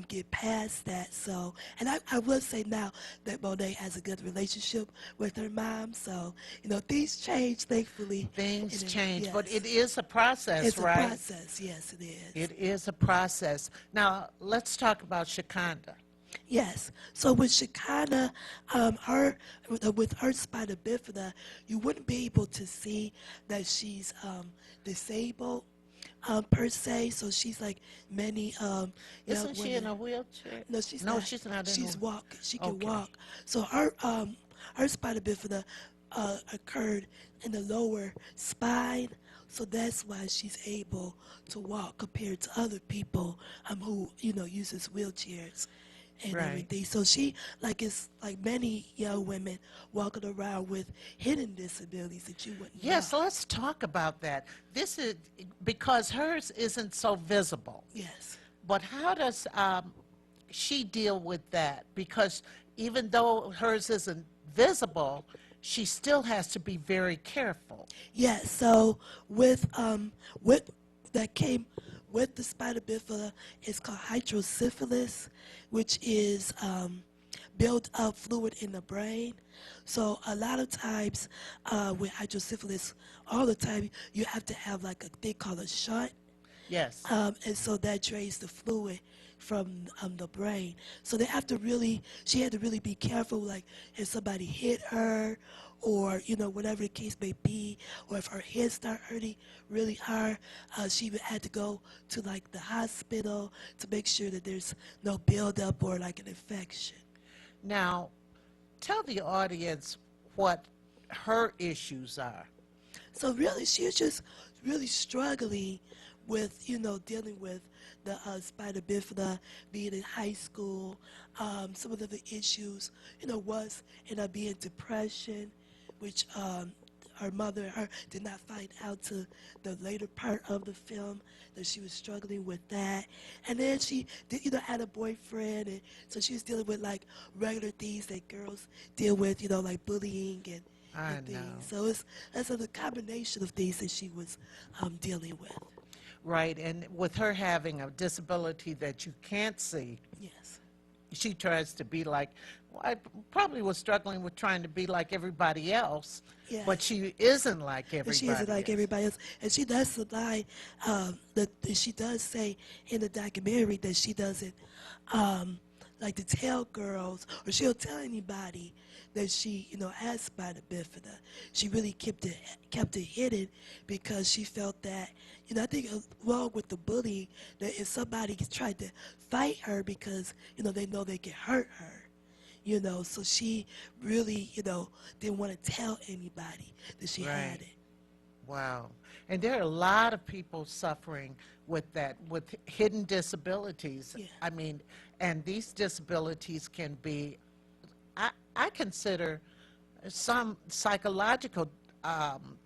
get past that. So, and I will say now that Monet has a good relationship with her mom. So, things change, thankfully. Things And change, yes, but it is a process, it's right? a process. Yes, it is. It is a process. Now, let's talk about Shakanda. Yes. So with Shekinah, with her spina bifida, you wouldn't be able to see that she's disabled per se. So she's like many Isn't she in women. a wheelchair? No, she's No, not. she's not in She's a walk. She can Okay. walk. So her spina bifida occurred in the lower spine. So that's why she's able to walk compared to other people who uses wheelchairs and Right. everything. So she it's like many young women walking around with hidden disabilities that you wouldn't Yes, know. let's talk about that. This is because hers isn't so visible. Yes. But how does she deal with that? Because even though hers isn't visible, she still has to be very careful. Yes. So with that came with the spina bifida, it's called hydrocephalus, which is built up fluid in the brain. So a lot of times with hydrocephalus, all the time you have to have like a thing called a shunt. Yes. And so that drains the fluid from the brain. So they have to she had to really be careful, like if somebody hit her or, whatever the case may be, or if her head start hurting really hard, she would had to go to like the hospital to make sure that there's no buildup or like an infection. Now, tell the audience what her issues are. So really, she was just really struggling with, dealing with the spina bifida, being in high school. Some of the issues, was being depression, which her mother did not find out to the later part of the film that she was struggling with that. And then she did, had a boyfriend, and so she was dealing with like regular things that girls deal with, like bullying and things. know. So that's a combination of things that she was dealing with. Right, and with her having a disability that you can't see, yes, she tries to be like, well, I probably was struggling with trying to be like everybody else, yes. but she isn't like everybody And she isn't like else. everybody else. And she does the line that she does say in the documentary that she doesn't like to tell girls, or she'll tell anybody that she, has spina bifida. She really kept it hidden because she felt that, I think along with the bullying, that if somebody tried to fight her because, they know they can hurt her, so she really, didn't want to tell anybody that she had it. Wow. And there are a lot of people suffering with that, with hidden disabilities. Yeah. I mean, and these disabilities can be, I consider some psychological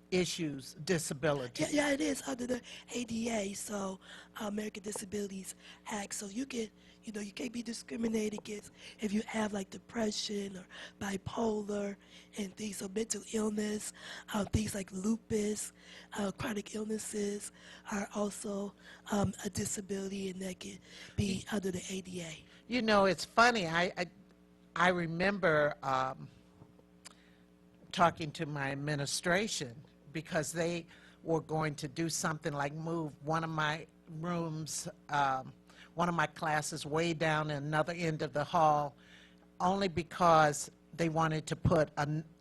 issues disabilities. Yeah, it is under the ADA, so American Disabilities Act. So you can, you can't be discriminated against if you have like depression or bipolar and things. So mental illness, things like lupus, chronic illnesses are also a disability, and that can be under the ADA. It's funny. I remember talking to my administration because they were going to do something like move one of my rooms, one of my classes way down in another end of the hall, only because they wanted to put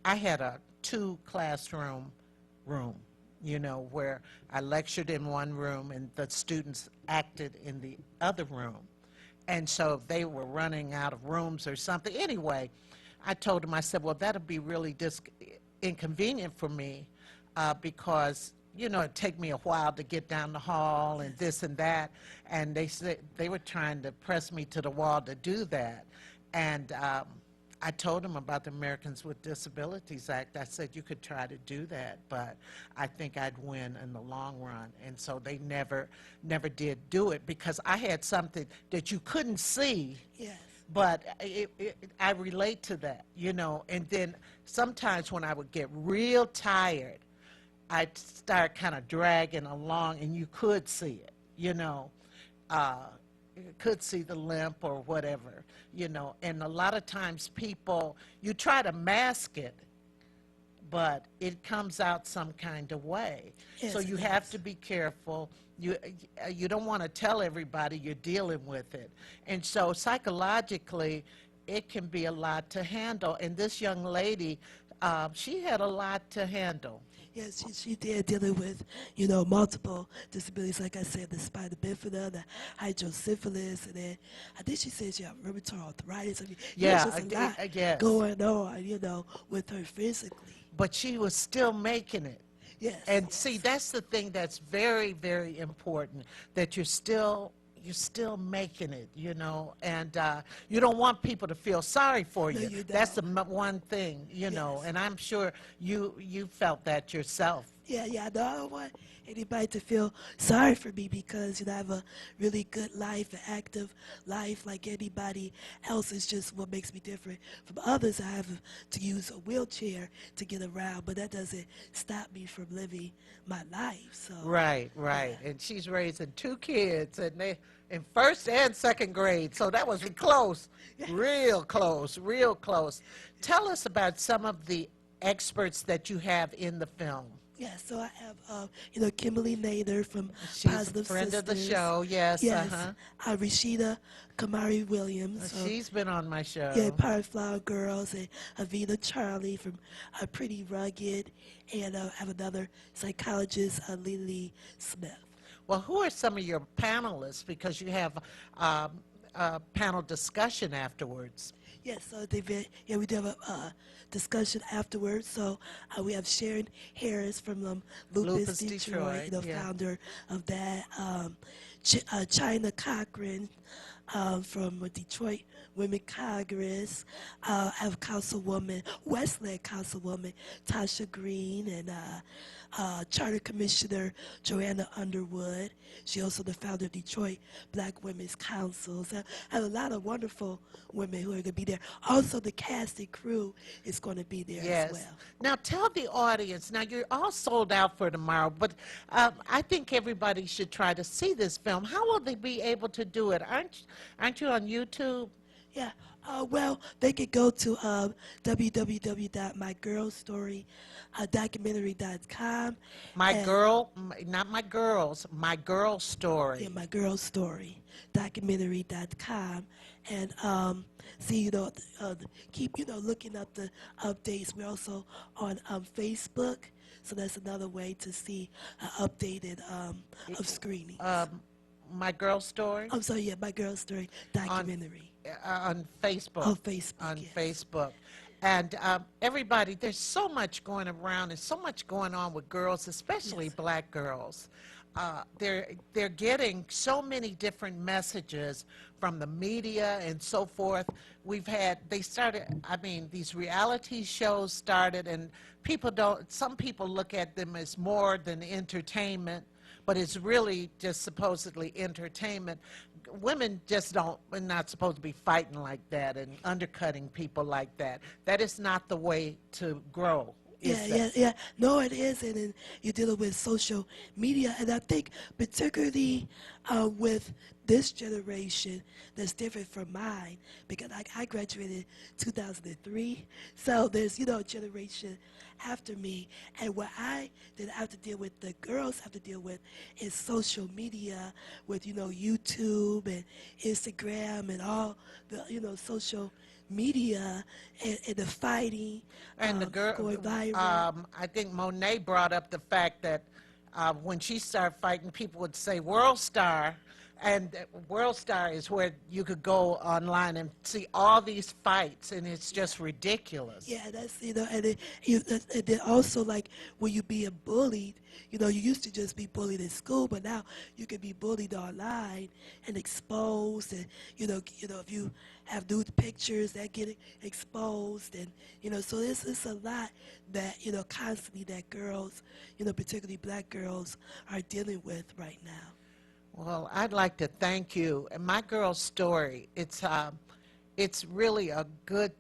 I had a 2-classroom room, where I lectured in one room and the students acted in the other room. And so they were running out of rooms or something. Anyway, I told them, I said, well, that'll be really inconvenient for me because, it'd take me a while to get down the hall and this and that. And they said they were trying to press me to the wall to do that. And I told them about the Americans with Disabilities Act. I said, you could try to do that, but I think I'd win in the long run. And so they never did do it because I had something that you couldn't see. Yes. But I relate to that, you know. And then sometimes when I would get real tired, I'd start kind of dragging along, and you could see it, you know. You could see the limp or whatever, you know. And a lot of times people, you try to mask it, but it comes out some kind of way. Yes, So you it have does. to be careful. You don't want to tell everybody you're dealing with it. And so psychologically, it can be a lot to handle. And this young lady, she had a lot to handle. Yes, she did, dealing with, you know, multiple disabilities. Like I said, the spina bifida, the hydrocephalus, and then I think she said she had rheumatoid arthritis. I mean, Yeah, there's just a lot yes. going on, you know, with her physically. But she was still making it. Yes. And see, that's the thing that's very, very important, that you're still making it, you know, and you don't want people to feel sorry for No, you. you That's the don't. one thing, you know, and I'm sure you felt that yourself. Yeah, I don't want anybody to feel sorry for me because, you know, I have a really good life, an active life like anybody else. Is just what makes me different from others. I have to use a wheelchair to get around, but that doesn't stop me from living my life. So Right. And she's raising 2 kids, and they in first and second grade, so that was close, real close. Tell us about some of the experts that you have in the film. Yeah, so I have, you know, Kimberly Nader from She's Positive a friend of the Sisters. show, yes. Yes. Rashida Kamari Williams. She's been on my show. Yeah, Power Flower Girls, and Avita Charlie from Pretty Rugged, and I have another psychologist, Lily Smith. Well, who are some of your panelists? Because you have a panel discussion afterwards. Yes, so we do have a discussion afterwards. So we have Sharon Harris from Lupus Detroit, you know, founder of that. China Cochran from Detroit Women Congress. I have Councilwoman, Westlake Councilwoman Tasha Green, and Charter Commissioner Joanna Underwood. She also the founder of Detroit Black Women's Council. So I have a lot of wonderful women who are going to be there. Also, the cast and crew is going to be there as well. Now, tell the audience, now you're all sold out for tomorrow, but I think everybody should try to see this film. How will they be able to do it? Aren't you on YouTube? Yeah. Well, they could go to www.mygirlstory.documentary.com. Not my girls, my girl story. Yeah, my girl story, documentary.com. And see, you know, keep, you know, looking up the updates. We're also on Facebook, so that's another way to see updated of screenings. My girl story? I'm sorry, yeah, my girl story documentary. On Facebook. On Facebook, On yes. Facebook. And everybody, there's so much going around and so much going on with girls, especially black girls. They're getting so many different messages from the media and so forth. These reality shows started, and some people look at them as more than entertainment, but it's really just supposedly entertainment. Women are not supposed to be fighting like that and undercutting people like that. That is not the way to grow. Yeah. No, it isn't. And you're dealing with social media. And I think particularly with this generation that's different from mine, because I graduated 2003. So there's, you know, a generation after me. And what I did have to deal with, the girls have to deal with, is social media with, you know, YouTube and Instagram and all the, you know, social media and the fighting and the girl going viral. I think Monet brought up the fact that when she started fighting, people would say World Star, and World Star is where you could go online and see all these fights, and it's just ridiculous. Yeah, that's, you know, and then also, like, when you being bullied, you know, you used to just be bullied in school, but now you can be bullied online and exposed, and you know, if you have nude pictures that get exposed, and you know, so it's a lot that, you know, constantly that girls, you know, particularly black girls, are dealing with right now. Well, I'd like to thank you. And My Girl Story, It's really a good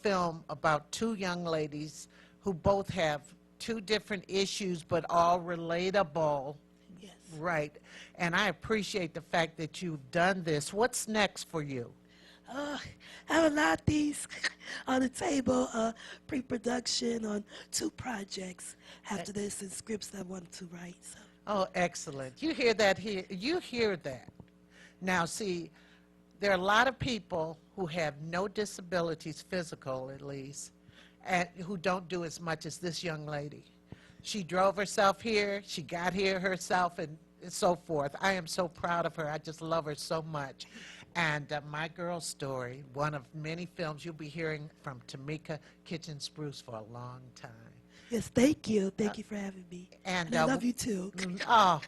film about two young ladies who both have two different issues, but all relatable. Yes. Right. And I appreciate the fact that you've done this. What's next for you? I have a lot of things on the table, pre-production on 2 projects after this and scripts I wanted to write. So. Oh, excellent. You hear that here? You hear that. Now, see, there are a lot of people who have no disabilities, physical at least, and who don't do as much as this young lady. She drove herself here, she got here herself, and so forth. I am so proud of her. I just love her so much. And My Girl Story, one of many films you'll be hearing from Tamika Kitchen Spruce for a long time. Yes, thank you. Thank you for having me. And I love you too. Oh,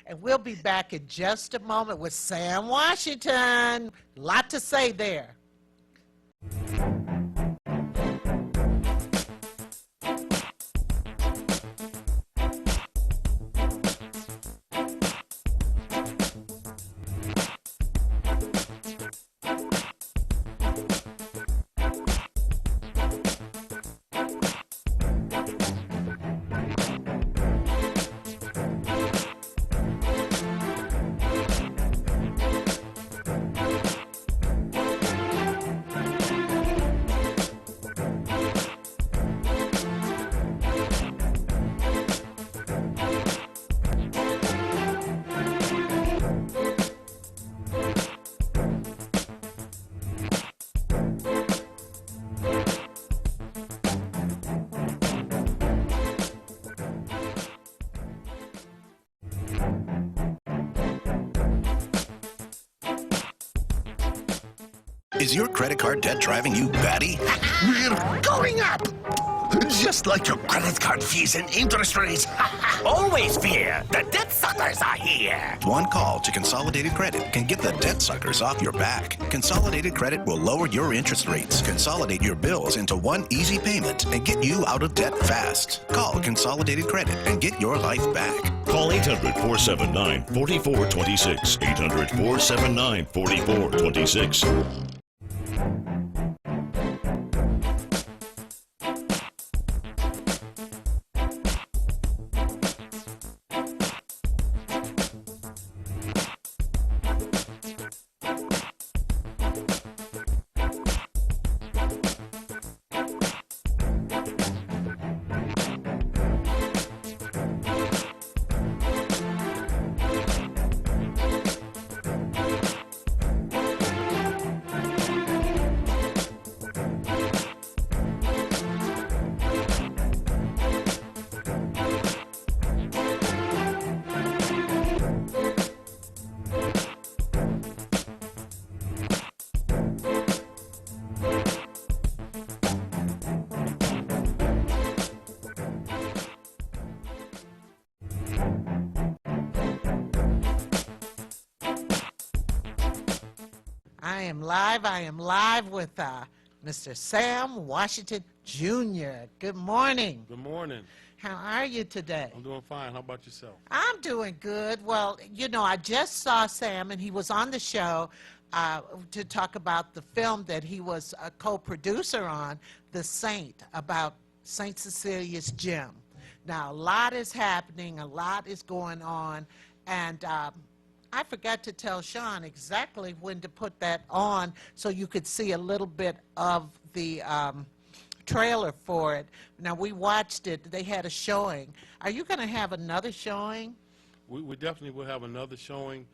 and we'll be back in just a moment with Sam Washington. Lot to say there. Is your credit card debt driving you batty? We're going up! Just like your credit card fees and interest rates. Always fear! The debt suckers are here! One call to Consolidated Credit can get the debt suckers off your back. Consolidated Credit will lower your interest rates, consolidate your bills into one easy payment, and get you out of debt fast. Call Consolidated Credit and get your life back. Call 800-479-4426. 800-479-4426. I am live with Mr. Sam Washington Jr. Good morning. Good morning. How are you today? I'm doing fine. How about yourself? I'm doing good. Well, you know, I just saw Sam, and he was on the show to talk about the film that he was a co-producer on, The Saint, about St. Cecilia's Gym. Now, a lot is happening, a lot is going on, and I forgot to tell Sean exactly when to put that on so you could see a little bit of the trailer for it. Now, we watched it. They had a showing. Are you going to have another showing? We definitely will have another showing.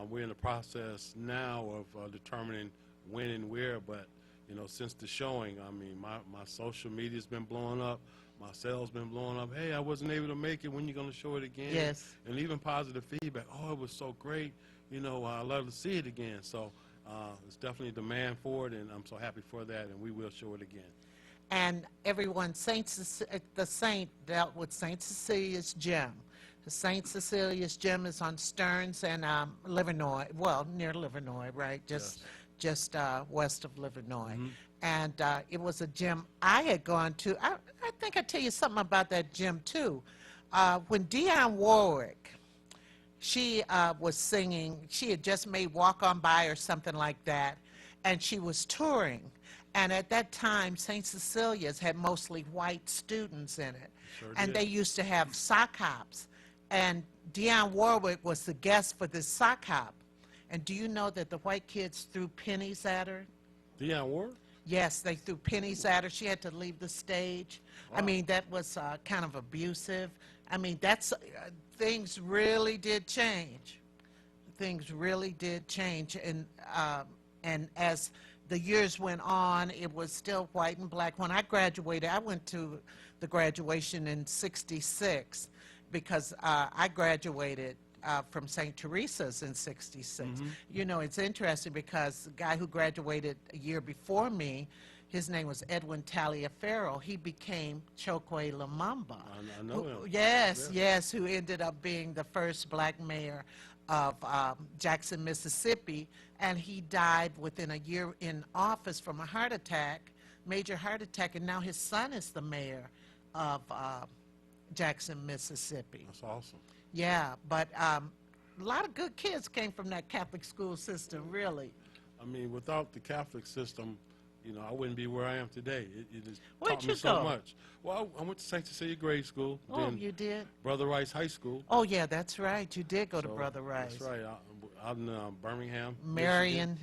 We're in the process now of determining when and where, but, you know, since the showing, I mean, my social media's been blowing up. My sales been blowing up. Hey, I wasn't able to make it. When you going to show it again? Yes. And even positive feedback. Oh, it was so great. You know, I'd love to see it again. So it's definitely a demand for it, and I'm so happy for that, and we will show it again. And everyone, the Saint dealt with St. Cecilia's Gym. The St. Cecilia's Gym is on Stearns and Livernois, well, near Livernois, right? Just west of Livernois. Mm-hmm. And it was a gym I had gone to. I think I'd tell you something about that gym, too. When Dionne Warwick, she was singing, she had just made Walk On By or something like that, and she was touring. And at that time, St. Cecilia's had mostly white students in it. Sure And did. they used to have sock hops. And Dionne Warwick was the guest for this sock hop. And do you know that the white kids threw pennies at her? Dionne Warwick? Yes, they threw pennies at her. She had to leave the stage. I Wow. mean, that was kind of abusive. I mean, that's things really did change. Things really did change. And as the years went on, it was still white and black. When I graduated, I went to the graduation in '66 because I graduated from St. Teresa's in '66. You know, it's interesting because the guy who graduated a year before me, his name was Edwin Taliaferro. He became Chokwe Lumumba. I know him. Yes, yes, who ended up being the first black mayor of Jackson, Mississippi, and he died within a year in office from a heart attack, major heart attack, and now his son is the mayor of Jackson, Mississippi. That's awesome. Yeah, but a lot of good kids came from that Catholic school system, really. I mean, without the Catholic system, you know, I wouldn't be where I am today. It has Where'd taught you me so go? much. Well, I went to St. Cecilia Grade School. Oh, then you did? Brother Rice High School. Oh, yeah, that's right. You did go to So, Brother Rice. That's right. Out in Birmingham. Marion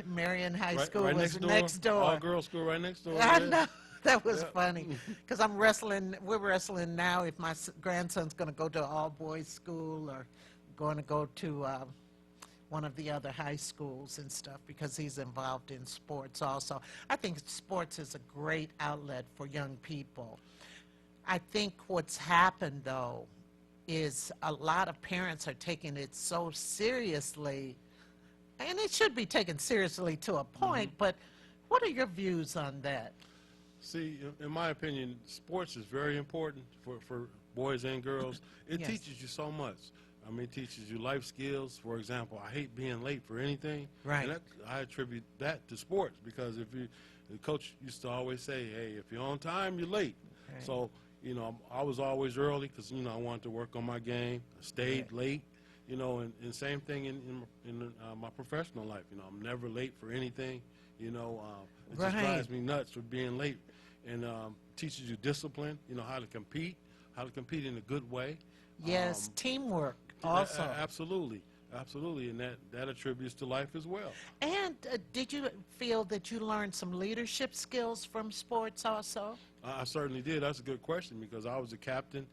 High Right- School right was next next door. All girls school right next door. I yeah. know. That was Yeah. funny. Because we're wrestling now if my grandson's going to go to all boys school or going to go to one of the other high schools and stuff because he's involved in sports also. I think sports is a great outlet for young people. I think what's happened, though, is a lot of parents are taking it so seriously, and it should be taken seriously to a point, but what are your views on that? See, in my opinion, sports is very important for boys and girls. It Yes. teaches you so much. I mean, it teaches you life skills. For example, I hate being late for anything. Right. And I attribute that to sports because the coach used to always say, hey, if you're on time, you're late. Right. So, you know, I was always early because, you know, I wanted to work on my game. I stayed late, you know, and same thing in my professional life. You know, I'm never late for anything. You know, it just Right. drives me nuts for being late. And teaches you discipline, you know, how to compete in a good way. Yes, teamwork also. Absolutely, absolutely, and that attributes to life as well. And did you feel that you learned some leadership skills from sports also? I certainly did. That's a good question because I was a captain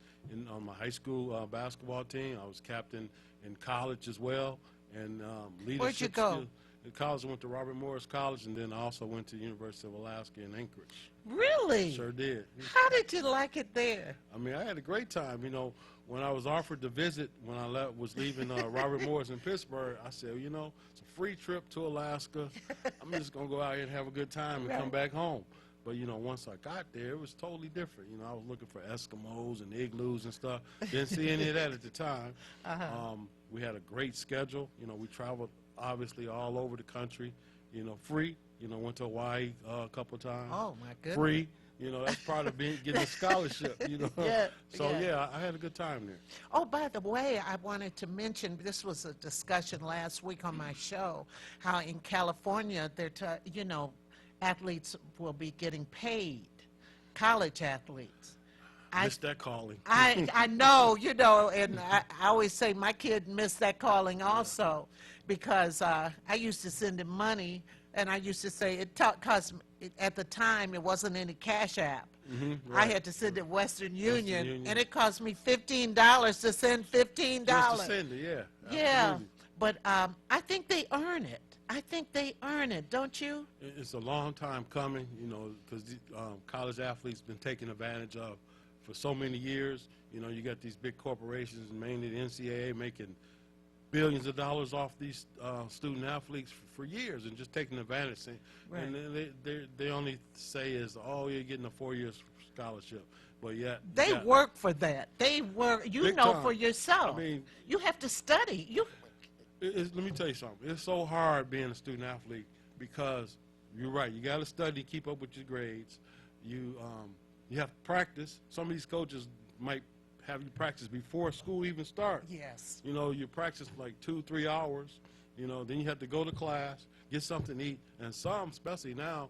on my high school basketball team. I was captain in college as well, and leadership. Where'd you go? skills. In college, I went to Robert Morris College, and then I also went to the University of Alaska in Anchorage. Really? Sure did. How did you like it there? I mean, I had a great time. You know, when I was offered to visit, when I was leaving Robert Morris in Pittsburgh, I said, you know, it's a free trip to Alaska. I'm just going to go out here and have a good time and come back home. But, you know, once I got there, it was totally different. You know, I was looking for Eskimos and igloos and stuff. Didn't see any of that at the time. We had a great schedule. You know, we traveled, obviously, all over the country, you know, free. You know, went to Hawaii a couple times. Oh, my goodness. Free. You know, that's part of getting a scholarship, you know. Yeah, So, yeah. yeah, I had a good time there. Oh, by the way, I wanted to mention, this was a discussion last week on my show, how in California, you know, athletes will be getting paid, college athletes. Missed that calling. I know, you know, and I always say my kid missed that calling also because I used to send him money, and I used to say cost me, at the time it wasn't any Cash App. I had to send it Western Union, and it cost me $15 to send $15. Just to send it, yeah. Yeah, Absolutely. but I think they earn it. I think they earn it, don't you? It's a long time coming, you know, because college athletes been taken advantage of for so many years. You know, you got these big corporations, mainly the NCAA, making billions of dollars off these student athletes for years and just taking advantage. And then they only say is, oh, you're getting a 4-year scholarship. But yet They work for that. They work, you Big know, time. for yourself. I mean, you have to study. let me tell you something. It's so hard being a student athlete because you're right. You got to study, keep up with your grades. You have to practice. Some of these coaches might have you practice before school even starts. Yes. You know, you practice like 2-3 hours, You know, then you have to go to class, get something to eat, and some, especially now,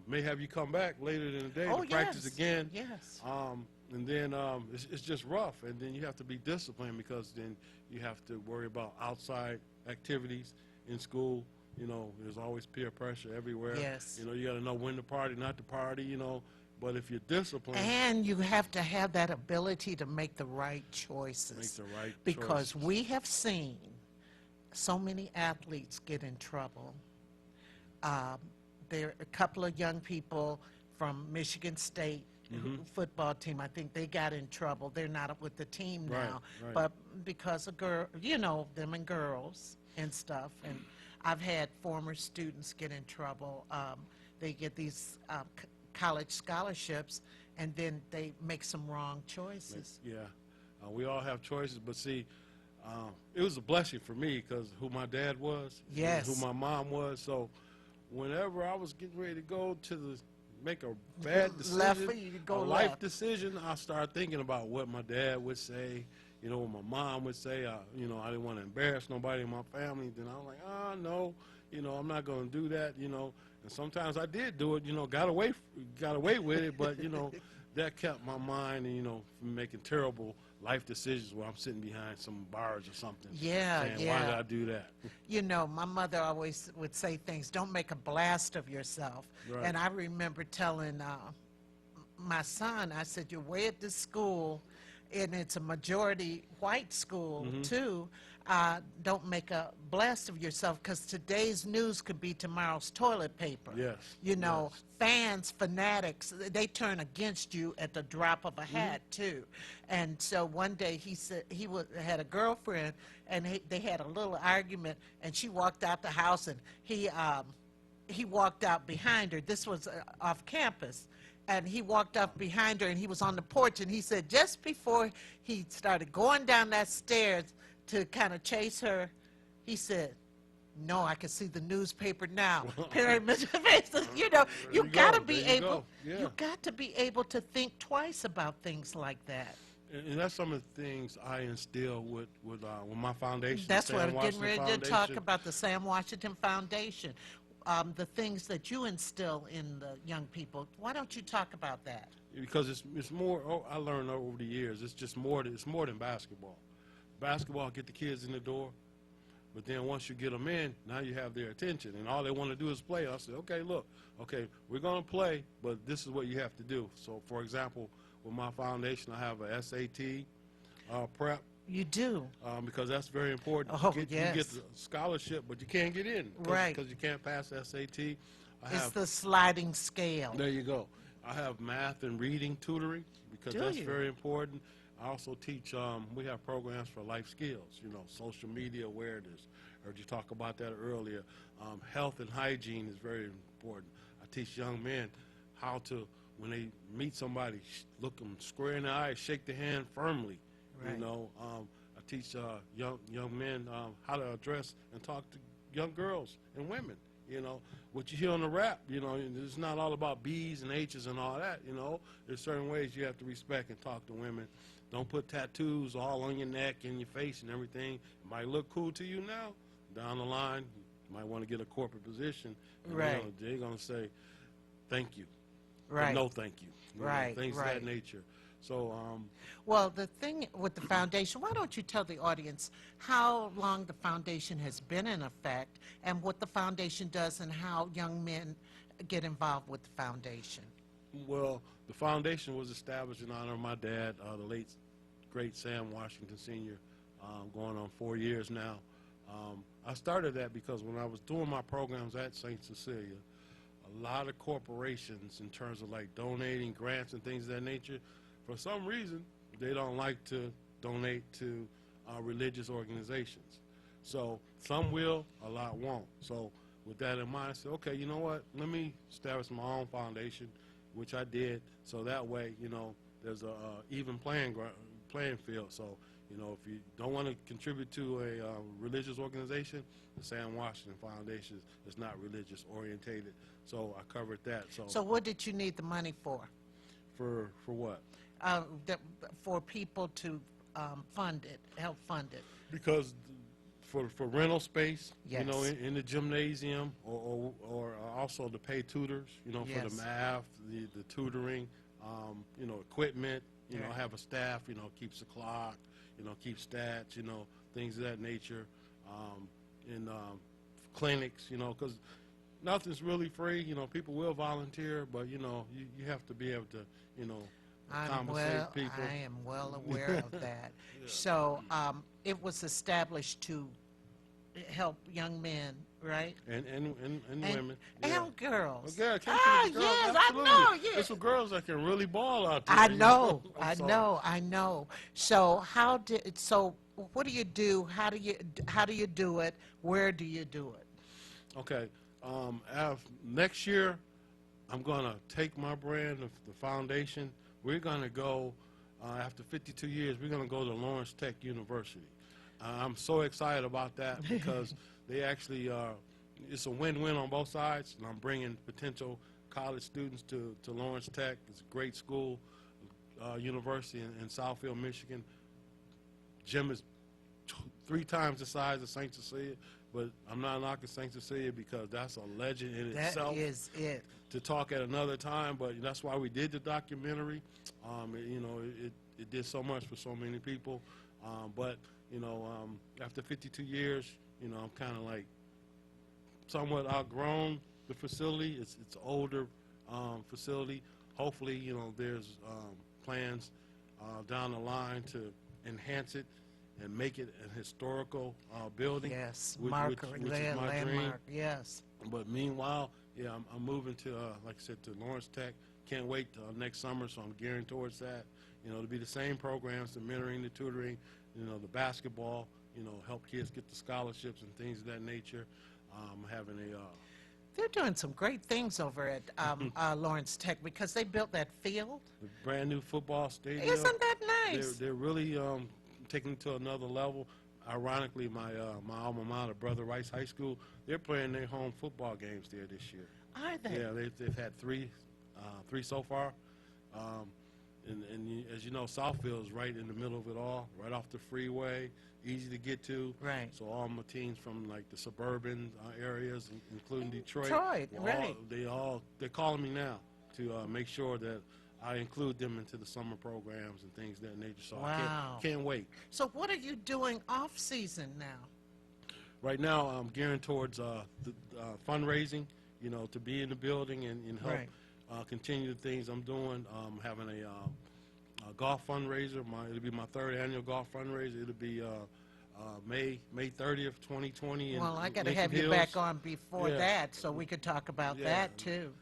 may have you come back later in the day to practice again. Yes. And then it's just rough, and then you have to be disciplined because then you have to worry about outside activities in school. You know, there's always peer pressure everywhere. Yes. You know, you got to know when to party, not to party, you know. But if you're disciplined. And you have to have that ability to make the right choices. Make the right because choices. we have seen so many athletes get in trouble. There are a couple of young people from Michigan State football team. I think they got in trouble. They're not with the team now, right. but because of them and girls and stuff. And I've had former students get in trouble. They get these college scholarships, and then they make some wrong choices. Yeah, we all have choices, but see, it was a blessing for me because who my dad was, yes, who my mom was. So whenever I was getting ready to go to make a bad decision, life decision, I started thinking about what my dad would say, you know, what my mom would say. You know, I didn't want to embarrass nobody in my family. Then I was like, no, you know, I'm not going to do that, you know. And sometimes I did do it, you know, got away with it, but, you know, that kept my mind, you know, from making terrible life decisions where I'm sitting behind some bars or something. Yeah, saying, why did I do that? You know, my mother always would say things, don't make a blast of yourself. Right. And I remember telling my son, I said, you're way at this school, and it's a majority white school, too. Don't make a blast of yourself because today's news could be tomorrow's toilet paper. Yes. You know, fans, fanatics, they turn against you at the drop of a hat, too. And so one day he said he had a girlfriend, and they had a little argument, and she walked out the house, and he walked out behind her. This was off campus. And he walked up behind her, and he was on the porch, and he said just before he started going down that stairs to kind of chase her, he said, no, I can see the newspaper now. Pyramid faces. You know, you got to be able, you got to be able to think twice about things like that. And that's some of the things I instill with my foundation. That's what I'm getting ready to talk Foundation. about, the Sam Washington Foundation. The things that you instill in the young people. Why don't you talk about that? Because it's more. I learned over the years. It's just more. It's more than basketball. Basketball get the kids in the door, but then once you get them in, now you have their attention, and all they want to do is play. I said, okay, look, okay, we're gonna play, but this is what you have to do. So, for example, with my foundation, I have a SAT prep. You do. Because that's very important. Oh, You get the scholarship, but you can't get in. Right. Because you can't pass the SAT. It's the sliding scale. There you go. I have math and reading tutoring because that's very important. I also teach, we have programs for life skills, you know, social media awareness. Heard you talk about that earlier. Health and hygiene is very important. I teach young men how to, when they meet somebody, look them square in the eye, shake the hand firmly. Right. You know, I teach young men how to address and talk to young girls and women. You know, what you hear on the rap, you know, it's not all about B's and H's and all that, you know. There's certain ways you have to respect and talk to women. Don't put tattoos all on your neck and your face and everything. It might look cool to you now. Down the line, you might want to get a corporate position. And right. They're going to say, thank you. Right. Or no thank you. Right. Things of that nature. So, well, the thing with the foundation, why don't you tell the audience how long the foundation has been in effect and what the foundation does and how young men get involved with the foundation? Well, the foundation was established in honor of my dad, the late, great Sam Washington Sr., going on 4 years now. I started that because when I was doing my programs at St. Cecilia, a lot of corporations, in terms of like donating grants and things of that nature, for some reason, they don't like to donate to religious organizations. So some will, a lot won't. So with that in mind, I said, okay, you know what? Let me establish my own foundation, which I did. So that way, you know, there's a even playing field. So, you know, if you don't want to contribute to a religious organization, the Sam Washington Foundation is not religious orientated. So I covered that. So what did you need the money for? For what? For people to fund it, help fund it. Because for rental space, you know, Yes. in the gymnasium, or also to pay tutors, you know, for Yes. the math, the tutoring, you know, equipment, you know, Right. have a staff, you know, keeps the clock, you know, keeps stats, you know, things of that nature, in clinics, you know, because nothing's really free. You know, people will volunteer, but you know, you have to be able to, you know, compensate people. I am well aware of that. So it was established to help young men, right? And women. And girls. Well, yeah, can't Ah, forget the girls, yes, absolutely. I know, yes. There's some girls that can really ball out there. I you know, So, I know. So what do you do? How do you do it? Where do you do it? Okay. Next year, I'm going to take my brand, the foundation. We're going to go, after 52 years, we're going to go to Lawrence Tech University. I'm so excited about that because they actually, it's a win-win on both sides. And I'm bringing potential college students to Lawrence Tech. It's a great school, university in Southfield, Michigan. Gym is 3 times the size of St. Cecilia. But I'm not knocking St. Cecilia because that's a legend in itself. That is it. To talk at another time, but that's why we did the documentary. You know, it did so much for so many people. But, you know, after 52 years, you know, I'm kind of like somewhat outgrown the facility. It's an older facility. Hopefully, you know, there's plans down the line to enhance it and make it a historical building. Yes, which is my dream. landmark, yes. But meanwhile, yeah, I'm moving to, like I said, to Lawrence Tech. Can't wait next summer, so I'm gearing towards that. You know, to be the same programs, the mentoring, the tutoring, you know, the basketball, you know, help kids get the scholarships and things of that nature. Having a They're doing some great things over at Lawrence Tech because they built that field. the brand new football stadium. Isn't that nice? They're really taking it to another level. Ironically, my alma mater, Brother Rice High School, they're playing their home football games there this year. Are they? Yeah, they've had three so far. As you know, Southfield is right in the middle of it all, right off the freeway, easy to get to. Right. So all my teams from like the suburban areas, including Detroit, right. They're calling me now to make sure that I include them into the summer programs and things of that nature. So Wow. I can't wait. So what are you doing off season now? Right now, I'm gearing towards the fundraising, you know, to be in the building and help Right. continue the things I'm doing. Having a golf fundraiser. It'll be my 3rd annual golf fundraiser. It'll be May 30th, 2020. Well, I got to Lincoln have you Hills. back on before Yeah. that so we could talk about Yeah. that too.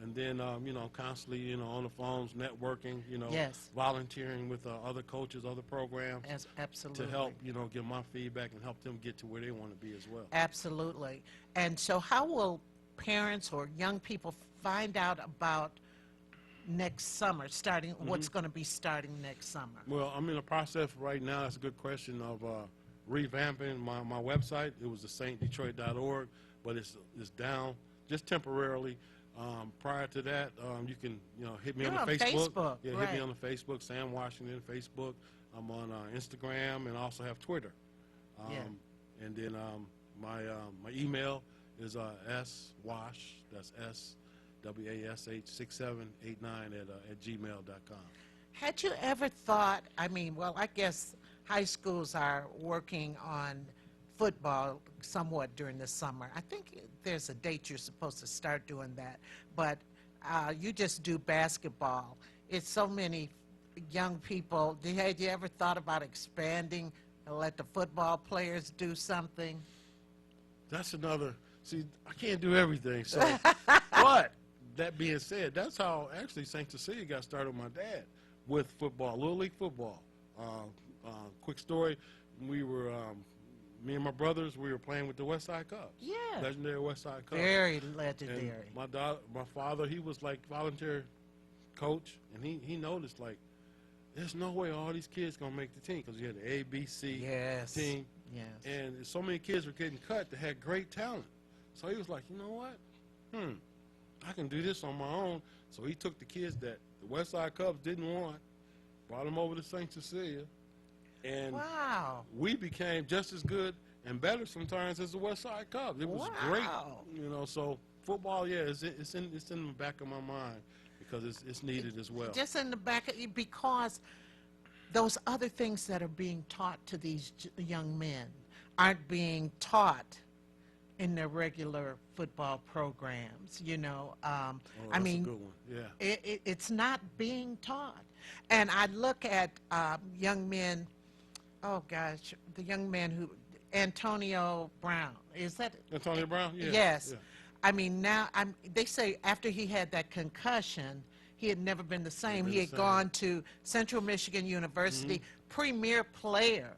And then, you know, constantly, you know, on the phones, networking, you know, Yes. volunteering with other coaches, other programs. Absolutely. To help, you know, give my feedback and help them get to where they want to be as well. Absolutely. And so how will parents or young people find out about next summer, what's going to be starting next summer? Well, I'm in the process right now. That's a good question of revamping my website. It was the stdetroit.org, but it's down just temporarily. Prior to that, you can hit me You're on on Facebook. Facebook, Hit me right. on the Facebook, Sam Washington Facebook. I'm on Instagram and also have Twitter. Yeah. And then my email is swash. That's SWASH 6789 at gmail.com. Had you ever thought, I guess high schools are working on football somewhat during the summer. I think there's a date you're supposed to start doing that, but you just do basketball. It's so many young people. Had you ever thought about expanding and let the football players do something? That's another, see, I can't do everything, so, but that being said, that's how actually St. Cecilia got started with my dad with football, Little League football. Quick story, we were, me and my brothers, we were playing with the West Side Cubs. Yeah. Legendary West Side Cubs. Very legendary. And my father, he was like volunteer coach, and he noticed like, there's no way all these kids gonna make the team because you had the A, B, C team. Yes. And so many kids were getting cut that had great talent. So he was like, you know what? I can do this on my own. So he took the kids that the West Side Cubs didn't want, brought them over to St. Cecilia, and wow. we became just as good and better sometimes as the West Side Cubs. It was great, you know. So football, yeah, it's in the back of my mind because it's needed as well. Just in the back of because those other things that are being taught to these young men aren't being taught in their regular football programs, you know. I mean, a good one. Yeah. It's not being taught. And I look at young men, oh gosh, the young man who, Antonio Brown, is that? Antonio Brown? Yeah. Yes. Yeah. I mean, now, they say after he had that concussion, he had never been the same. He had gone to Central Michigan University, premier player.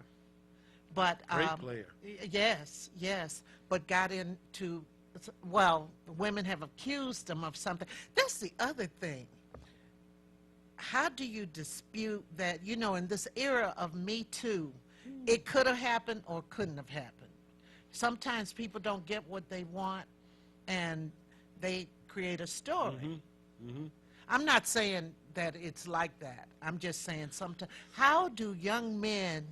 But, great player. Yes, yes. But got into, well, women have accused him of something. That's the other thing. How do you dispute that, you know, in this era of Me Too, it could have happened or couldn't have happened? Sometimes people don't get what they want, and they create a story. I'm not saying that it's like that. I'm just saying sometimes. How do young men,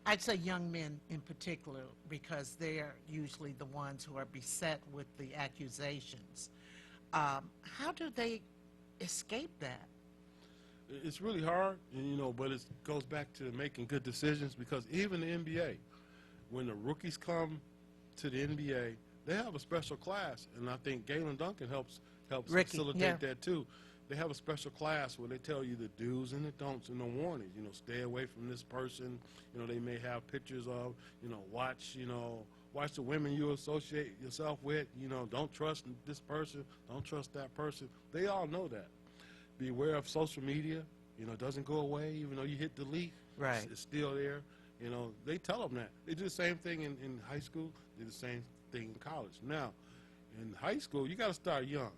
I'd say young men in particular, because they're usually the ones who are beset with the accusations, how do they escape that? It's really hard, and, you know, but it goes back to making good decisions because even the NBA, when the rookies come to the NBA, they have a special class, and I think Galen Duncan helps facilitate that too. They have a special class where they tell you the do's and the don'ts and the warnings. You know, stay away from this person. You know, they may have pictures of, you know, watch the women you associate yourself with. You know, don't trust this person. Don't trust that person. They all know that. Beware of social media. You know, it doesn't go away even though you hit delete. Right. It's still there. You know, they tell them that. They do the same thing in high school. They do the same thing in college. Now, in high school, you got to start young.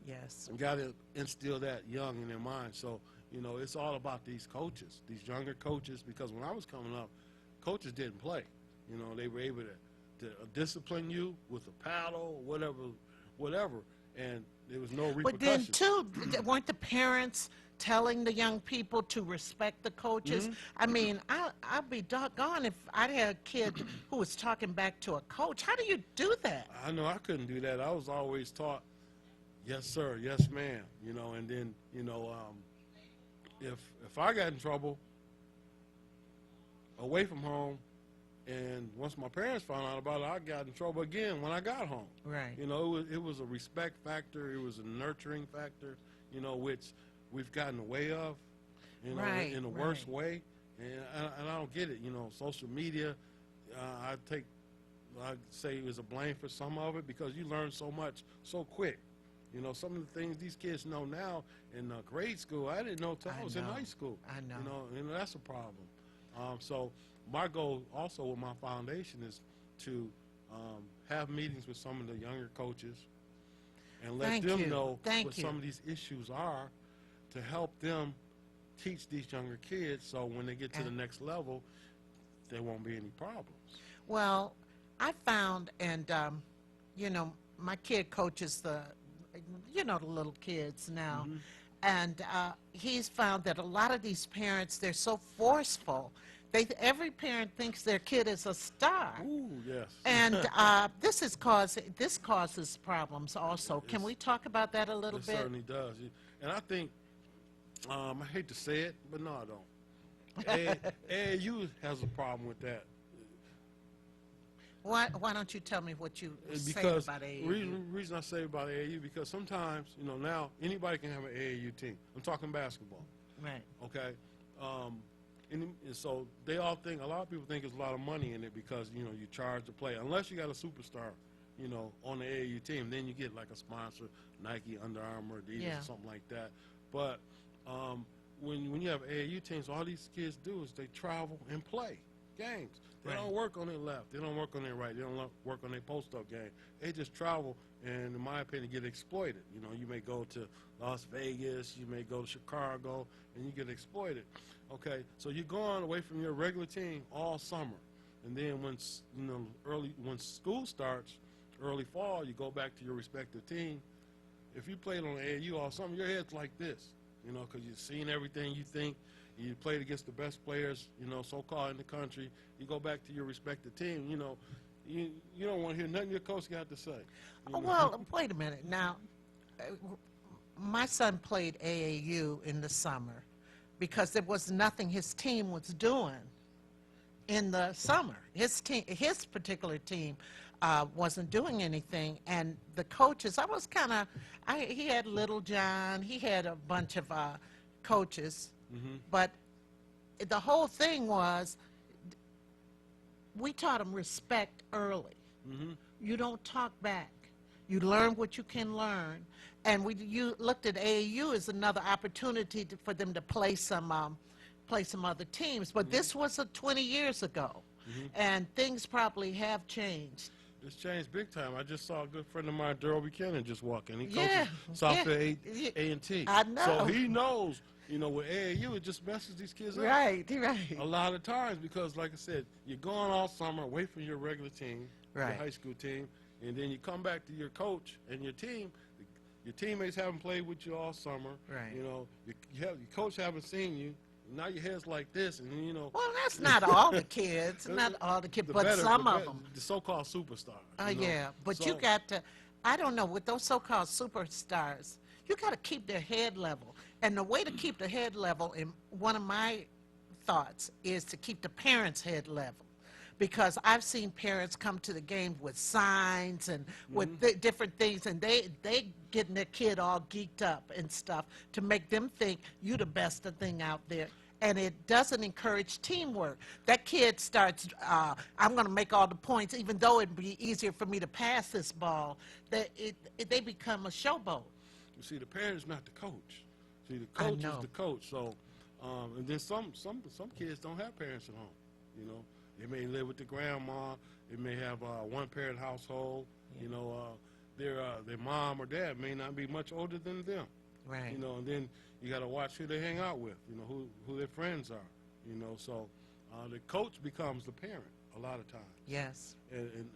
Yes. You got to instill that young in their mind. So, you know, it's all about these coaches, these younger coaches, because when I was coming up, coaches didn't play. You know, they were able to discipline you with a paddle, whatever, and there was no repercussions. But then, too, weren't the parents telling the young people to respect the coaches? I mean, I'd be doggone if I had a kid who was talking back to a coach. How do you do that? I know I couldn't do that. I was always taught, yes, sir, yes, ma'am, you know, and then, you know, if I got in trouble away from home, and once my parents found out about it, I got in trouble again when I got home. Right. You know, it was a respect factor. It was a nurturing factor, you know, which we've gotten away of, you know, in the worst way. And I don't get it. You know, social media, I'd say it was a blame for some of it because you learn so much so quick. You know, some of the things these kids know now in grade school, I didn't know until I was in high school. I know. You know, that's a problem. So my goal also with my foundation is to have meetings with some of the younger coaches and let them know what some of these issues are to help them teach these younger kids so when they get to the next level, there won't be any problems. Well, I found, and, you know, my kid coaches the little kids now. And he's found that a lot of these parents, they're so forceful. Every parent thinks their kid is a star. Ooh, yes. And this causes problems also. Can we talk about that a little bit? It certainly does. And I think, I hate to say it, but no, I don't. AAU has a problem with that. Why don't you tell me what you say about AAU? Reason I say about AAU, because sometimes, you know, now anybody can have an AAU team. I'm talking basketball. Right. Okay? And so they all think, a lot of people think there's a lot of money in it because, you know, you charge to play. Unless you got a superstar, you know, on the AAU team, then you get like a sponsor, Nike, Under Armour, Adidas, or something like that. But when you have AAU teams, all these kids do is they travel and play games. They don't work on their left. They don't work on their right. They don't work on their post-up game. They just travel and, in my opinion, get exploited. You know, you may go to Las Vegas, you may go to Chicago, and you get exploited. Okay, so you're going away from your regular team all summer, and then when school starts, early fall, you go back to your respective team. If you played on the AAU all summer, your head's like this, you know, because you've seen everything you think, You played against the best players, you know, so-called in the country. You go back to your respective team, you know, you don't want to hear nothing your coach got to say. Oh, well, wait a minute. Now, my son played AAU in the summer because there was nothing his team was doing in the summer. His particular team wasn't doing anything, and the coaches, he had Little John, he had a bunch of coaches, but the whole thing was we taught them respect early. You don't talk back. You learn what you can learn, and you looked at AAU as another opportunity for them to play some other teams. But this was 20 years ago, and things probably have changed. It's changed big time. I just saw a good friend of mine, Daryl Buchanan, just walk in. He coaches Southfield A&T. I know. So he knows, you know, with AAU, it just messes these kids up. Right. A lot of times because, like I said, you're going all summer away from your regular team, your high school team, and then you come back to your coach and your team. Your teammates haven't played with you all summer. Right. You know, your coach haven't seen you. Now your head's like this, and then, you know. Well, that's not all the kids, not all the kids, but some of them. The so-called superstars. Yeah, but you got to, I don't know, with those so-called superstars, you got to keep their head level. And the way to keep the head level, in one of my thoughts, is to keep the parents' head level. Because I've seen parents come to the game with signs and with different things, and they getting their kid all geeked up and stuff to make them think you the best thing out there. And it doesn't encourage teamwork. That kid starts, I'm going to make all the points, even though it'd be easier for me to pass this ball. They become a showboat. You see, the parent's not the coach. See, the coach is the coach. So, and then some kids don't have parents at home. You know, they may live with the grandma. They may have a one-parent household. You know, their mom or dad may not be much older than them. Right. You know, and then you got to watch who they hang out with. You know, who their friends are. You know, so the coach becomes the parent a lot of times. Yes. And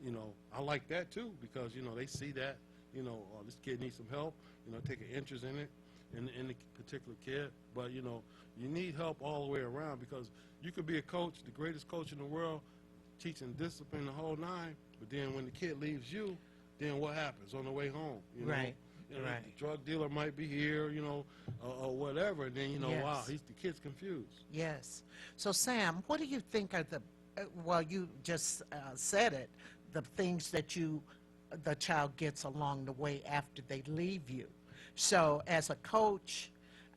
you know, I like that too because you know they see that. You know, this kid needs some help. You know, take an interest in it, in the particular kid. But you know, you need help all the way around because you could be a coach, the greatest coach in the world, teaching discipline the whole nine. But then when the kid leaves you, then what happens on the way home? You know? Right. You know, Right. the drug dealer might be here, you know, or whatever, and then, you know, wow, the kid's confused. Yes. So, Sam, what do you think are the, well, you just said it, the things that the child gets along the way after they leave you? So, as a coach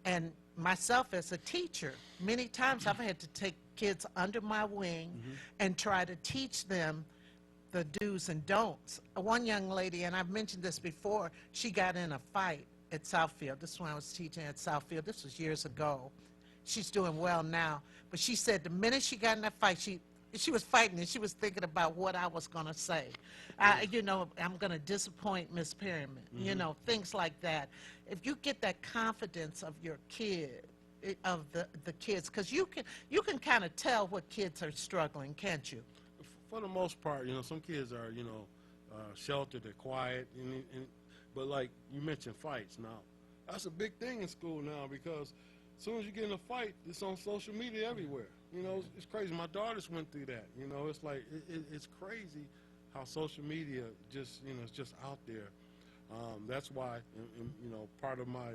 and myself as a teacher, many times I've had to take kids under my wing and try to teach them the do's and don'ts. One young lady, and I've mentioned this before, she got in a fight at Southfield. This is when I was teaching at Southfield. This was years ago. She's doing well now. But she said the minute she got in that fight, she was fighting and she was thinking about what I was going to say. You know, I'm going to disappoint Miss Perryman. You know, things like that. If you get that confidence of your kid, of the kids, because you can kind of tell what kids are struggling, can't you? For the most part, you know, some kids are, you know, sheltered, they're quiet, but like you mentioned fights. Now, that's a big thing in school now because as soon as you get in a fight, it's on social media everywhere. You know, it's crazy. My daughters went through that. You know, it's like, it's crazy how social media just, you know, it's just out there. That's why, you know, part of my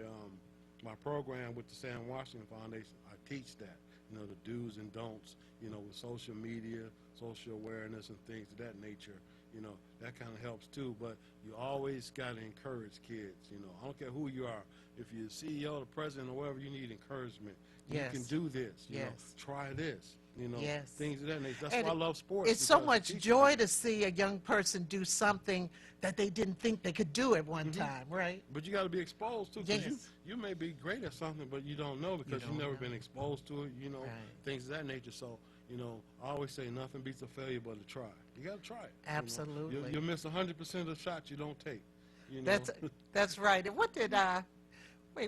my program with the Sam Washington Foundation, I teach that, you know, the do's and don'ts, you know, with social media, social awareness and things of that nature. You know, that kind of helps too, but you always got to encourage kids. You know, I don't care who you are. If you're the CEO, the president, or whatever, you need encouragement. Yes. You can do this. You know, Yes. try this. You know, Yes. things of that nature. That's And why I love sports. It's so because much it teaches joy you. to see a young person do something that they didn't think they could do at one time, right? But you got to be exposed to, because Yes. you may be great at something, but you don't know because you've never been exposed to it. You know, things of that nature. So, you know, I always say nothing beats a failure but a try. You got to try it. you know. Absolutely. You'll miss 100% of the shots you don't take. You know? That's right. And what did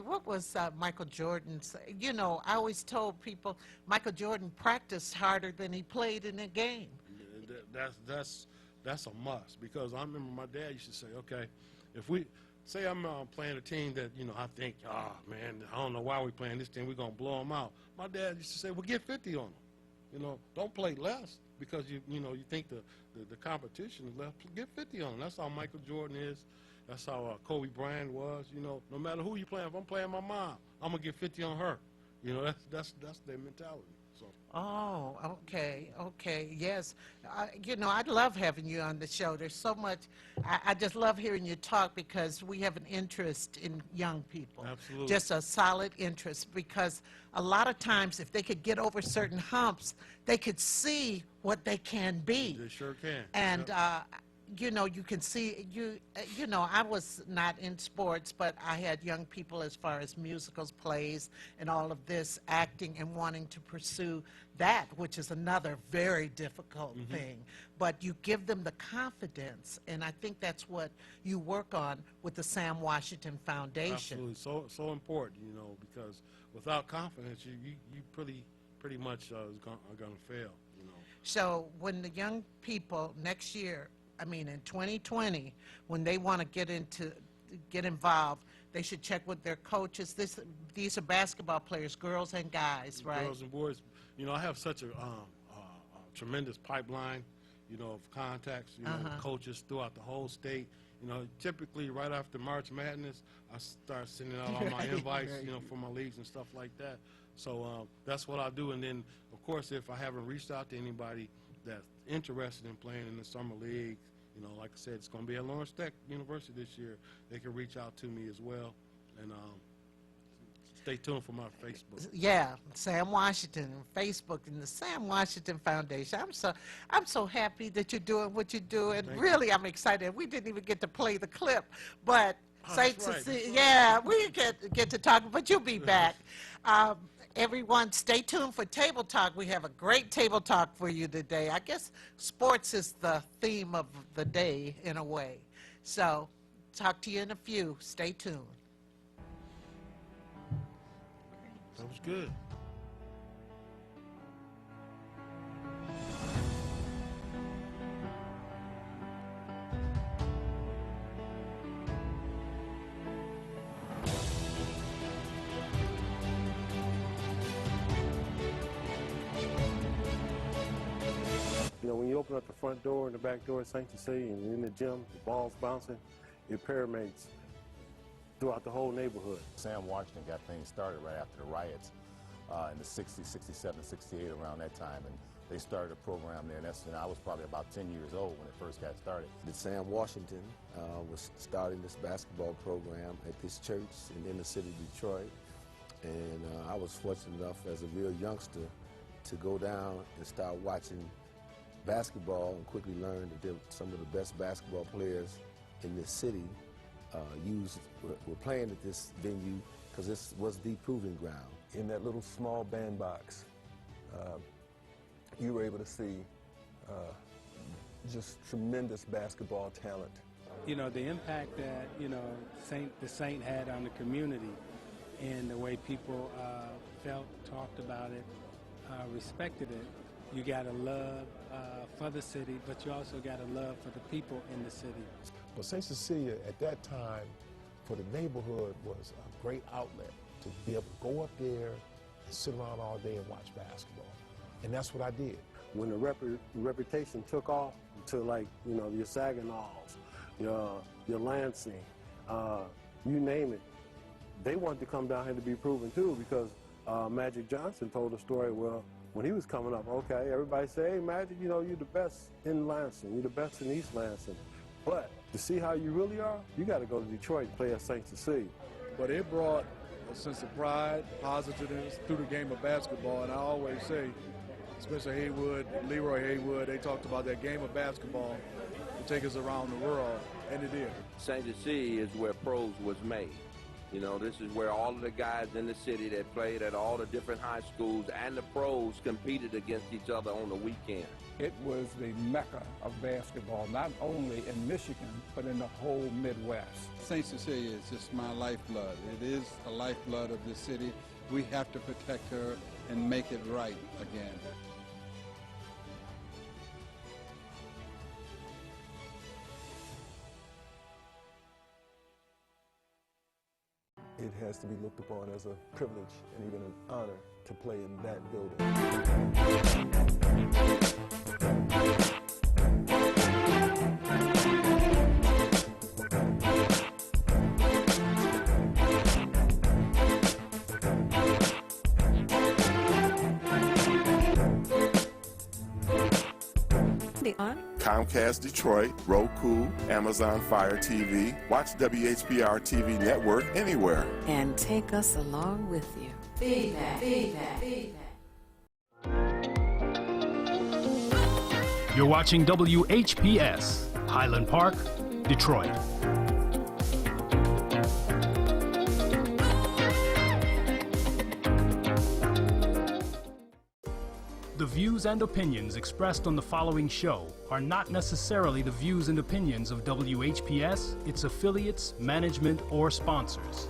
what was Michael Jordan say? You know, I always told people Michael Jordan practiced harder than he played in a game. That's a must, because I remember my dad used to say, okay, if we say I'm playing a team that, I think, man, I don't know why we playing this team. We're going to blow them out. My dad used to say, well, get 50 on them. Don't play less because, you think the competition is less. Get 50 on them. That's how Michael Jordan is. That's how Kobe Bryant was. No matter who you playing, if I'm playing my mom, I'm going to get 50 on her. That's their mentality. So. Oh, okay, yes. I love having you on the show. There's so much. I just love hearing you talk because we have an interest in young people. Absolutely. Just a solid interest because a lot of times if they could get over certain humps, they could see what they can be. They sure can. And, Yep. You can see, I was not in sports, but I had young people as far as musicals, plays, and all of this, acting and wanting to pursue that, which is another very difficult thing. But you give them the confidence, and I think that's what you work on with the Sam Washington Foundation. Absolutely, so important, because without confidence, you pretty much are going to fail, So when the young people next year, in 2020, when they want to get involved, they should check with their coaches. These are basketball players, girls and guys, right? Girls and boys. I have such a tremendous pipeline, of contacts, coaches throughout the whole state. Typically right after March Madness, I start sending out all my invites, for my leagues and stuff like that. So that's what I do. And then, of course, if I haven't reached out to anybody that's interested in playing in the summer league, like I said, it's going to be at Lawrence Tech University this year. They can reach out to me as well. And stay tuned for my Facebook. Yeah, Sam Washington, Facebook, and the Sam Washington Foundation. I'm so happy that you're doing what you're doing. Really, I'm excited. We didn't even get to play the clip, but we get to talk. But you'll be back. Everyone, stay tuned for Table Talk. We have a great Table Talk for you today. I guess sports is the theme of the day in a way. So, talk to you in a few. Stay tuned. That was good. When you open up the front door and the back door at St. Cecilia and you're in the gym, the ball's bouncing, it permeates throughout the whole neighborhood. Sam Washington got things started right after the riots in the 60s, 67, 68, around that time. And they started a program there. And I was probably about 10 years old when it first got started. Sam Washington was starting this basketball program at this church in the inner city of Detroit. And I was fortunate enough as a real youngster to go down and start watching basketball and quickly learned that some of the best basketball players in this city were playing at this venue because this was the proving ground. In that little small bandbox, you were able to see just tremendous basketball talent. The impact that, the Saint had on the community and the way people felt, talked about it, respected it. You got a love for the city, but you also got a love for the people in the city. But St. Cecilia at that time for the neighborhood was a great outlet to be able to go up there and sit around all day and watch basketball. And that's what I did. When the reputation took off to your Saginals, your Lansing, you name it, they wanted to come down here to be proven too because Magic Johnson told a story, when he was coming up, okay, everybody say, hey, Magic, you're the best in Lansing, you're the best in East Lansing. But to see how you really are, you got to go to Detroit and play at St. Cecilia. But it brought a sense of pride, positiveness through the game of basketball. And I always say, Spencer Haywood, Leroy Haywood, they talked about that game of basketball to take us around the world, and it did. St. Cecilia is where pros was made. This is where all of the guys in the city that played at all the different high schools and the pros competed against each other on the weekend. It was the mecca of basketball, not only in Michigan, but in the whole Midwest. St. Cecilia is just my lifeblood. It is the lifeblood of the city. We have to protect her and make it right again. it has to be looked upon as a privilege and even an honor to play in that building. Comcast Detroit, Roku, Amazon Fire TV. Watch WHPR TV Network anywhere. And take us along with you. Feedback, feedback, feedback. You're watching WHPS, Highland Park, Detroit. The views and opinions expressed on the following show are not necessarily the views and opinions of WHPS, its affiliates, management, or sponsors.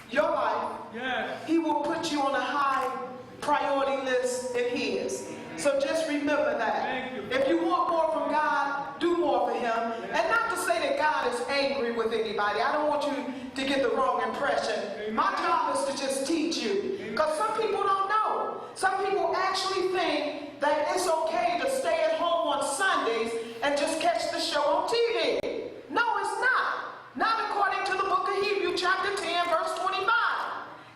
your life. He will put you on a high priority list in his. So just remember that. If you want more from God, do more for him. And not to say that God is angry with anybody. I don't want you to get the wrong impression. My job is to just teach you. Because some people don't know. Some people actually think that it's okay to stay at home on Sundays and just catch the show on TV. No, it's not. Not according to the book of Hebrews chapter 10, verse 25.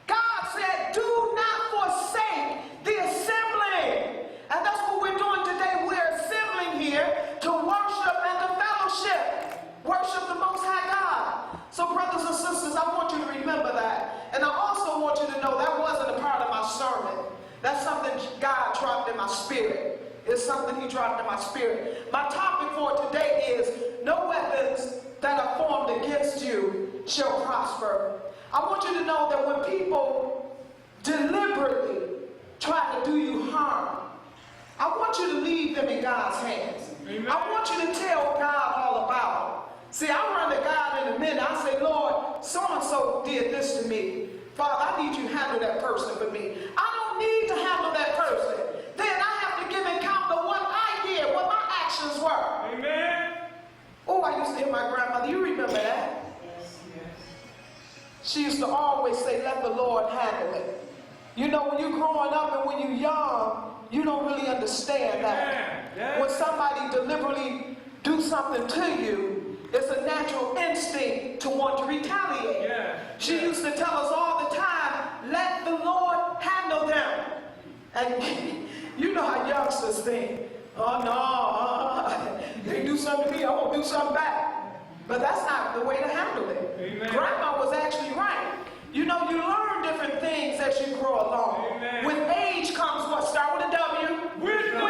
God said, do not forsake the assembling. And that's what we're doing today. We're assembling here to worship and to fellowship. Worship the Most High God. So brothers and sisters, I want you to remember that. And I also want you to know that wasn't a part of my sermon. That's something God dropped in my spirit. It's something he dropped in my spirit. My topic for today is, no weapons that are formed against you shall prosper. I want you to know that when people deliberately try to do you harm, I want you to leave them in God's hands. Amen. I want you to tell God all about it. See, I run to God in a minute. I say, Lord, so-and-so did this to me. Father, I need you to handle that person for me. I don't need to handle that person. Then I have to give account of what I did, what my actions were. Amen. Oh, I used to hear my grandmother. You remember that? Yes, yes. She used to always say, let the Lord handle it. You know, when you're growing up and when you're young, you don't really understand that. Yeah. When somebody deliberately do something to you, it's a natural instinct to want to retaliate. Yeah. She used to tell us all the time, let the Lord handle them. And you know how youngsters think, oh no, they do something to me, I won't do something back. But that's not the way to handle it. Amen. Grandma was actually right. You know, you learn different things as you grow along. Amen. With age comes what? Start with a W? Wisdom.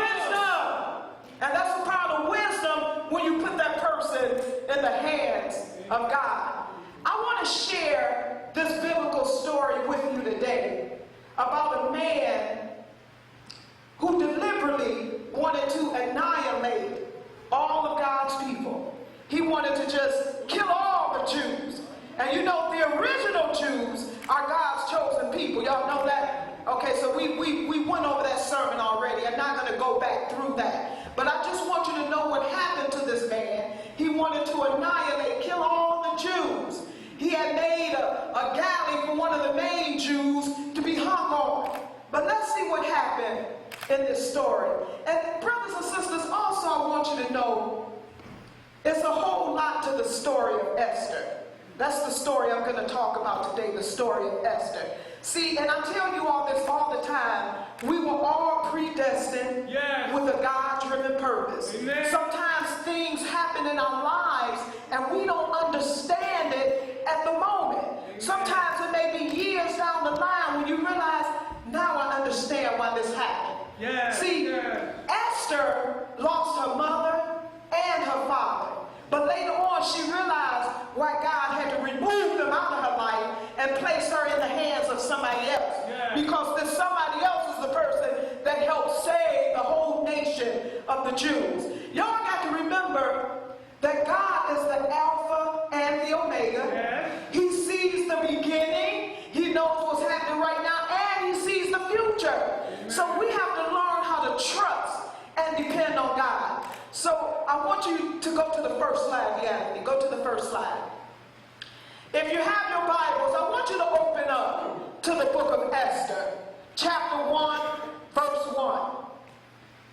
And that's the part of wisdom when you put that person in the hands of God. I want to share this biblical story with you today about a man who deliberately wanted to annihilate all of God's people. He wanted to just kill all the Jews. And you know, the original Jews are God's chosen people. Y'all know that? Okay, so we went over that sermon already. I'm not going to go back through that. But I just want you to know what happened to this man. He wanted to annihilate, kill all the Jews. He had made a galley for one of the main Jews to be hung on. But let's see what happened in this story. And brothers and sisters, also I want you to know, it's a whole lot to the story of Esther. That's the story I'm going to talk about today, the story of Esther. See, and I tell you all this all the time, we were all predestined with a God-driven purpose. Amen. Sometimes things happen in our lives and we don't understand it at the moment. Amen. Sometimes it may be years down the line when you realize, now I understand why this happened. See, Esther lost her mother and her father. But later on, she realized why God had to remove them out of her life and place her in the hands of somebody else. Because this somebody else is the person that helped save the whole nation of the Jews. Y'all got to remember that God is the Alpha and the Omega. He sees the beginning. He knows what's happening right now, and he sees the future. So we have to learn how to trust and depend on God. So I want you to go to the first slide, Anthony. Go to the first slide. If you have your Bibles, I want you to open up to the book of Esther, chapter 1, verse 1.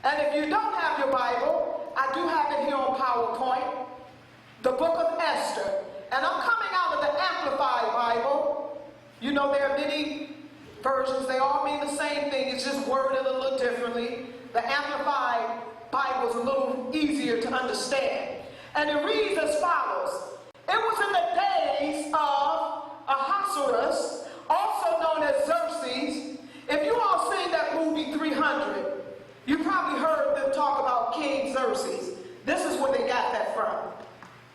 And if you don't have your Bible, I do have it here on PowerPoint, the book of Esther. And I'm coming out of the Amplified Bible. You know, there are many versions. They all mean the same thing. It's just worded a little differently. The Amplified Bible is a little easier to understand. And it reads as follows. It was in the days of Ahasuerus, also known as Xerxes. If you all seen that movie 300, you probably heard them talk about King Xerxes. This is where they got that from.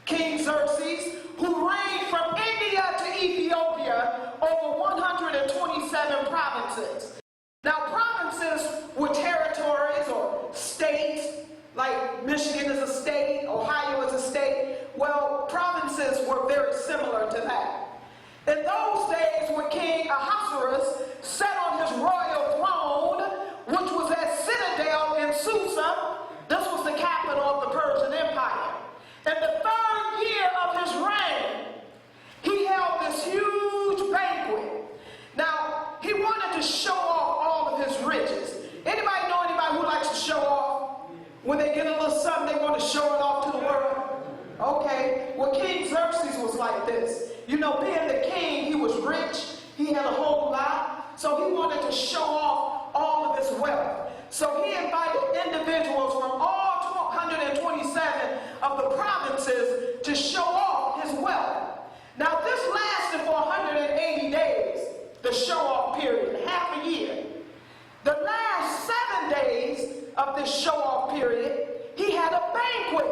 King Xerxes, who reigned from India to Ethiopia over 127 provinces. Now, provinces were territories or states, like Michigan is a state, Ohio is a state. Well, provinces were very similar to that. In those days, when you know, being the king, he was rich. He had a whole lot. So he wanted to show off all of his wealth. So he invited individuals from all 127 of the provinces to show off his wealth. Now this lasted for 180 days, the show-off period, half a year. The last 7 days of this show-off period, he had a banquet.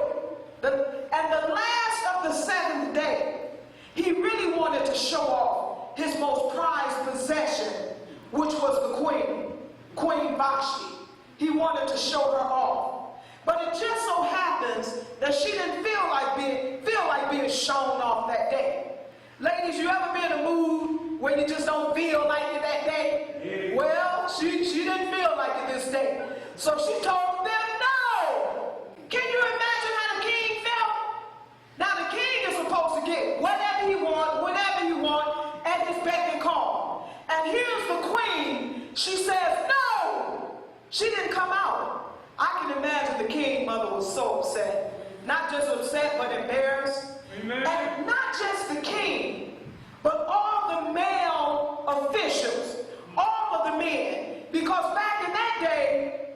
And the last of the 7th day, he really wanted to show off his most prized possession, which was the queen, Queen Vashti. He wanted to show her off. But it just so happens that she didn't feel like being shown off that day. Ladies, you ever been in a mood where you just don't feel like it that day? Yeah. Well, she didn't feel like it this day. So she told them no. Can you imagine how the king felt? Now the king is supposed to get whatever he wants, whenever he wants, at his beck and call. And here's the queen. She says no. She didn't come out. I can imagine the king's mother was so upset. Not just upset, but embarrassed. Amen. And not just the king, but all the male officials, all of the men. Because back in that day,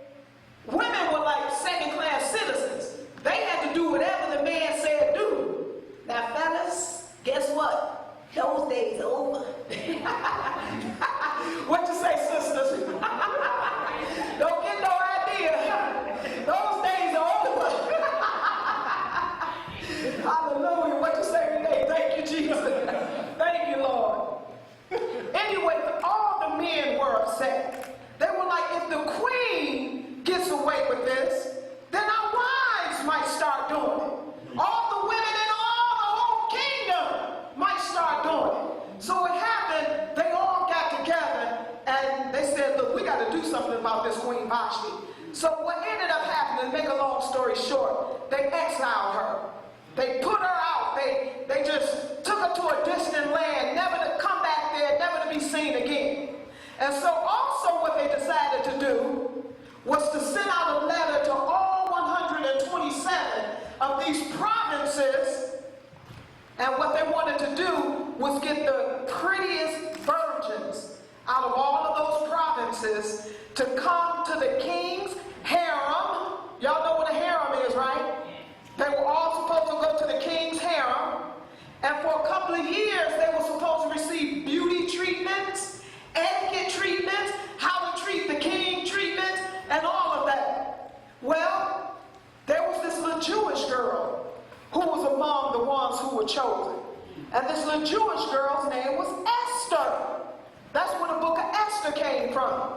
women were like second-class citizens. They had to do whatever the man said do. Now, fellas, guess what? Those days are over. What you say, sisters? Don't get no idea. Those days are over. Hallelujah. What you say today? Thank you, Jesus. Thank you, Lord. Anyway, all the men were upset. They were like, if the queen gets away with this, then our wives might start doing it. All the women in all the whole kingdom might start doing it. So it happened, they all got together and they said, look, we got to do something about this Queen Vashti. So what ended up happening, to make a long story short, they exiled her. They put her out. They just took her to a distant land, never to come back there, never to be seen again. And so also what they decided to do was to send out a letter to all 127 of these provinces. And what they wanted to do was get the prettiest virgins out of all of those provinces to come to the king's harem. Y'all know what a harem is, right? They were all supposed to go to the king's harem. And for a couple of years, they were supposed to receive beauty treatments, etiquette treatments, how to treat the king treatments, and all of that. Well, there was this little Jewish girl who was among the ones who were chosen. And this little Jewish girl's name was Esther. That's where the book of Esther came from.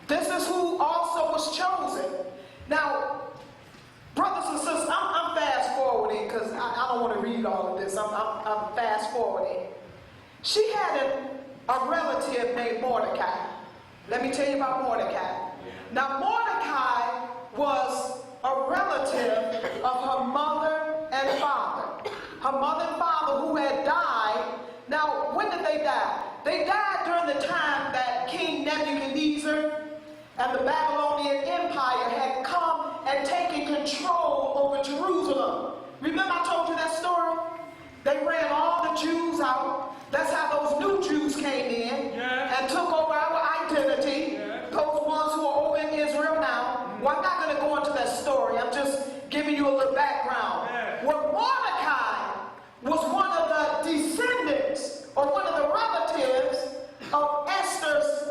This is who also was chosen. Now, brothers and sisters, I'm fast forwarding because I don't want to read all of this. I'm fast forwarding. She had a relative named Mordecai. Let me tell you about Mordecai. Now, Mordecai was a relative of her mother and father. Her mother and father who had died. Now, when did they die? They died during the time that King Nebuchadnezzar and the Babylonian Empire had come and taken control over Jerusalem. Remember I told you that story? They ran all the Jews out. That's how those new Jews came in and took over our identity. Those ones who are over in Israel now. Well, I'm not going to go into that story. I'm just giving you a little background. Well, Mordecai was one of the descendants or one of the relatives of Esther's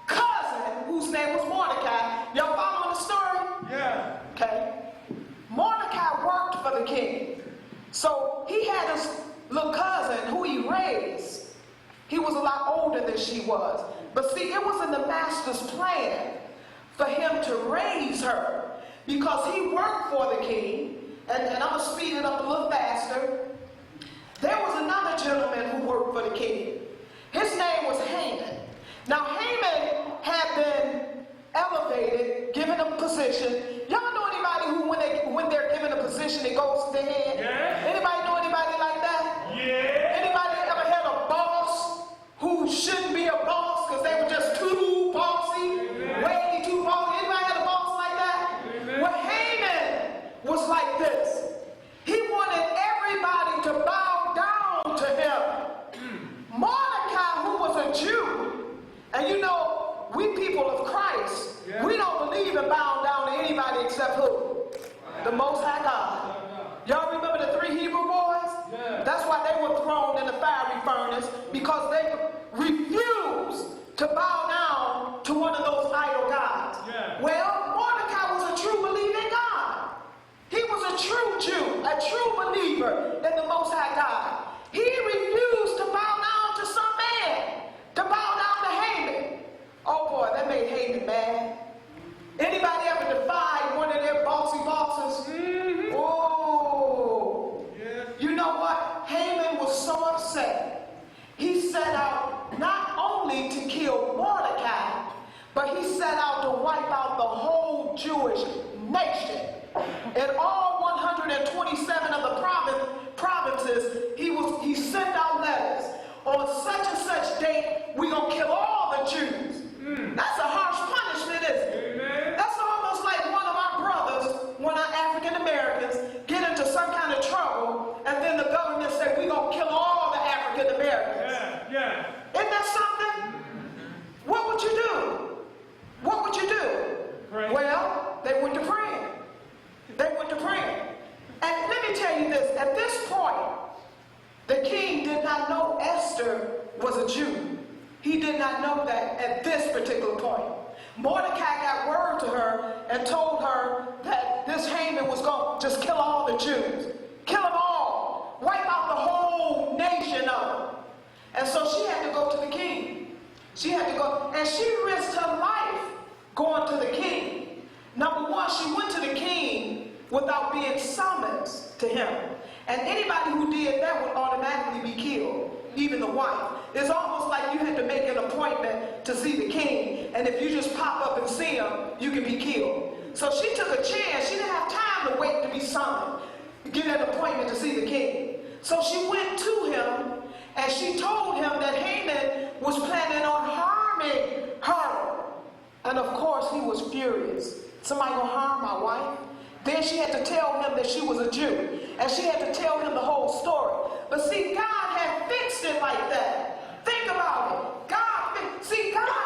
cousin, whose name was Mordecai. Y'all following the story? Yeah. Okay. Mordecai worked for the king. So he had his little cousin who he raised. He was a lot older than she was. But see, it was in the master's plan for him to raise her because he worked for the king. And I'm going to speed it up a little faster. There was another gentleman who worked for the king. His name was Haman. Now, Haman had been elevated, given a position. Y'all know anybody who, when they're given a position, it goes to their head? Yeah. Anybody know anybody like that? Yeah. Anybody ever had a boss who shouldn't be a boss because they were just too bossy? Amen. Way too bossy. Anybody had a boss like that? Amen. Well, Haman was like this. He wanted furnace because they refused to bow down to one of those idol gods. Yeah. Well, Mordecai was a true believing God. He was a true Jew, a true believer in the Most High God. He refused to bow down to some man, to bow down to Haman. Oh boy, that made Haman mad. Anybody ever defied one of their bossy bosses? Mm-hmm. Oh, yeah. You know what? Haman was so upset. He set out not only to kill Mordecai, but he set out to wipe out the whole Jewish nation. In all 127 of the provinces, he sent out letters. On such and such date, we're going to kill all the Jews. That's a harsh punishment, isn't it? Amen. That's almost like one of our brothers, one of our African Americans, get into some kind of trouble, and then the government said, we're going to kill all the African Americans. Yeah, yeah. Isn't that something? What would you do? What would you do? Pray. Well, they went to praying. They went to praying. And let me tell you this, at this point, the king did not know Esther was a Jew. He did not know that at this particular point. Mordecai got word to her and told her that this Haman was going to just kill all the Jews. Kill them all. Wipe out the whole nation of them. And so she had to go to the king. She had to go, and she risked her life going to the king. Number one, she went to the king without being summoned to him. And anybody who did that would automatically be killed, even the wife. It's almost like you had to make an appointment to see the king, and if you just pop up and see him, you can be killed. So she took a chance. She didn't have time to wait to be summoned, get an appointment to see the king. So she went to him, and she told him that Haman was planning on harming her. And of course, he was furious. Somebody gonna harm my wife? Then she had to tell him that she was a Jew. And she had to tell him the whole story. But see, God had fixed it like that. Think about it. God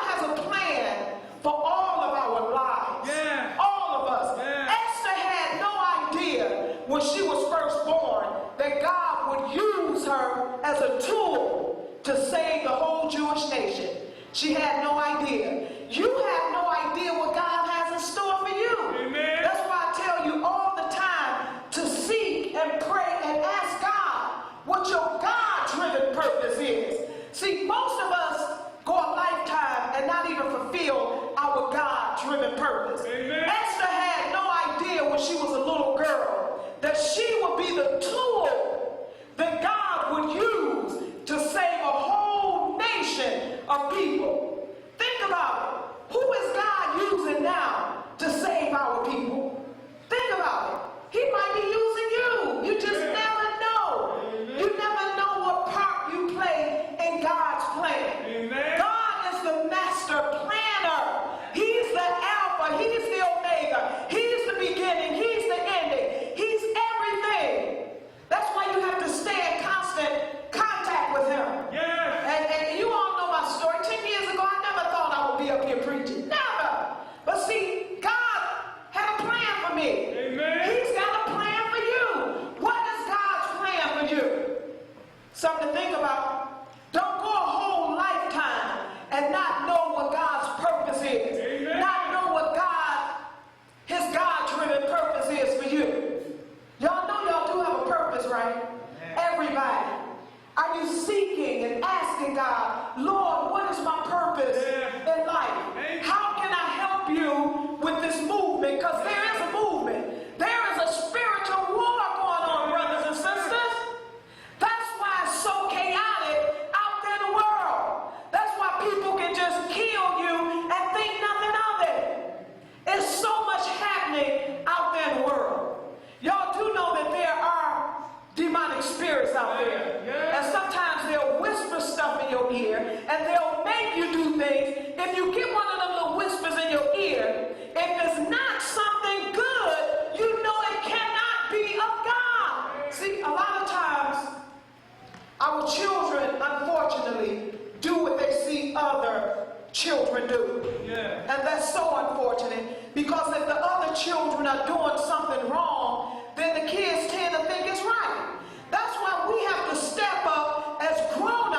has a plan for all of our lives. Yeah. All of us. Yeah. Esther had no idea when she was first born that God would use her as a tool to save the whole Jewish nation. She had no idea. You have no idea what God has in store for you. Amen. That's why I tell you all the time to seek and pray and ask God what your God-driven purpose is. See, most of us go a lifetime and not even fulfill our God-driven purpose. Amen. Esther had no idea when she was a little girl that she would be the tool that God would use to save a whole nation of people. Think about it. Who is God using now to save our people? Think about it. He might be using you. You just never know. Amen. You never know what part you play in God's plan. Amen. God is the master planner. He's the Alpha. He's the Omega. He's the beginning. He's the ending. He's everything. That's why you have to stay in constant contact with him. Yes. And you all know my story. 10 years ago, I never thought I would be up here preaching. Never. But see, God had a plan for me. Amen. He's got a plan for you. What is God's plan for you? Something to think about. Don't go a whole lifetime and not know what God's purpose is. Amen. Not know what his God-driven purpose is for you. Y'all know y'all do have a purpose, right? Everybody. Are you seeking and asking God, Lord, what is my purpose in life? How can I help you with this movement? Because there is a movement. There is a spiritual war going on, brothers and sisters. That's why it's so chaotic out there in the world. That's why people can just kill you and think nothing of it. There's so much happening out there in the world. Y'all do know that there are demonic spirits out there. And sometimes they'll whisper stuff in your ear and they'll make you do things. If you get one of them little whispers in your ear, if it's not something good, you know it cannot be of God. See, a lot of times our children, unfortunately, do what they see other children do. And that's so unfortunate, because if the other children are doing something wrong, then the kids tend to think it's right. That's why we have to step up as grown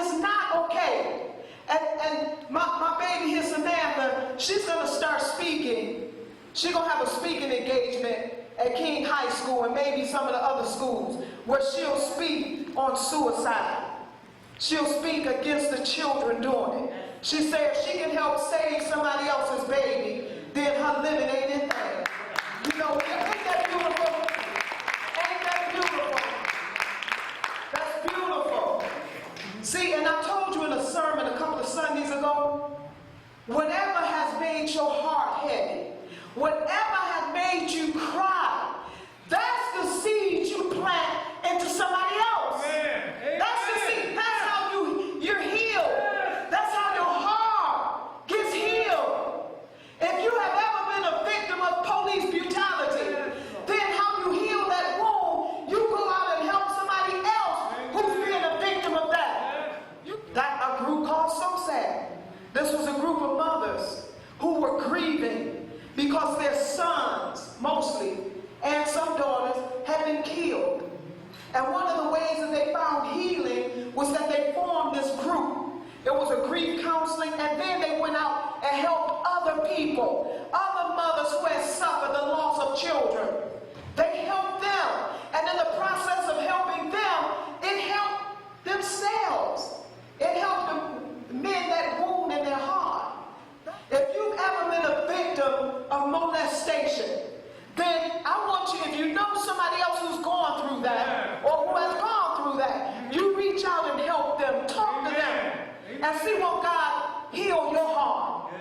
is not okay. And my baby here, Samantha, she's going to start speaking. She's going to have a speaking engagement at King High School and maybe some of the other schools where she'll speak on suicide. She'll speak against the children doing it. She said if she can help save somebody else's baby, then her living ain't in vain. You know, ain't that beautiful? Ain't that beautiful? That's beautiful. See, and I told you in a sermon a couple of Sundays ago, whatever has made your heart heavy, whatever has made you cry, that's the seed you plant into somebody else. That's the seed. That's how you're healed. That's how your heart gets healed. If you have ever been a victim of police brutality, then how you heal that wound, you go out and help somebody else who's being a victim of that. That a group called So Sad. This was a group of mothers who were grieving because their sons, mostly, and some daughters, had been killed. And one of the ways that they found healing was that they formed this group. It was a grief counseling, and then they went out and helped other people, other mothers who had suffered the loss of children. They helped them, and in the process of helping them, it helped themselves. It helped them mend that wound in their heart. If you've ever been a victim of molestation, then I want you, if you know somebody else who's gone through that, or who has gone through that, you reach out and help them, talk to them, and see what God heal your heart.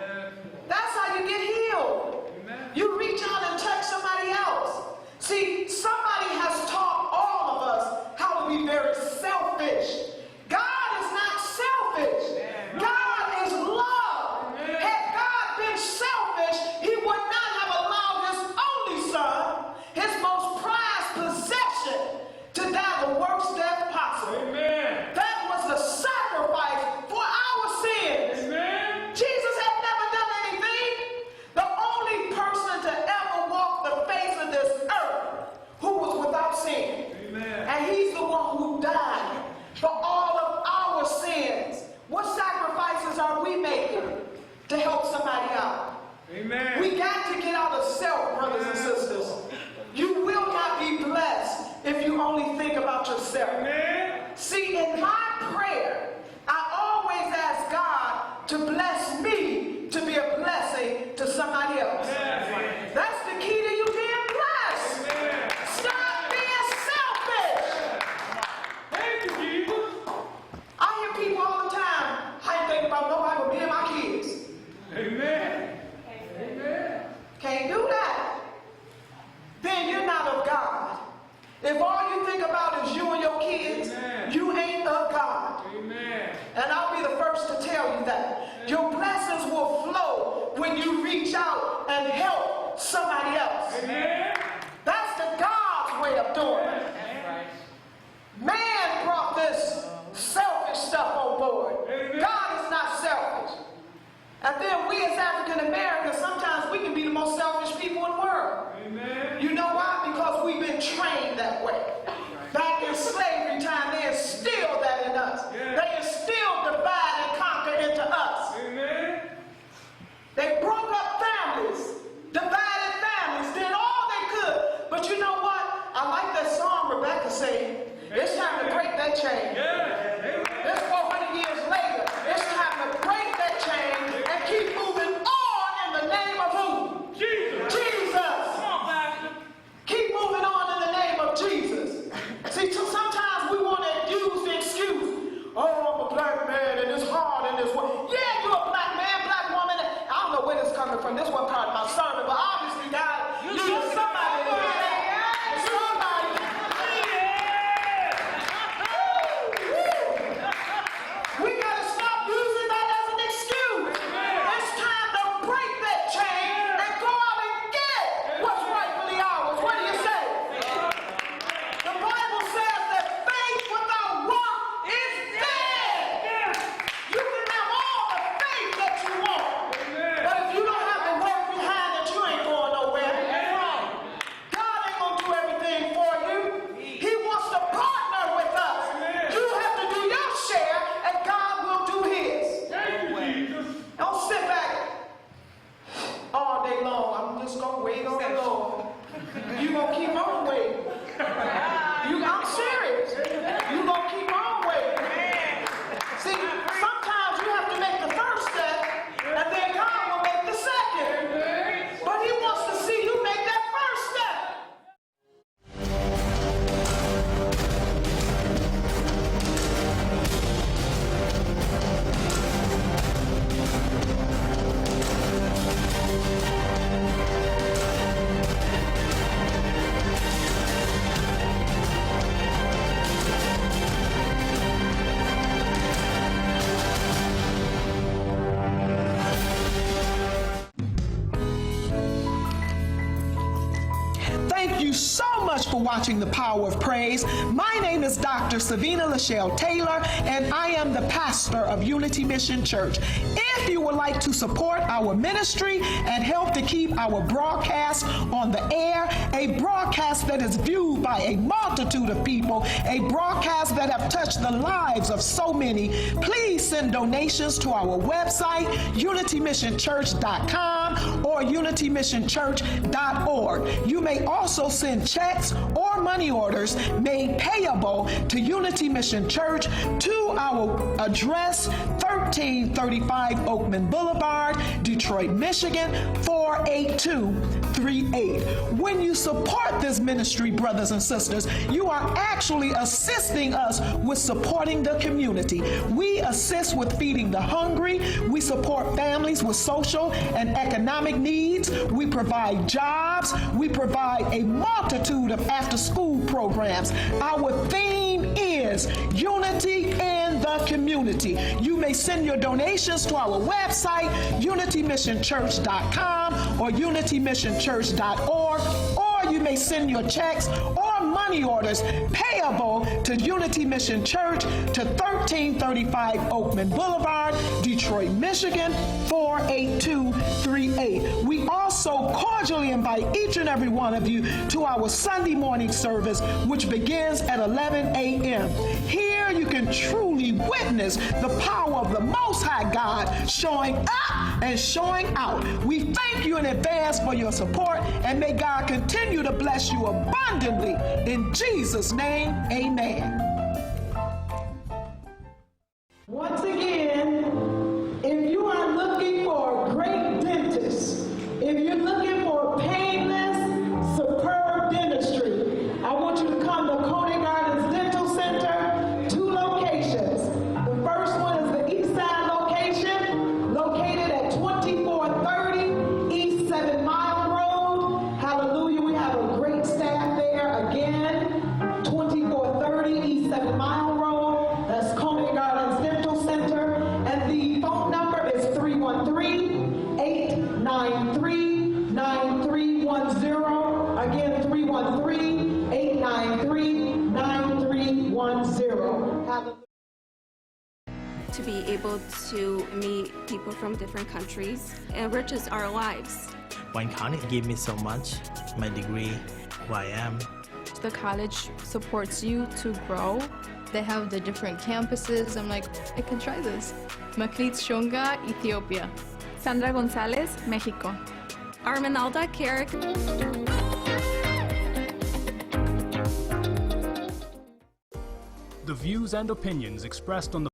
That's how you get healed. You reach out and touch somebody else. See, somebody has taught all of us how to be very selfish. God is not selfish. God is love. Had God been selfish, he would not have allowed his only son, his most prized possession, to die the worst death possible. Amen. That was the sacrifice for our sins. Amen. Jesus had never done anything. The only person to ever walk the face of this earth who was without sin. Amen. And he's the one who died for all of our sins. What sacrifices are we making to help somebody out? Amen. We got to get out of self, brothers and sisters. You will not be blessed if you only think about yourself. Amen. See, in my prayer, I always ask God to bless me to be a blessing to somebody else. Amen. That's the key to you being blessed. Amen. Stop being selfish. Thank you, Jesus. I hear people all the time, I ain't thinking about nobody but me and my kids. Amen. Amen. Can't do that. Then you're not of God. If all you think about is you and your kids, amen, you ain't of God. Amen. And I'll be the first to tell you that. Amen. Your blessings will flow when you reach out and help somebody else. Amen. That's the God's way of doing it. Amen. Man brought this selfish stuff on board. Amen. God is not selfish. And then we as African Americans, sometimes we can be the most selfish people in the world. Amen. You know why? Because we've been trained that way. Back in slavery time, they instilled that in us. Yeah. They instilled divide and conquer into us. Amen. They broke up families, divided families, did all they could. But you know what? I like that song Rebecca sang. It's time to break that chain. Yeah. It's 400 years later. It's time to break that chain and keep moving on in the name of who? Jesus. Jesus. Keep moving on in the name of Jesus. See, sometimes we want to use the excuse, oh, I'm a black man and it's hard in this world. Yeah, you're a black man, black woman. I don't know where this is coming from. This wasn't part of my sermon, but obviously God uses somebody to do that. Somebody. much for watching The Power of Praise. My name is Dr. Savina Lachelle Taylor, and I am the pastor of Unity Mission Church. If you would like to support our ministry and help to keep our broadcast on the air, a broadcast that is viewed by a multitude of people, a broadcast that have touched the lives of so many, please send donations to our website, unitymissionchurch.com or unitymissionchurch.org. You may also send checks or money orders made payable to Unity Mission Church to our address, 1335 Oakman Boulevard, Detroit, Michigan, 48238. When you support this ministry, brothers and sisters, you are actually assisting us with supporting the community. We assist with feeding the hungry. We support families with social and economic needs. We provide jobs. We provide a multitude of after-school programs. Our theme is unity in the community. You may send your donations to our website, unitymissionchurch.com or unitymissionchurch.org, or you may send your checks or money orders payable to Unity Mission Church to 1335 Oakman Boulevard, Detroit, Michigan, 48238. We also cordially invite each and every one of you to our Sunday morning service, which begins at 11 a.m. Here you can truly witness the power of the Most High God showing up and showing out. We thank you in advance for your support, and may God continue to bless you abundantly. In Jesus' name, amen. Once again, if you are looking for a great dentist, if you're looking for painless, superb dentistry, I want you to come to Coney Gardens Dental Center, 2 locations. The first one is the East Side location, located at 2430 East 7 Mile Road. Hallelujah, we have a great staff there. Again, 2430 East 7 Mile Road. That's Coney Gardens Dental Center. And the phone number is 313-893-9310. Again, 313-893-9310. To be able to meet people from different countries enriches our lives. Wine County gave me so much, my degree, who I am. The college supports you to grow. They have the different campuses. I'm like, I can try this. Makrit Shonga, Ethiopia. Sandra Gonzalez, Mexico. Arminalda Carrick. The views and opinions expressed on the